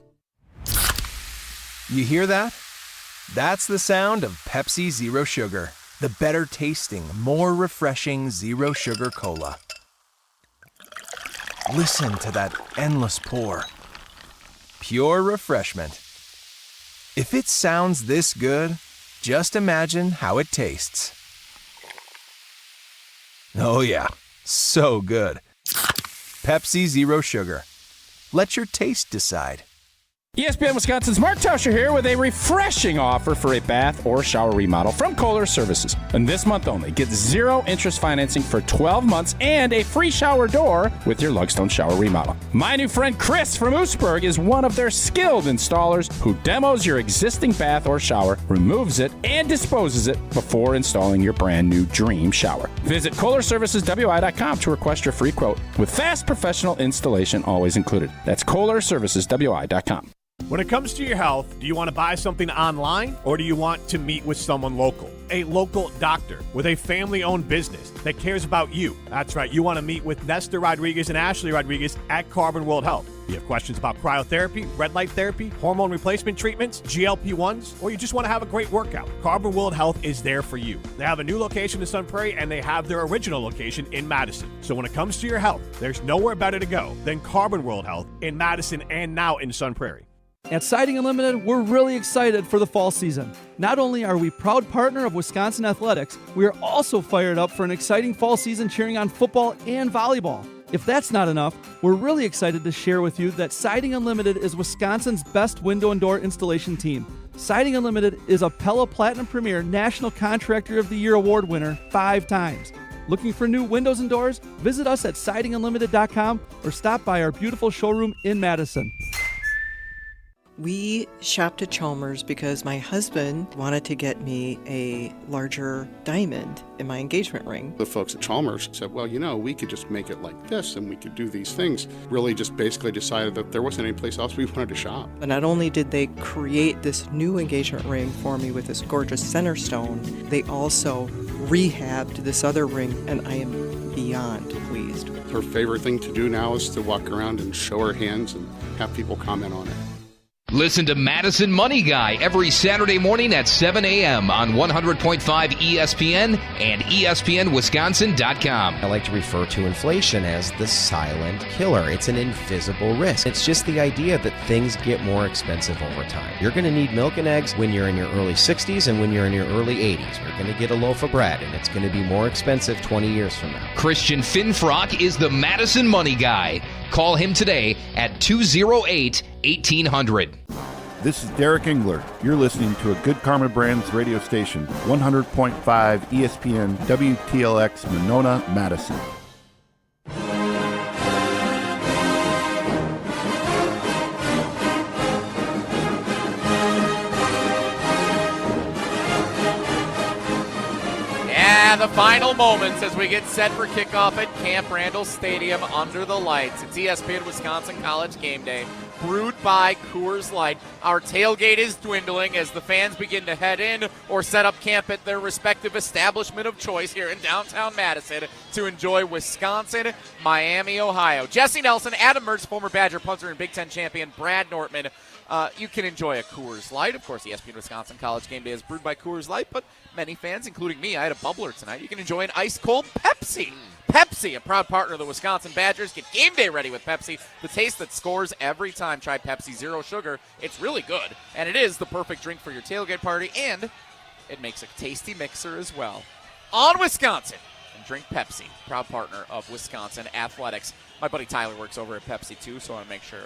You hear that? That's the sound of Pepsi Zero Sugar, the better tasting, more refreshing Zero Sugar Cola. Listen to that endless pour. Pure refreshment. If it sounds this good, just imagine how it tastes. Oh yeah, so good. Pepsi Zero Sugar. Let your taste decide. ESPN Wisconsin's Mark Tauscher here with a refreshing offer for a bath or shower remodel from Kohler Services. And this month only, get zero interest financing for 12 months and a free shower door with your Lugstone shower remodel. My new friend Chris from Oostburg is one of their skilled installers who demos your existing bath or shower, removes it, and disposes it before installing your brand new dream shower. Visit KohlerServicesWI.com to request your free quote with fast professional installation always included. That's KohlerServicesWI.com. When it comes to your health, do you want to buy something online or do you want to meet with someone local? A local doctor with a family-owned business that cares about you. That's right, you want to meet with Nestor Rodriguez and Ashley Rodriguez at Carbon World Health. You have questions about cryotherapy, red light therapy, hormone replacement treatments, GLP-1s, or you just want to have a great workout. Carbon World Health is there for you. They have a new location in Sun Prairie and they have their original location in Madison. So when it comes to your health, there's nowhere better to go than Carbon World Health in Madison and now in Sun Prairie. At Siding Unlimited, we're really excited for the fall season. Not only are we proud partner of Wisconsin Athletics, we are also fired up for an exciting fall season cheering on football and volleyball. If that's not enough, we're really excited to share with you that Siding Unlimited is Wisconsin's best window and door installation team. Siding Unlimited is a Pella Platinum Premier National Contractor of the Year award winner 5 times. Looking for new windows and doors? Visit us at sidingunlimited.com or stop by our beautiful showroom in Madison. We shopped at Chalmers because my husband wanted to get me a larger diamond in my engagement ring. The folks at Chalmers said, well, we could just make it like this and we could do these things. Really just basically decided that there wasn't any place else we wanted to shop. And not only did they create this new engagement ring for me with this gorgeous center stone, they also rehabbed this other ring, and I am beyond pleased. Her favorite thing to do now is to walk around and show her hands and have people comment on it. Listen to Madison Money Guy every Saturday morning at 7 a.m. on 100.5 ESPN and ESPNWisconsin.com. I like to refer to inflation as the silent killer. It's an invisible risk. It's just the idea that things get more expensive over time. You're going to need milk and eggs when you're in your early 60s and when you're in your early 80s. You're going to get a loaf of bread, and it's going to be more expensive 20 years from now. Christian Finfrock is the Madison Money Guy. Call him today at 208-1800. This is Derek Engler. You're listening to a Good Karma Brands radio station, 100.5 ESPN WTLX Monona, Madison. The final moments as we get set for kickoff at Camp Randall Stadium under the lights. It's ESPN Wisconsin College Gameday, brewed by Coors Light. Our tailgate is dwindling as the fans begin to head in or set up camp at their respective establishment of choice here in downtown Madison to enjoy Wisconsin, Miami, Ohio. Jesse Nelson, Adam Mertz, former Badger punter and Big Ten champion Brad Nortman. You can enjoy a Coors Light. Of course, ESPN Wisconsin College Gameday is brewed by Coors Light, but many fans, including me, I had a bubbler tonight. You can enjoy an ice-cold Pepsi. Pepsi, a proud partner of the Wisconsin Badgers. Get game day ready with Pepsi, the taste that scores every time. Try Pepsi Zero Sugar. It's really good, and it is the perfect drink for your tailgate party, and it makes a tasty mixer as well. On Wisconsin, and drink Pepsi, proud partner of Wisconsin Athletics. My buddy Tyler works over at Pepsi, too, so I want to make sure,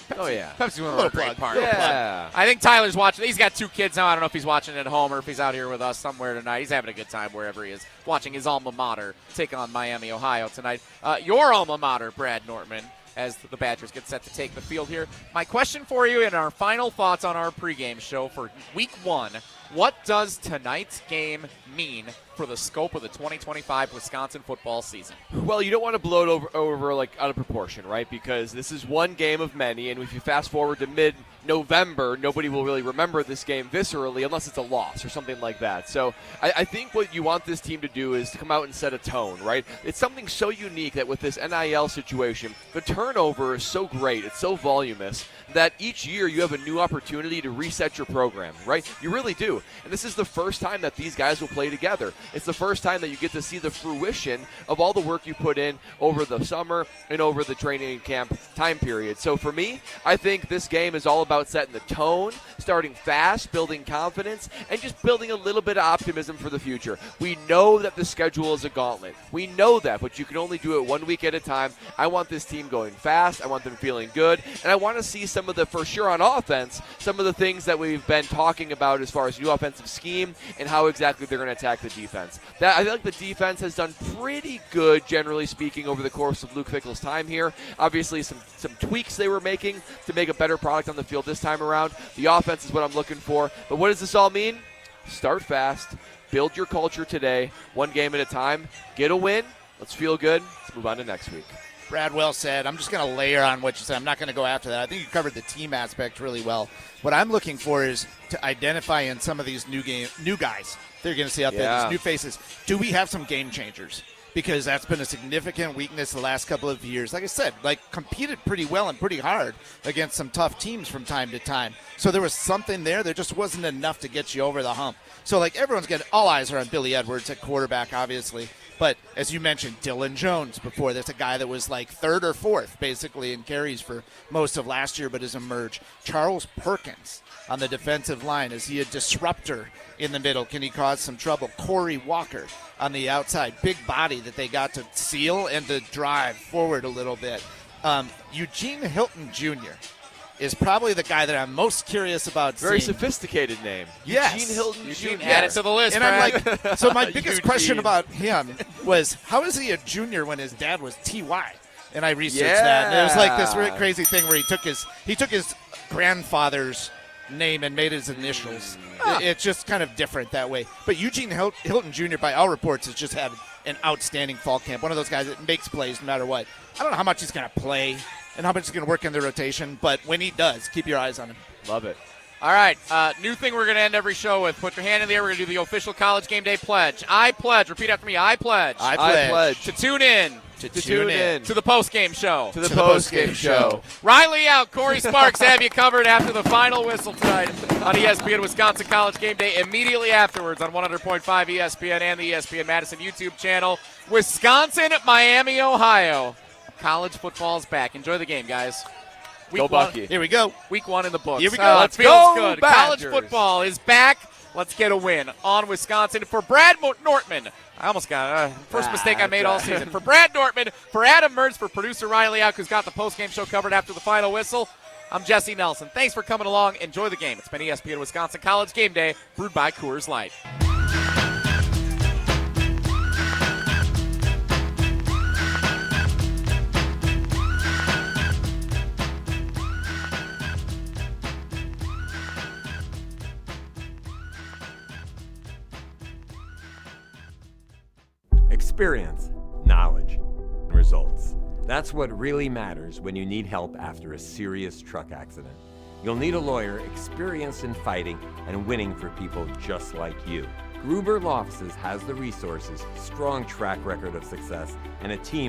Pepsi, Pepsi's one of our great partners. Yeah. I think Tyler's watching. He's got 2 kids now. I don't know if he's watching at home or if he's out here with us somewhere tonight. He's having a good time wherever he is, watching his alma mater take on Miami, Ohio tonight. Your alma mater, Brad Nortman, as the Badgers get set to take the field here. My question for you and our final thoughts on our pregame show for Week 1 What does tonight's game mean for the scope of the 2025 Wisconsin football season? Well, you don't want to blow it over like out of proportion, right? Because this is one game of many, and if you fast forward to mid-November, nobody will really remember this game viscerally unless it's a loss or something like that. So I think what you want this team to do is to come out and set a tone, right? It's something so unique that with this NIL situation, the turnover is so great, it's so voluminous, that each year you have a new opportunity to reset your program, right? You really do. And this is the first time that these guys will play together. It's the first time that you get to see the fruition of all the work you put in over the summer and over the training camp time period. So for me, I think this game is all about setting the tone, starting fast, building confidence, and just building a little bit of optimism for the future. We know that the schedule is a gauntlet. We know that, but you can only do it 1 week at a time. I want this team going fast. I want them feeling good. And I want to see some of the, for sure on offense, some of the things that we've been talking about as far as new offensive scheme and how exactly they're going to attack the defense. I feel like the defense has done pretty good, generally speaking, over the course of Luke Fickell's time here. Obviously, some tweaks they were making to make a better product on the field this time around. The offense is what I'm looking for. But what does this all mean? Start fast. Build your culture today, one game at a time. Get a win. Let's feel good. Let's move on to next week. Brad, well said. I'm just going to layer on what you said. I'm not going to go after that. I think you covered the team aspect really well. What I'm looking for is to identify in some of these new guys they're going to see out there, these new faces. Do we have some game changers? Because that's been a significant weakness the last couple of years. Like I said, competed pretty well and pretty hard against some tough teams from time to time. So there was something there. There just wasn't enough to get you over the hump. So everyone's getting, all eyes are on Billy Edwards at quarterback, obviously. But as you mentioned, Dylan Jones before. That's a guy that was third or fourth, basically, in carries for most of last year, but has emerged. Charles Perkins on the defensive line. Is he a disruptor in the middle? Can he cause some trouble? Corey Walker on the outside. Big body that they got to seal and to drive forward a little bit. Eugene Hilton Jr. is probably the guy that I'm most curious about seeing. Very sophisticated name. Yes. Eugene Hilton Jr. Add it to the list, And Brad. I'm so my biggest question about him was, how is he a junior when his dad was T.Y.? And I researched that. And it was this really crazy thing where he took his grandfather's name and made his initials. It's just kind of different that way. But Eugene Hilton Jr., by all reports, has just had an outstanding fall camp. One of those guys that makes plays no matter what. I don't know how much he's going to play and how much he's going to work in the rotation, but when he does, keep your eyes on him. Love it. All right, new thing we're going to end every show with. Put your hand in the air. We're going to do the official College Game Day pledge. I pledge. Repeat after me. I pledge. I pledge. To tune in. To tune in. To the post-game show. To the post-game show. Riley out. Corey Sparks have you covered after the final whistle tonight on ESPN Wisconsin College Game Day. Immediately afterwards on 100.5 ESPN and the ESPN Madison YouTube channel. Wisconsin, Miami, Ohio. College football's back. Enjoy the game, guys. Go Bucky. Here we go. Week 1 in the books. Here we go. Let's go, good. Badgers. College football is back. Let's get a win on Wisconsin. For Brad Nortman, I almost got first mistake I made all season. For Brad Nortman, for Adam Mertz, for producer Riley Out, who's got the post-game show covered after the final whistle, I'm Jesse Nelson. Thanks for coming along. Enjoy the game. It's been ESPN Wisconsin College Game Day, brewed by Coors Light. Experience, knowledge, and results. That's what really matters when you need help after a serious truck accident. You'll need a lawyer experienced in fighting and winning for people just like you. Gruber Law Offices has the resources, strong track record of success, and a team of